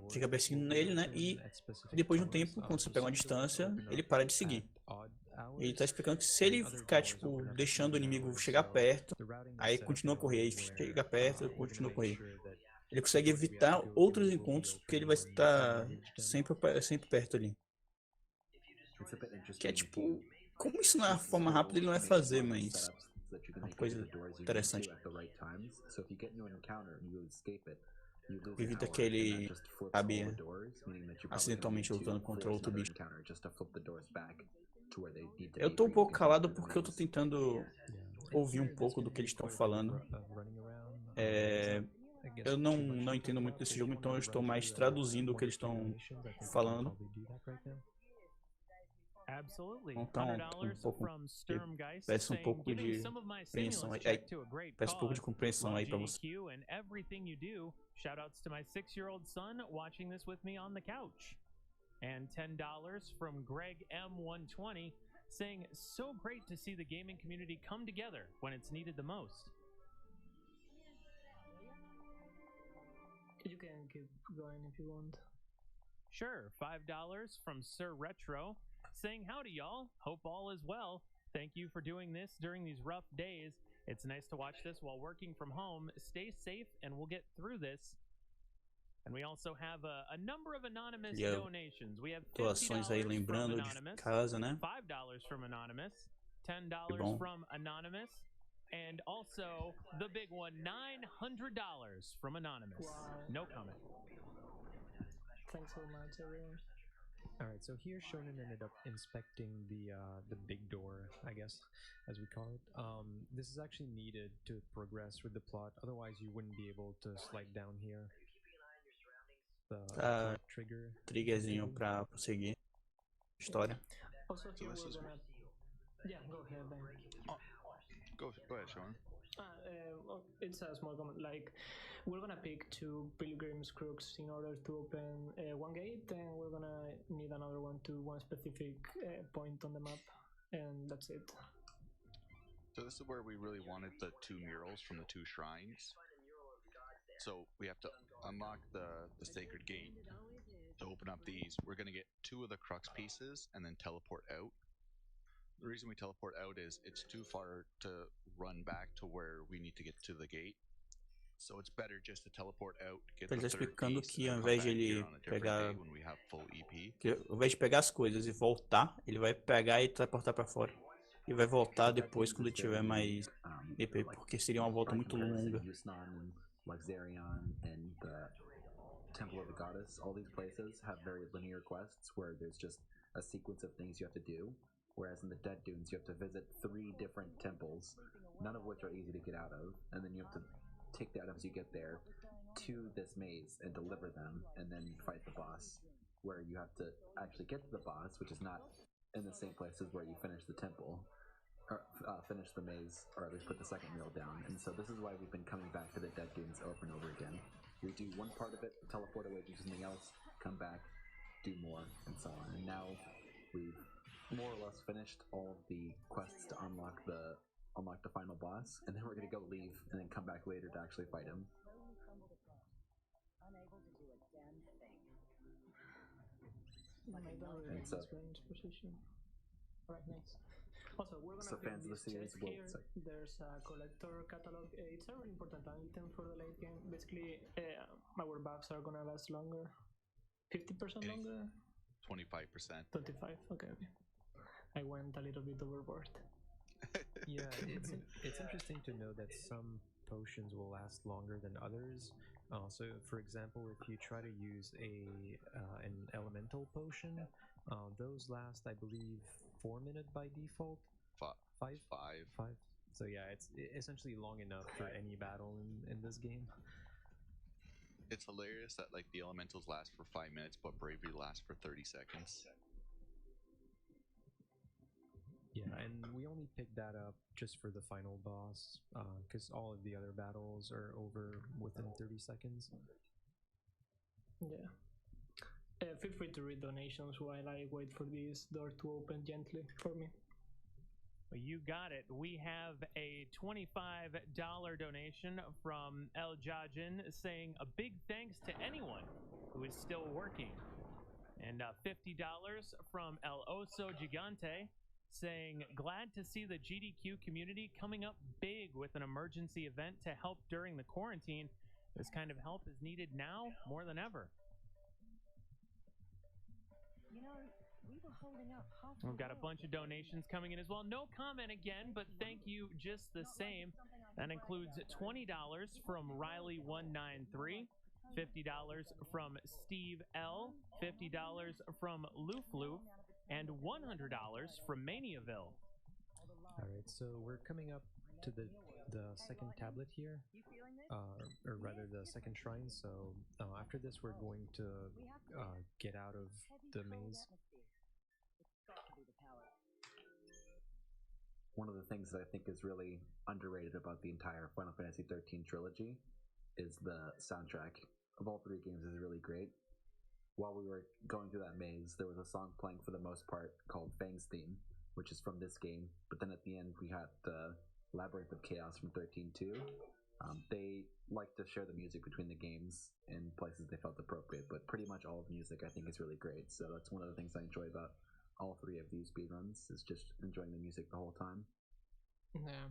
fica perseguindo ele, né, e depois de um tempo, quando você pega uma distância, ele para de seguir. Ele tá explicando que se ele ficar, tipo, deixando o inimigo chegar perto, aí continua a correr, aí chega perto, continua a correr. Ele consegue evitar outros encontros, porque ele vai estar sempre perto ali. Que é tipo... Como isso não é a forma rápida, ele não vai fazer, mas é uma coisa interessante. Evita que ele acabe acidentalmente lutando contra outro bicho. Eu tô um pouco calado porque eu tô tentando ouvir um pouco do que eles estão falando. Eu não entendo muito desse jogo, então eu estou mais traduzindo o que eles estão falando. Então, peço um pouco de compreensão aí pra você. Shoutouts to my 6-year-old son watching this with me on the couch. And $10 from Greg M120 saying, so great to see the gaming community come together when it's needed the most. You can keep going if you want. Sure, $5 from Sir Retro saying, howdy y'all, hope all is well. Thank you for doing this during these rough days. It's nice to watch this while working from home. Stay safe and we'll get through this. And we also have a number of anonymous donations. We have $50 aí from lembrando Anonymous, de casa, né? $5 from Anonymous, $10 from Anonymous, and also the big one, $900 from Anonymous. Wow. No comment. Thanks so much, everyone. All right, so here Shonen ended up inspecting the big door, I guess, as we call it. This is actually needed to progress with the plot. Otherwise, you wouldn't be able to slide down here. The Triggerzinho pra prosseguir a história. Also, here we're gonna... Yeah, go ahead, Ben. Go ahead, Sean. It's a small comment. Like, we're gonna pick 2 pilgrims crooks in order to open one gate, and we're gonna need another one to one specific point on the map, and that's it. So this is where we really wanted the 2 murals from the 2 shrines. So we have to unlock the sacred gate to open up these. We're gonna get 2 of the crux pieces and then teleport out. The reason we teleport out is it's too far to run back to where we need to get to the gate. So it's better just to teleport out, get Ele the tá third explicando piece, que ao and come invés de back here ele on a different pegar, day when we have full EP. que ao invés de pegar as coisas e voltar, ele vai pegar e teleportar pra fora. E vai voltar depois quando tiver mais EP, porque seria uma volta muito longa. Temple of the Goddess, all these places have very linear quests where there's just a sequence of things you have to do, whereas in the Dead Dunes you have to visit 3 different temples, none of which are easy to get out of, and then you have to take the items you get there to this maze and deliver them, and then fight the boss, where you have to actually get to the boss, which is not in the same places where you finish the temple, or finish the maze, or at least put the second meal down. And so this is why we've been coming back to the Dead Dunes over and over again. We do one part of it, teleport away, do something else, come back, do more, and so on. And now we've more or less finished all of the quests to unlock the final boss, and then we're gonna go leave and then come back later to actually fight him. And so, Alright, nice. Also, we're gonna pick this chest here. There's a collector catalog. It's a really important item for the late game. Basically, our buffs are gonna last longer. 50% longer? 25%. 25, okay. I went a little bit overboard. Yeah, it's interesting to know that some potions will last longer than others. So, for example, if you try to use an elemental potion, those last, I believe, 4 minutes by default. Five. So yeah, it's essentially long enough for any battle in this game. It's hilarious that like the elementals last for 5 minutes, but bravery lasts for 30 seconds. Yeah, and we only picked that up just for the final boss, because all of the other battles are over within 30 seconds. Yeah. Feel free to read donations while I wait for this door to open gently for me. Well, you got it. We have a $25 donation from El Jajin saying a big thanks to anyone who is still working. And $50 from El Oso Gigante saying, glad to see the GDQ community coming up big with an emergency event to help during the quarantine. This kind of help is needed now more than ever. You know, we were holding up half. We've got a bunch of donations coming in as well. No comment again, but thank you just the same. That includes $20 from Riley193, $50 from Steve L, $50 from Loof, and $100 from Maniaville. All right, so we're coming up to the second tablet here, or rather the second shrine. So after this, we're going to get out of the maze. One of the things that I think is really underrated about the entire Final Fantasy XIII trilogy is the soundtrack of all 3 games is really great. While we were going through that maze, there was a song playing for the most part called Fang's Theme, which is from this game, but then at the end we had the Labyrinth of Chaos from 13 too. They like to share the music between the games in places they felt appropriate, but pretty much all of the music I think is really great, so that's one of the things I enjoy about all 3 of these speedruns, is just enjoying the music the whole time. Yeah.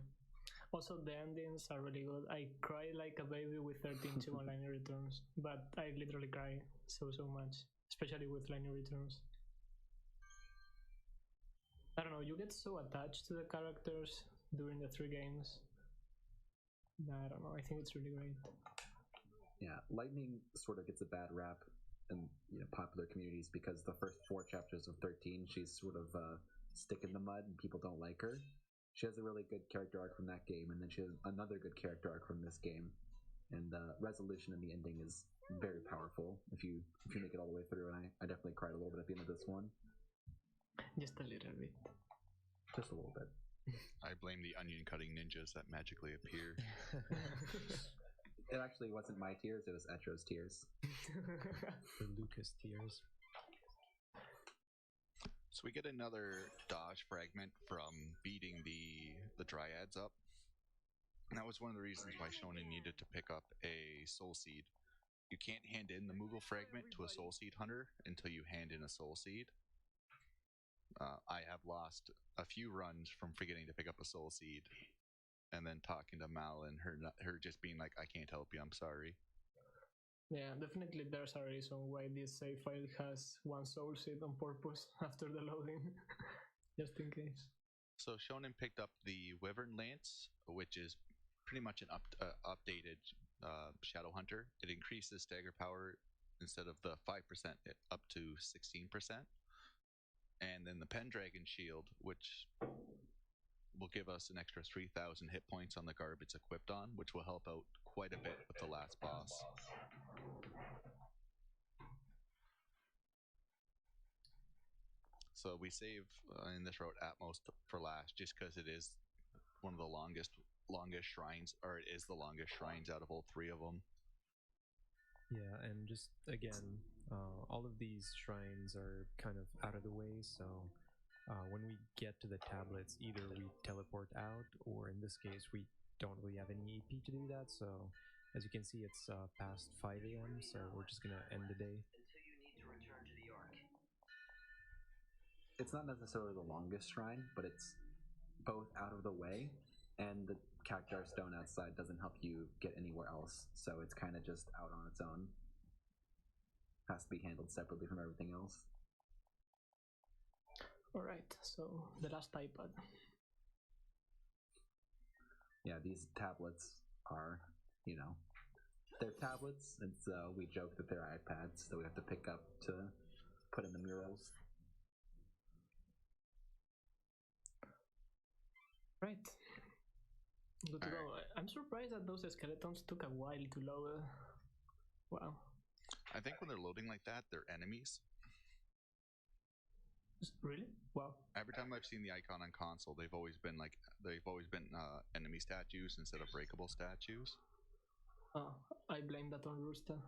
Also, the endings are really good. I cry like a baby with 13-2 on Linear Returns, but I literally cry so much, especially with Linear Returns. I don't know, you get so attached to the characters during the 3 games. I don't know, I think it's really great. Yeah, Lightning sort of gets a bad rap in popular communities because the first 4 chapters of 13, she's sort of stick in the mud and people don't like her. She has a really good character arc from that game, and then she has another good character arc from this game. And the resolution in the ending is very powerful if you make it all the way through, and I definitely cried a little bit at the end of this one. Just a little bit. Just a little bit. I blame the onion cutting ninjas that magically appear. It actually wasn't my tears, it was Etro's tears. The Lucas tears. So we get another dodge fragment from beating the dryads up. And that was one of the reasons why Shonen needed to pick up a soul seed. You can't hand in the Moogle fragment to a soul seed hunter until you hand in a soul seed. I have lost a few runs from forgetting to pick up a soul seed and then talking to Mal and her just being like, I can't help you, I'm sorry. Yeah, definitely there's a reason why this save file has one soul seed on purpose after the loading, just in case. So Shonen picked up the Wyvern Lance, which is pretty much an updated Shadow Hunter. It increases stagger power instead of the 5% up to 16%. And then the Pendragon Shield, which will give us an extra 3,000 hit points on the garb it's equipped on, which will help out quite a bit with the last boss. So we save in this route Atmos for last, just because it is one of the longest shrines, or it is the longest shrines out of all three of them. Yeah, and just again, all of these shrines are kind of out of the way, so when we get to the tablets, either we teleport out, or in this case, we don't really have any EP to do that, so as you can see, it's past 5 a.m., so we're just gonna end the day. Until you need to return to the Ark. It's not necessarily the longest shrine, but it's both out of the way, and the Cactuar Stone outside doesn't help you get anywhere else, so it's kind of just out on its own. Has to be handled separately from everything else. Alright, so the last iPad. Yeah, these tablets are, you know, they're tablets, and so we joke that they're iPads that we have to pick up to put in the murals. Right. Good to go. I'm surprised that those skeletons took a while to load. Wow. I think when they're loading like that, they're enemies. Really? Wow. Every time I've seen the icon on console, they've always been enemy statues instead of breakable statues. Oh, I blame that on Rooster.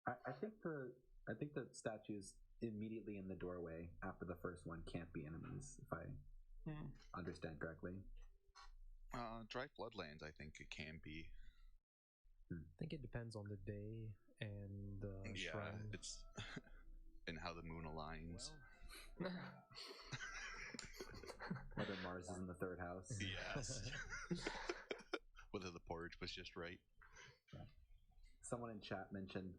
I think the statues immediately in the doorway after the first one can't be enemies, if I understand correctly. Dry Floodlands, I think it can be. I think it depends on the day and the shrine. It's and how the moon aligns. Whether Mars is in the third house. Yes. Whether the porridge was just right. Yeah. Someone in chat mentioned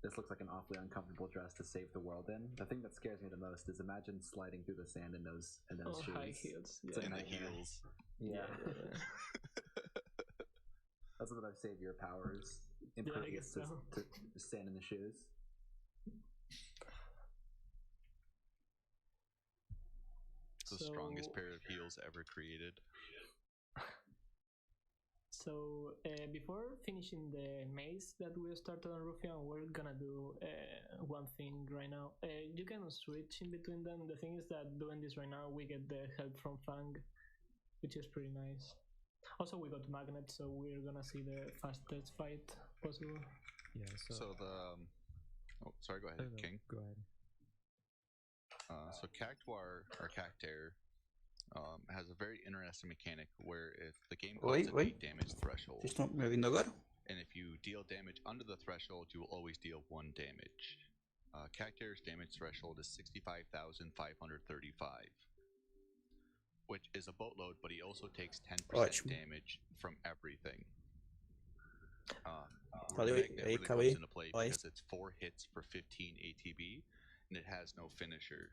this looks like an awfully uncomfortable dress to save the world in. The thing that scares me the most is imagine sliding through the sand in those shoes. High heels. It's in the heels. Yeah. That's what our savior powers. Impervious to sand in the shoes. It's the strongest pair of heels ever created. So before finishing the maze that we started on Ruffian, we're gonna do one thing right now. You can switch in between them. The thing is that doing this right now, we get the help from Fang, which is pretty nice. Also, we got Magnet, so we're gonna see the fastest fight possible. Yeah, so the... Oh, sorry, go ahead, King. Go ahead. So Cactuar, or Cactuar, has a very interesting mechanic where if the game calls an 8 damage threshold, Vocês estão me ouvindo agora? and if you deal damage under the threshold, you will always deal 1 damage. Cactuar's damage threshold is 65,535, which is a boatload, but he also takes 10% damage from everything. Magnet really comes into play because it's 4 hits for 15 ATB, and it has no finisher.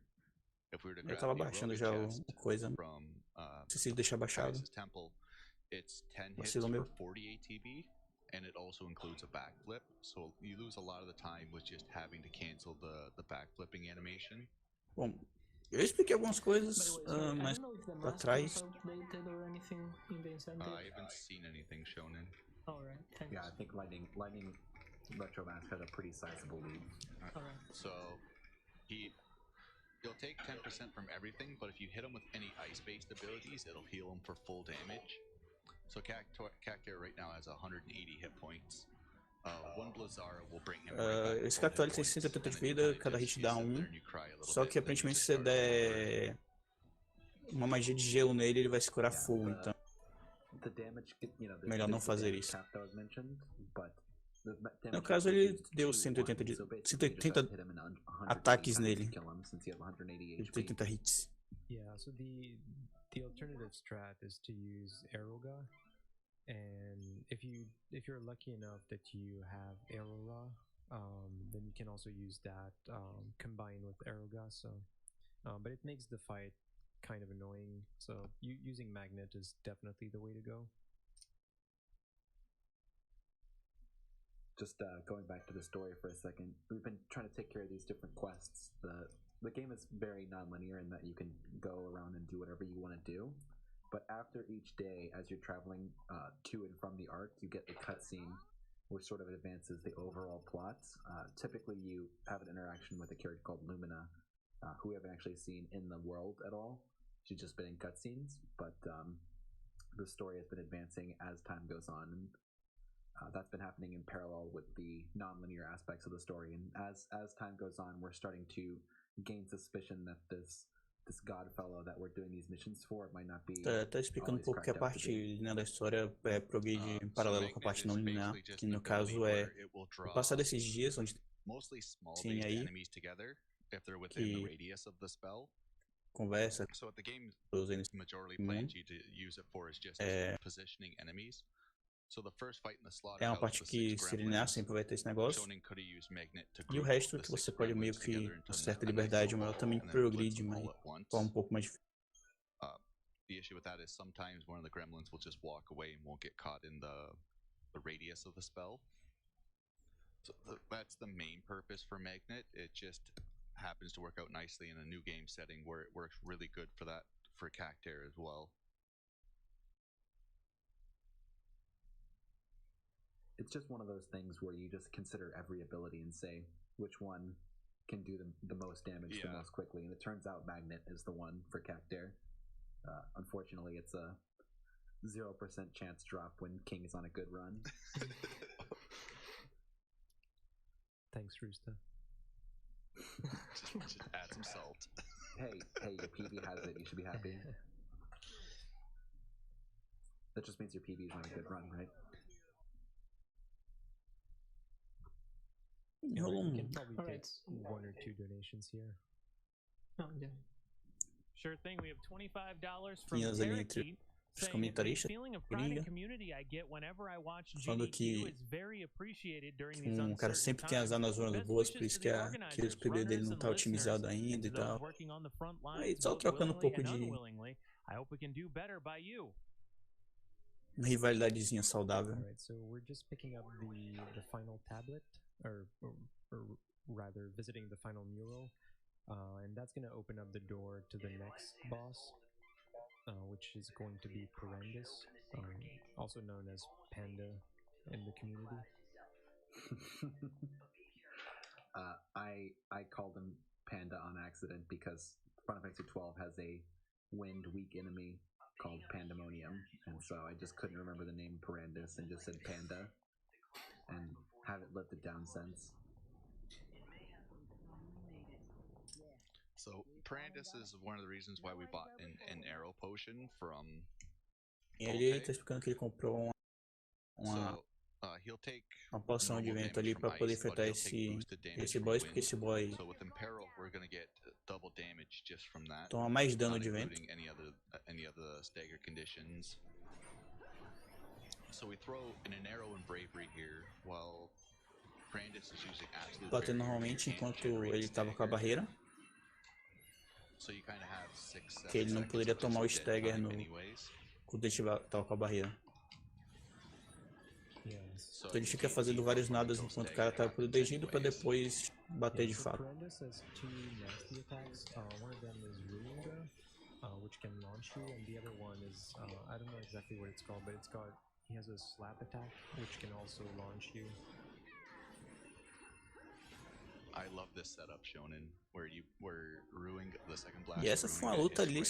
If we were to grab tava baixando já o coisa. From Se ele deixar baixado. Temple, it's 10 hits for 40 ATB, and it also includes a backflip, so you lose a lot of the time with just having to cancel the backflipping animation. Bom, eu expliquei algumas coisas, mas pra trás. I haven't seen anything shown in. Alright, thanks. Yeah, I think Lightning Retro Mask has a pretty sizable lead. Alright. So he'll take 10% from everything, but if you hit him with any ice-based abilities, it'll heal him for full damage. So Cactuar right now has 180 hit points. One Blizzara will bring him right back. Esse Cactuar tem 180 de vida, cada hit dá 1. Só que aparentemente se você der uma magia de gelo nele, ele vai se curar full, então melhor não fazer isso. No caso, ele deu 180 ataques nele. 180 hits. Yeah, Yeah, so the alternative strat is to use Aeroga, and if you're lucky enough that you have Aerora, then you can also use that combined with Aeroga. So, but it makes the fight kind of annoying. So using Magnet is definitely the way to go. Just going back to the story for a second, we've been trying to take care of these different quests. The game is very non-linear in that you can go around and do whatever you want to do. But after each day, as you're traveling to and from the arc, you get a cutscene which sort of advances the overall plot. Typically, you have an interaction with a character called Lumina, who we haven't actually seen in the world at all. She's just been in cutscenes, but the story has been advancing as time goes on, and that's been happening in parallel with the non-linear aspects of the story. And as time goes on, we're starting to gain suspicion that this Godfellow that we're doing these missions for might not be. Tá explicando um pouco que a parte linear da história progride em paralelo com a parte não linear, que no caso é o passar desses dias onde tem aí que conversa com os inimigos é uma parte que se linear sempre vai ter esse negócio, e o resto que você pode meio que com certa liberdade, mas também progride, mas forma um pouco mais difícil. The issue with that is sometimes one of the gremlins will just walk away and won't get caught in the radius of the spell. So that's the main purpose for Magnet. It just happens to work out nicely in a new game setting where it works really good for that for Cactair as well. It's just one of those things where you just consider every ability and say which one can do the most damage the most quickly, and it turns out Magnet is the one for Cactair. Unfortunately, it's a 0% chance drop when King is on a good run. Thanks, Rooster. just add some salt. Hey, your PB has it. You should be happy. That just means your PB is on a good run, right? We can probably take one or two donations here. Oh, yeah. Sure thing. We have $25 from Tinhas ali entre os comentaristas, falando que cara sempre tem azar nas zonas boas, por isso que o PB dele não tá otimizado ainda e tal. Aí só trocando um pouco de uma rivalidadezinha saudável. Alright, so we're just picking up the final tablet, or rather visiting the final mural, and that's going to open up the door to the next boss, which is going to be Perandus, also known as Panda in the community. I called him Panda on accident because Final Fantasy XII has a wind weak enemy called Pandemonium, and so I just couldn't remember the name Perandus and just said Panda, and haven't lived it down since. So Perandus is one of the reasons why we bought an arrow potion from. Ele tá explicando que ele comprou uma poção de vento ali para poder enfrentar esse boss, porque esse boy toma mais dano de vento. Batendo normalmente enquanto ele tava com a barreira, que ele não poderia tomar o stagger quando ele tava com a barreira. Então ele fica fazendo vários nadas enquanto o cara tá protegido para depois bater de fato. Which can launch you, and the other one is I don't know exactly what it's called, but he has a slap attack which can also launch you. I love this setup, Shonen, where ruining the second blast. E essa foi uma luta ali,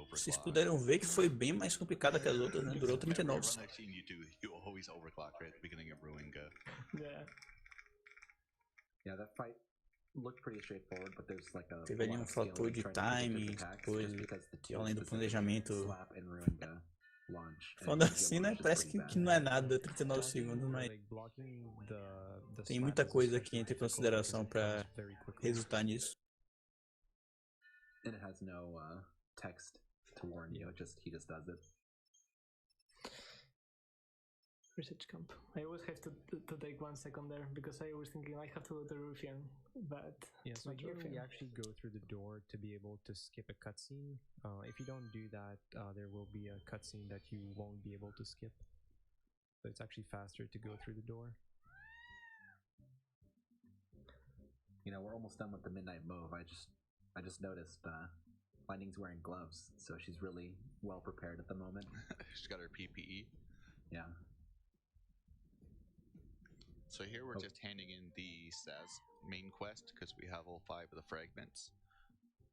vocês puderam ver que foi bem mais complicada que as outras, né? Durou 39. Yeah, that fight looked pretty straightforward, but there's like a teve ali um fator de time, coisa, e além do planejamento. Falando assim, né? Parece que não é nada 39 segundos, mas tem muita coisa que entra em consideração para resultar nisso. And it has no text to warn you. He just does it. Research camp. I always have to take 1 second there because I was thinking I have to go to Ruffian, but yeah. it's So not here Ruffian. we actually go through the door to be able to skip a cutscene. If you don't do that, there will be a cutscene that you won't be able to skip. So it's actually faster to go through the door. You know, we're almost done with the midnight move. I just noticed Lightning's wearing gloves, so she's really well prepared at the moment. She's got her PPE. Yeah. So here we're just handing in the SAS main quest because we have all 5 of the fragments.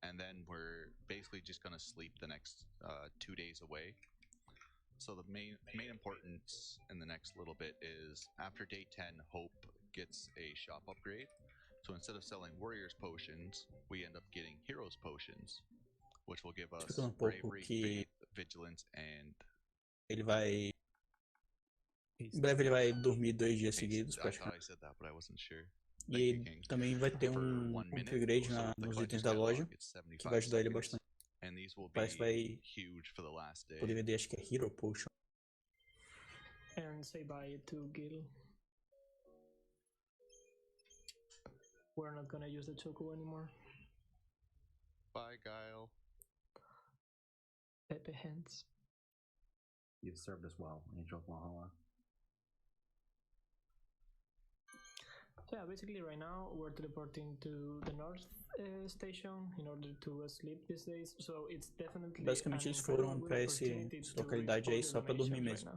And then we're basically just going to sleep the next 2 days away. So the main importance in the next little bit is after day 10, Hope gets a shop upgrade. So instead of selling Warriors Potions, we end up getting Heroes Potions, which will give us Bravery, Faith, Vigilance, and... Ele vai... Em breve ele vai dormir 2 dias seguidos, praticamente. E ele também vai ter um upgrade nos itens da loja, que vai ajudar ele bastante. Parece que vai poder vender, acho que é Hero Potion. And say bye to Gil. We're not gonna use the Choco anymore. Bye, Guile. Pepe hands. You've served us well, Angel of Valhalla. So yeah, basically right now we're teleporting to the north station in order to sleep these days. So it's definitely basicamente eles foram para essa localidade aí só para dormir mesmo.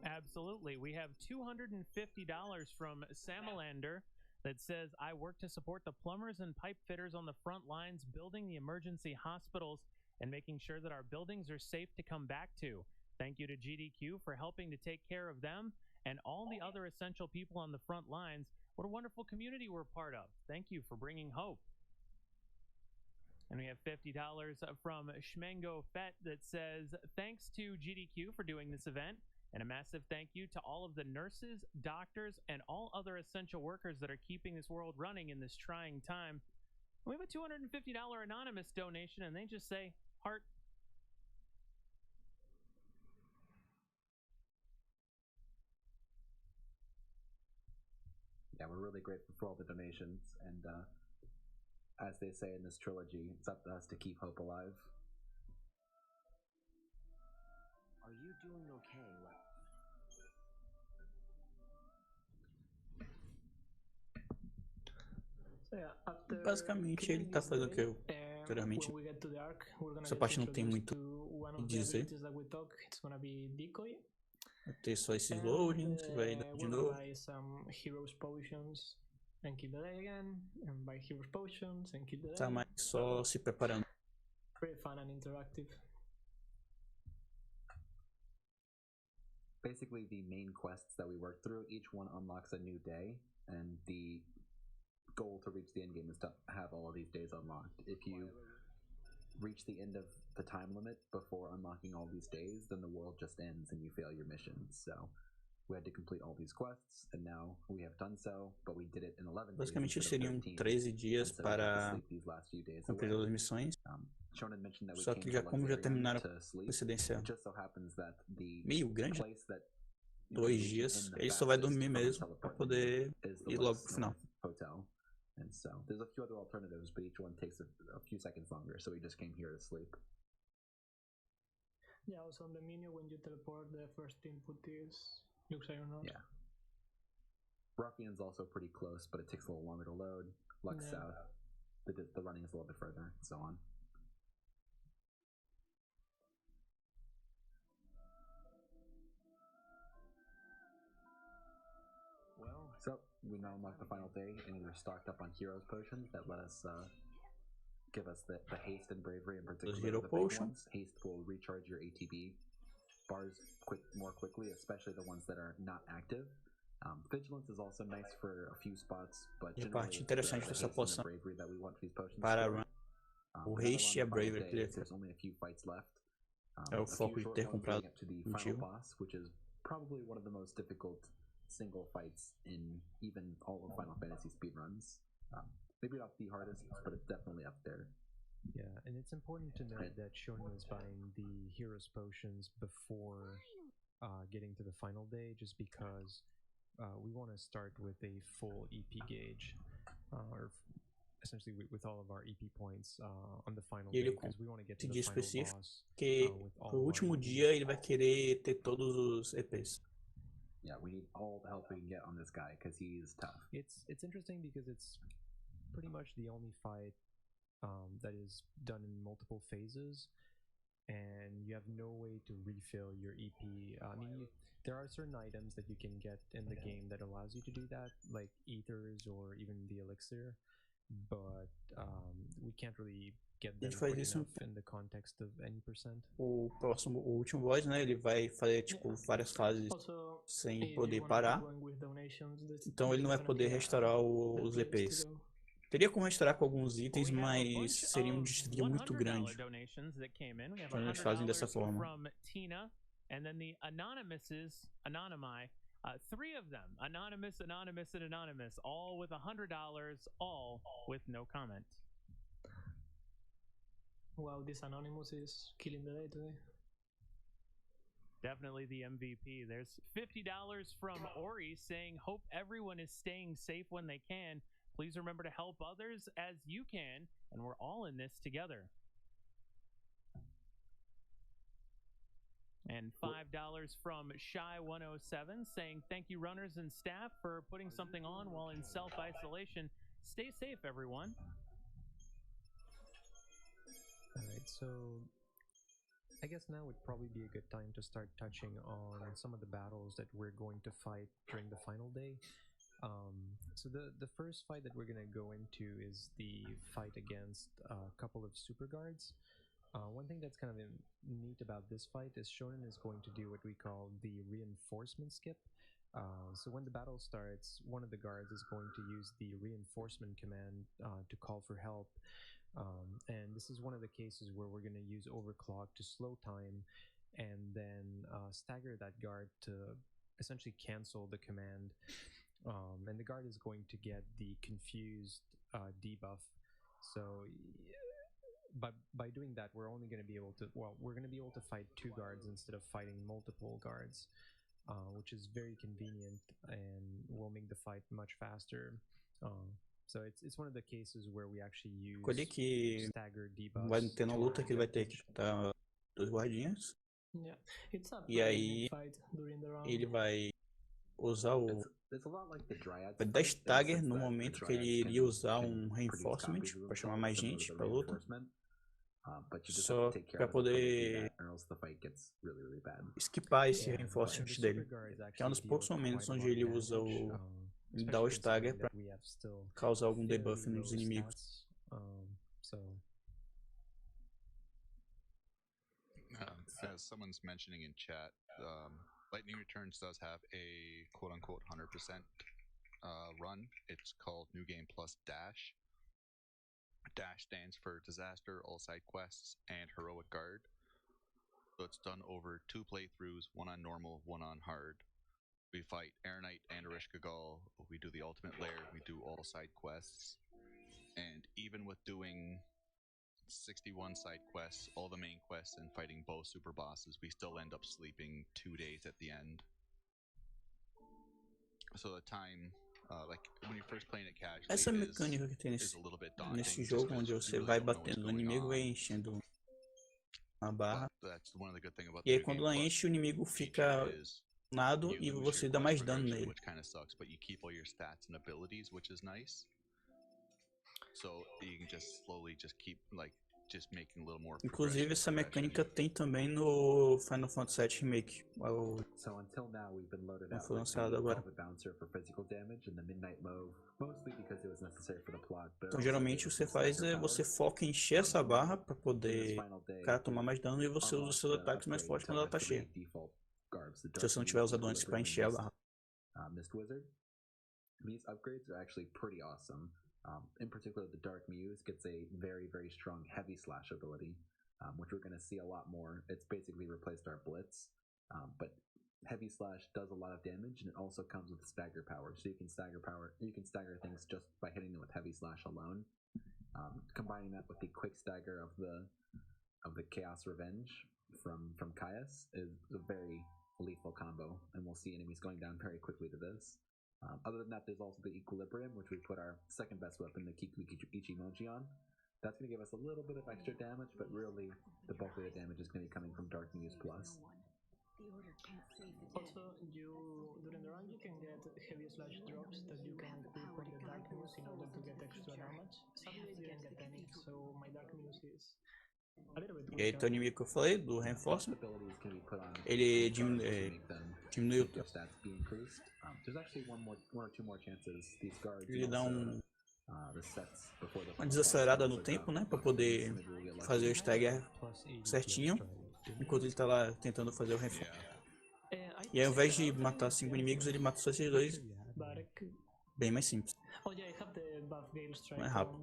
Absolutely. We have $250 from Samalander that says, I work to support the plumbers and pipe fitters on the front lines, building the emergency hospitals and making sure that our buildings are safe to come back to. Thank you to GDQ for helping to take care of them and all the other essential people on the front lines. What a wonderful community we're part of. Thank you for bringing hope. And we have $50 from Shmengo Fett that says, thanks to GDQ for doing this event. And a massive thank you to all of the nurses, doctors, and all other essential workers that are keeping this world running in this trying time. We have a $250 anonymous donation, and they just say, heart. Yeah, we're really grateful for all the donations, and as they say in this trilogy, it's up to us to keep hope alive. Are you doing okay? So yeah, basicamente ele tá fazendo o que eu anteriormente. Essa parte não tem muito o que dizer. Vai ter só esses loadings, vai dar de novo. Tá mais só se preparando. Pretty fun and interactive. Basically, the main quests that we work through, each one unlocks a new day, and the goal to reach the end game is to have all of these days unlocked. If you reach the end of the time limit before unlocking all these days, then the world just ends and you fail your missions. So we had to complete all these quests, and now we have done so, but we did it in 11 days. Basicamente seriam 13 dias para cumprir as missões. Só que como já terminaram a coincidência meio grande, 2 dias, ele só vai dormir mesmo para poder ir logo pro final. And so there's a few other alternatives, but each one takes a few seconds longer, so we just came here to sleep. Yeah, also on the menu when you teleport, the first input is Luxay or not. Yeah. Ruffian's also pretty close, but it takes a little longer to load. Lux South, the running is a little bit further, and so on. So we now unlock the final day, and we're stocked up on Heroes Potions that let us give us the haste and bravery in particular. Hero the Potion. Ones. Haste will recharge your ATB bars more quickly, especially the ones that are not active. Vigilance is also nice for a few spots, but E a parte interessante dessa poção bravery that we want these potions para for. O haste e a bravery que ele there's only a few fights left. É o foco de ter comprado up to the final boss, which is probably one of the most difficult single fights in even all of Final Fantasy speedruns. Maybe not the hardest, but it's definitely up there. Yeah, and it's important to note that Shonen is buying the Heroes potions before getting to the final day, just because we want to start with a full EP gauge, or essentially with all of our EP points on the final E day, ele because we want to get to dia the final específico boss que with all pro of our último EPs. dia ele vai querer ter todos os EPs. Yeah, we need all the help we can get on this guy because he's tough. It's interesting because it's pretty much the only fight that is done in multiple phases, and you have no way to refill your EP. I mean, there are certain items that you can get in the game that allows you to do that, like ethers or even the elixir, but we can't really get them quick enough in the context of any percent. O último boss, né, ele vai fazer tipo várias fases Also, sem if poder you wanna keep parar, going with donations, então ele não vai there's gonna poder be restaurar a os place EPs. to go. Teria como restaurar com alguns itens, We have a mas bunch seria um of desvio muito grande. $100 donations that came in. We have Então eles fazem dessa $100 forma. from Tina, and then the Anonymous, 3 of them, Anonymous, and Anonymous, all with $100, all with no comment. Wow, this Anonymous is killing the day today. Definitely the MVP. There's $50 from Ori saying, hope everyone is staying safe when they can. Please remember to help others as you can, and we're all in this together. And $5 from Shy107 saying, thank you runners and staff for putting something on while in self-isolation. Stay safe, everyone. Alright, so I guess now would probably be a good time to start touching on some of the battles that we're going to fight during the final day. So the first fight that we're going to go into is the fight against a couple of super guards. One thing that's kind of neat about this fight is Shonen is going to do what we call the reinforcement skip. So when the battle starts, one of the guards is going to use the reinforcement command to call for help. And this is one of the cases where we're going to use overclock to slow time and then stagger that guard to essentially cancel the command. And the guard is going to get the confused debuff. So by doing that, we're only going to be able to, we're going to be able to fight 2 guards instead of fighting multiple guards, which is very convenient and will make the fight much faster. So it's one of the cases where we actually use staggered debuffs. Vai ter uma luta que ele vai ter que botar 2 guardinhas. Yeah, it's a E aí fight during the round. ele vai usar o vai dar stagger no momento que ele iria usar um reinforcement para chamar mais gente para luta. Só para poder esquipar esse reinforcement dele, que é um dos poucos momentos onde ele usa ele dá o stagger para causar algum debuff nos inimigos. As someone's mentioning in chat, Lightning Returns does have a quote-unquote 100% run. It's called New Game Plus Dash. Dash stands for Disaster, All Side Quests, and Heroic Guard. So it's done over 2 playthroughs, one on normal, one on hard. We fight Aeronite and Erishkigal. We do the Ultimate Lair. We do all side quests. And even with doing 61 side quests, all the main quests, and fighting both super bosses, we still end up sleeping 2 days at the end. So the time, like when you're first playing it casually, Essa mecânica que tem nesse jogo, onde você vai batendo no inimigo e enchendo a barra. E aí quando ela enche, o inimigo fica nado e você dá mais dano nele. Which kind of sucks, but you keep all your stats and abilities, which is nice. So you can just slowly keep like just making a little more. Inclusive essa mecânica tem também no Final Fantasy VII Remake. So until now we've been loaded out foi lançado agora. Bouncer for physical damage and the Midnight Mauve, mostly because it was necessary for the plot. Então geralmente o que você faz é você foca em encher essa barra para poder o cara tomar mais dano e você usa os seus ataques mais fortes quando ela tá cheia. Se você não tiver usado antes para encher a barra. Mist Wizard. These upgrades are actually pretty awesome. In particular, the Dark Muse gets a very, very strong heavy slash ability, which we're going to see a lot more. It's basically replaced our Blitz, but Heavy Slash does a lot of damage, and it also comes with stagger power. So you can stagger things just by hitting them with Heavy Slash alone. Combining that with the quick stagger of the Chaos Revenge from Caius is a very lethal combo, and we'll see enemies going down very quickly to this. Other than that, there's also the Equilibrium, which we put our second best weapon, the Kiku Ichimoji, on. That's going to give us a little bit of extra damage, but really the bulk of the damage is going to be coming from Dark Muse Plus. Also, during the run you can get Heavy Slash drops that you can equip on the Dark Muse in order to get extra damage. Sadly, I didn't get any, so my Dark Muse is a little bit E aí tem o inimigo que eu falei, do Reinforcement. Ele diminuiu. Ele dá uma desacelerada no tempo, né? Pra poder fazer o stagger certinho. Enquanto ele tá lá tentando fazer o Reinforcement. E aí, ao invés de matar 5 inimigos, ele mata só esses 2. Bem mais simples. Não é rápido.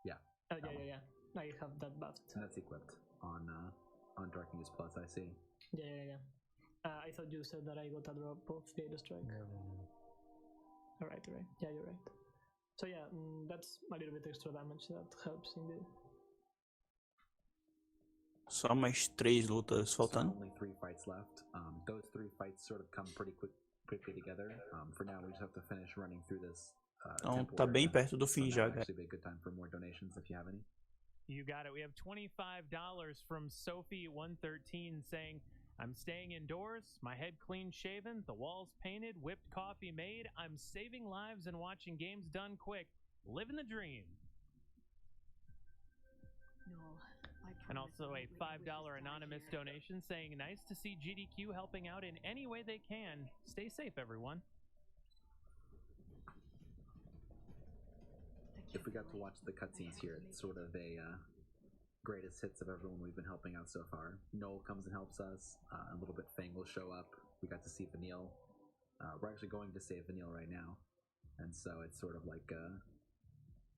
Yeah. Yeah. I have that buffed. And that's equipped on Dark Muse Plus, I see. Yeah. I thought you said that I got a drop of Gale Strike. No. Alright. Yeah, you're right. So yeah, that's a little bit extra damage that helps indeed. Só mais 3 lutas faltando. Only 3 fights left. Those 3 fights sort of come pretty quickly together. For now, we just have to finish running through this. Então tá bem perto do fim já, galera. You got it. We have $25 from Sophie113 saying, I'm staying indoors, my head clean shaven, the walls painted, whipped coffee made. I'm saving lives and watching games done quick. Living the dream. And also a $5 anonymous donation saying, nice to see GDQ helping out in any way they can. Stay safe, everyone. If we got to watch the cutscenes here, it's sort of a greatest hits of everyone we've been helping out so far. Noel comes and helps us. A little bit Fang will show up. We got to see Vanille. We're actually going to save Vanille right now. And so it's sort of like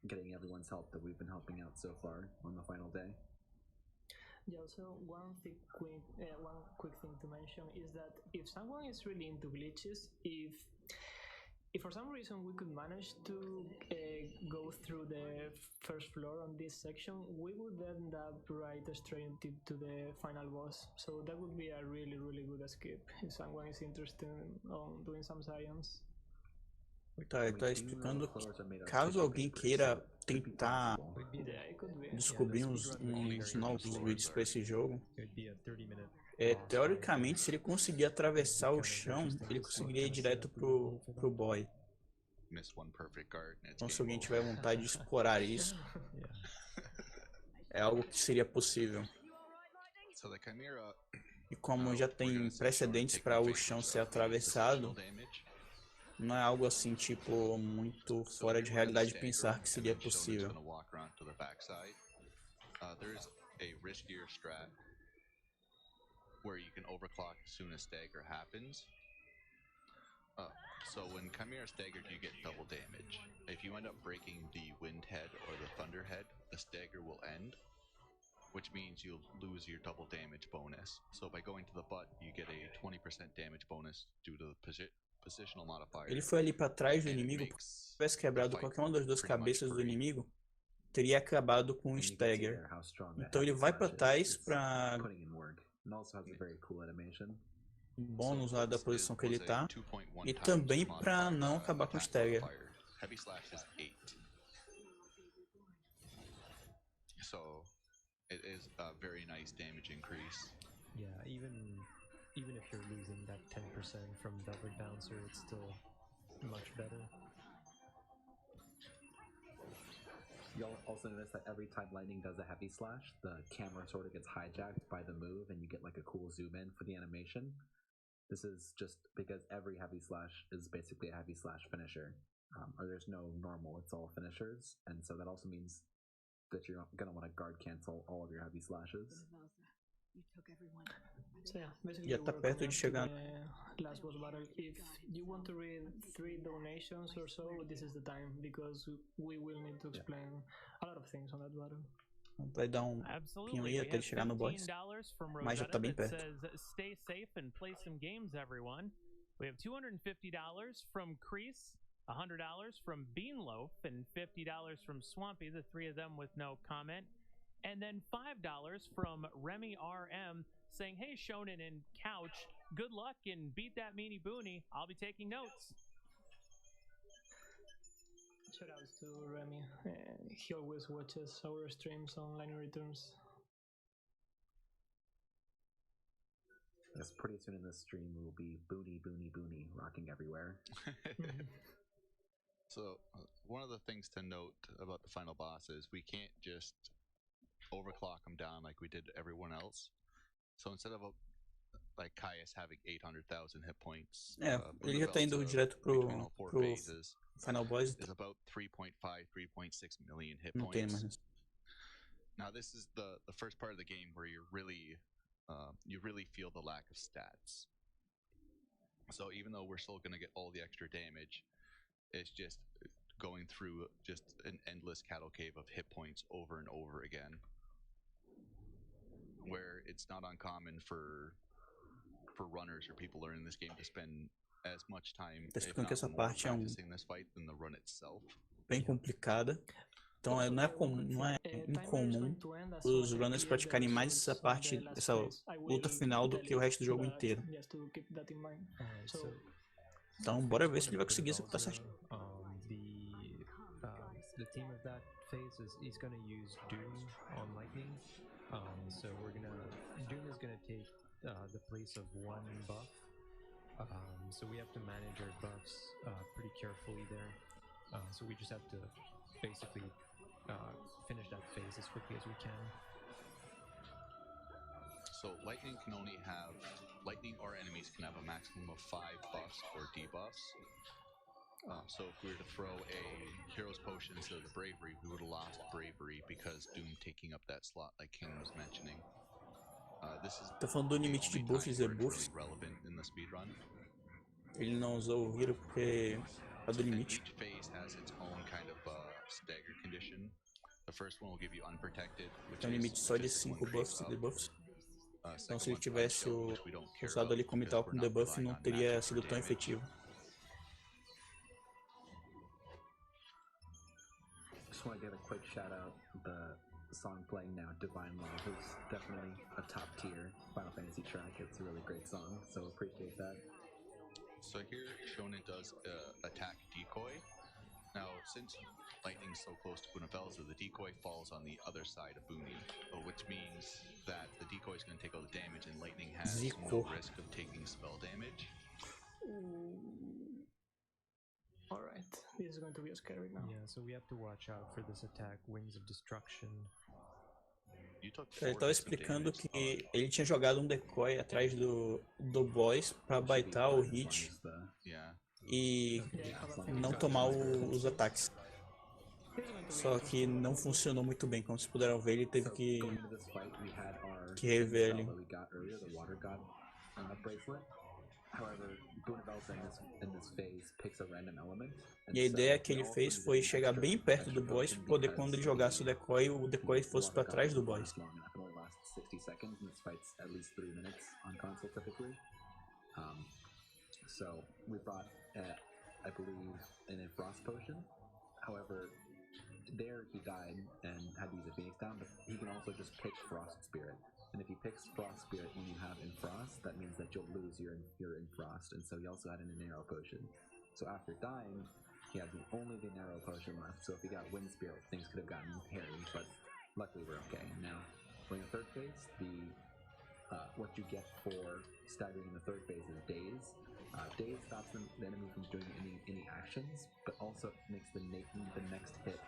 getting everyone's help that we've been helping out so far on the final day. Yeah, also one quick thing to mention is that if someone is really into glitches, if for some reason we could manage to go through the first floor on this section, we would end up right straight to the final boss. So that would be a really good escape if someone is interested in doing some science. Ele tá explicando que caso alguém queira tentar descobrir uns novos vídeos para esse jogo, teoricamente, se ele conseguir atravessar o chão, ele conseguiria ir direto pro boy. Então, se alguém tiver vontade de explorar isso, é algo que seria possível. E como já tem precedentes para o chão ser atravessado, não é algo assim, tipo, muito fora de realidade pensar que seria possível. Where you can overclock as soon as stagger happens. So when Chimera staggered, you get double damage. If you end up breaking the wind head or the thunder head, the stagger will end, which means you'll lose your double damage bonus. So by going to the butt, you get a 20% damage bonus due to the positional modifier. Ele foi ali para trás do inimigo, porque se tivesse quebrado qualquer uma das duas cabeças do inimigo, teria acabado com o stagger. Então ele vai para trás para bônus lá da posição que ele tá, e também para não acabar com o stagger. So it is a very nice damage increase. Yeah, even if you're losing that 10% from Velvet Bouncer, it's still much better. You'll also notice that every time lightning does a heavy slash, the camera sort of gets hijacked by the move and you get like a cool zoom in for the animation. This is just because every heavy slash is basically a heavy slash finisher. Or there's no normal, it's all finishers. And so that also means that you're going to want to guard cancel all of your heavy slashes. So yeah, basically Já tá perto de chegar. Last boss battle. If you want to read 3 donations or so, this is the time, because we will need to explain a lot of things on that battle. Vai dar um pinho aí até ele chegar no boss. Mas já tá bem perto. Stay safe and play some games, everyone. We have $250 from Crease, $100 from Beanloaf, and $50 from Swampy, the three of them with no comment. And then $5 from Remy RM saying, hey, Shonen and Couch, good luck and beat that meanie boonie. I'll be taking notes. Shoutouts to Remy. He always watches our streams on Line Returns. Yes, pretty soon in this stream will be boonie, boonie, boonie, rocking everywhere. So, one of the things to note about the final boss is we can't just overclock them down like we did everyone else. So instead of like Caius having 800,000 hit points, ele já tá indo direto pro final boss. Is about 3.5, 3.6 million hit Não tem points. mais. Now this is the first part of the game where you really feel the lack of stats. So even though we're still going to get all the extra damage, it's just going through just an endless cattle cave of hit points over and over again, where it's not uncommon for runners or people learning this game to spend as much time practicing this fight than the run itself. Bem complicada. Então não é incomum os runners praticarem mais essa parte, essa luta final do que o resto do jogo inteiro. Então bora ver se ele vai conseguir executar certinho. The theme of that phase is going to use Doom on Lightning. So Doom is going to take the place of one buff. So we have to manage our buffs pretty carefully there. So we just have to basically finish that phase as quickly as we can. So Lightning or enemies can have a maximum of 5 buffs or debuffs. So if we were to throw a Hero's Potion instead of the Bravery, we would have lost Bravery because Doom taking up that slot like King was mentioning. Tá falando do limite de buffs e debuffs. Ele não usou o Hero porque é do limite. Each phase has its own kind of stagger condition. The first one will give you unprotected, which Tem um limite só de 5 buffs e debuffs. Então se ele tivesse usado ali como tal com debuff, não teria sido tão efetivo. Just want to give a quick shout out the song playing now, Divine Love, is definitely a top tier Final Fantasy track. It's a really great song, so appreciate that. So here Shonen does attack decoy. Now since Lightning's so close to Bunavelza, the decoy falls on the other side of Booney, which means that the decoy is going to take all the damage and Lightning has no risk of taking spell damage. Alright, this is going to be a scary now. Yeah, so we have to watch out for this attack, Wings of Destruction. Ele tava explicando que ele tinha jogado um decoy atrás do boss pra baitar o hit e não tomar os ataques. Só que não funcionou muito bem, como vocês puderam ver, ele teve que rever ali. E a ideia que ele fez foi chegar bem perto do boss, para poder, quando ele jogasse o decoy fosse para trás do boss. So we brought, I believe, a Frost Potion. However, there he died and had to use a Phoenix down, but he can also just pick Frost Spirit. And if he picks Frost Spirit when you have Infrost, that means that you'll lose your Infrost, and so he also had an Arrow Potion. So after dying, he had only the Arrow Potion left, so if he got Wind Spirit, things could have gotten hairy, but luckily we're okay. And now, for the third phase, what you get for staggering in the third phase is Daze. Daze stops the enemy from doing any actions, but also makes the next hit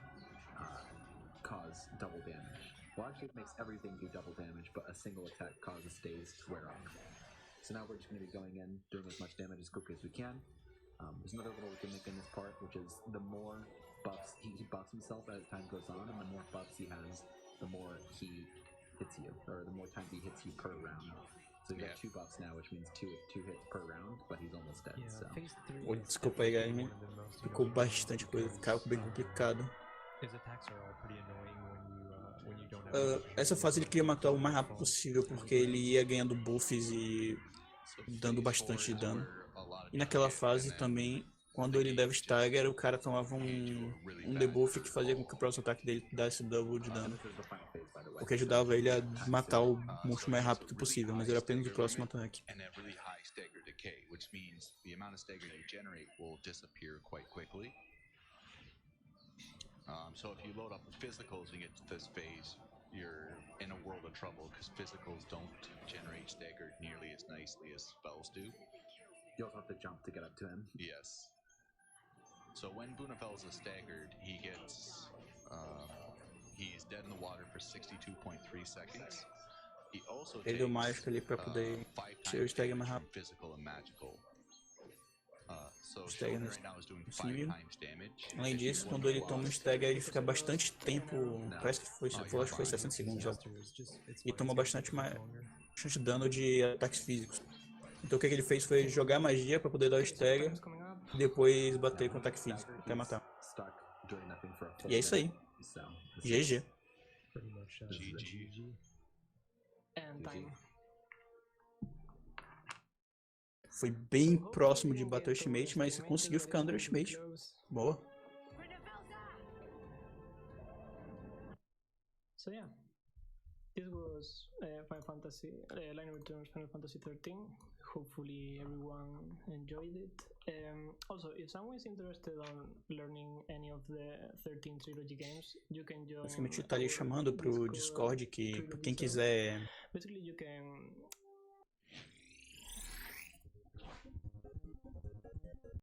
cause double damage. Well, actually, it makes everything do double damage, but a single attack causes Daze to wear off. So now we're just going to be going in, doing as much damage as quickly as we can. There's another little gimmick in this part, which is the more buffs he buffs himself as time goes on, and the more buffs he has, the more he hits you, or the more time he hits you per round. So you got 2 buffs now, which means two hits per round, but he's almost dead. So. Desculpa aí, galera. Ficou bastante coisa, ficou bem complicado. His attacks are all pretty annoying when you don't have Essa fase ele queria matar o mais rápido possível, porque ele ia ganhando buffs e dando bastante de dano. E naquela fase também, quando ele dava stagger, o cara tomava um debuff que fazia com que o próximo ataque dele desse double de dano. O que ajudava ele a matar o monstro o mais rápido possível, mas era apenas o próximo ataque. So if you load up physicals and get to this phase, you're in a world of trouble because physicals don't generate staggered nearly as nicely as spells do. You also have to jump to get up to him. Yes. So when Bunafels is staggered, he gets he's dead in the water for 62.3 seconds. He also ele deu mágica ali pra poder tirar o stagger mais rápido. Physical and magical. Além disso, quando ele toma um stagger, ele fica bastante tempo, parece que foi, acho que foi 60 segundos já, e toma bastante dano de ataques físicos. Então o que ele fez foi jogar magia para poder dar o stagger e depois bater com ataque físico até matar. E é isso aí. GG. Foi bem próximo de bater o estimate, mas conseguiu ficar under o estimate. Boa. So yeah, this was Final Fantasy Line of Returns Final Fantasy XIII. Hopefully everyone enjoyed it. Also, if someone is interested on learning any of the 13 trilogy games, you can join. Basicamente tá ali chamando pro Discord que quem quiser basically you can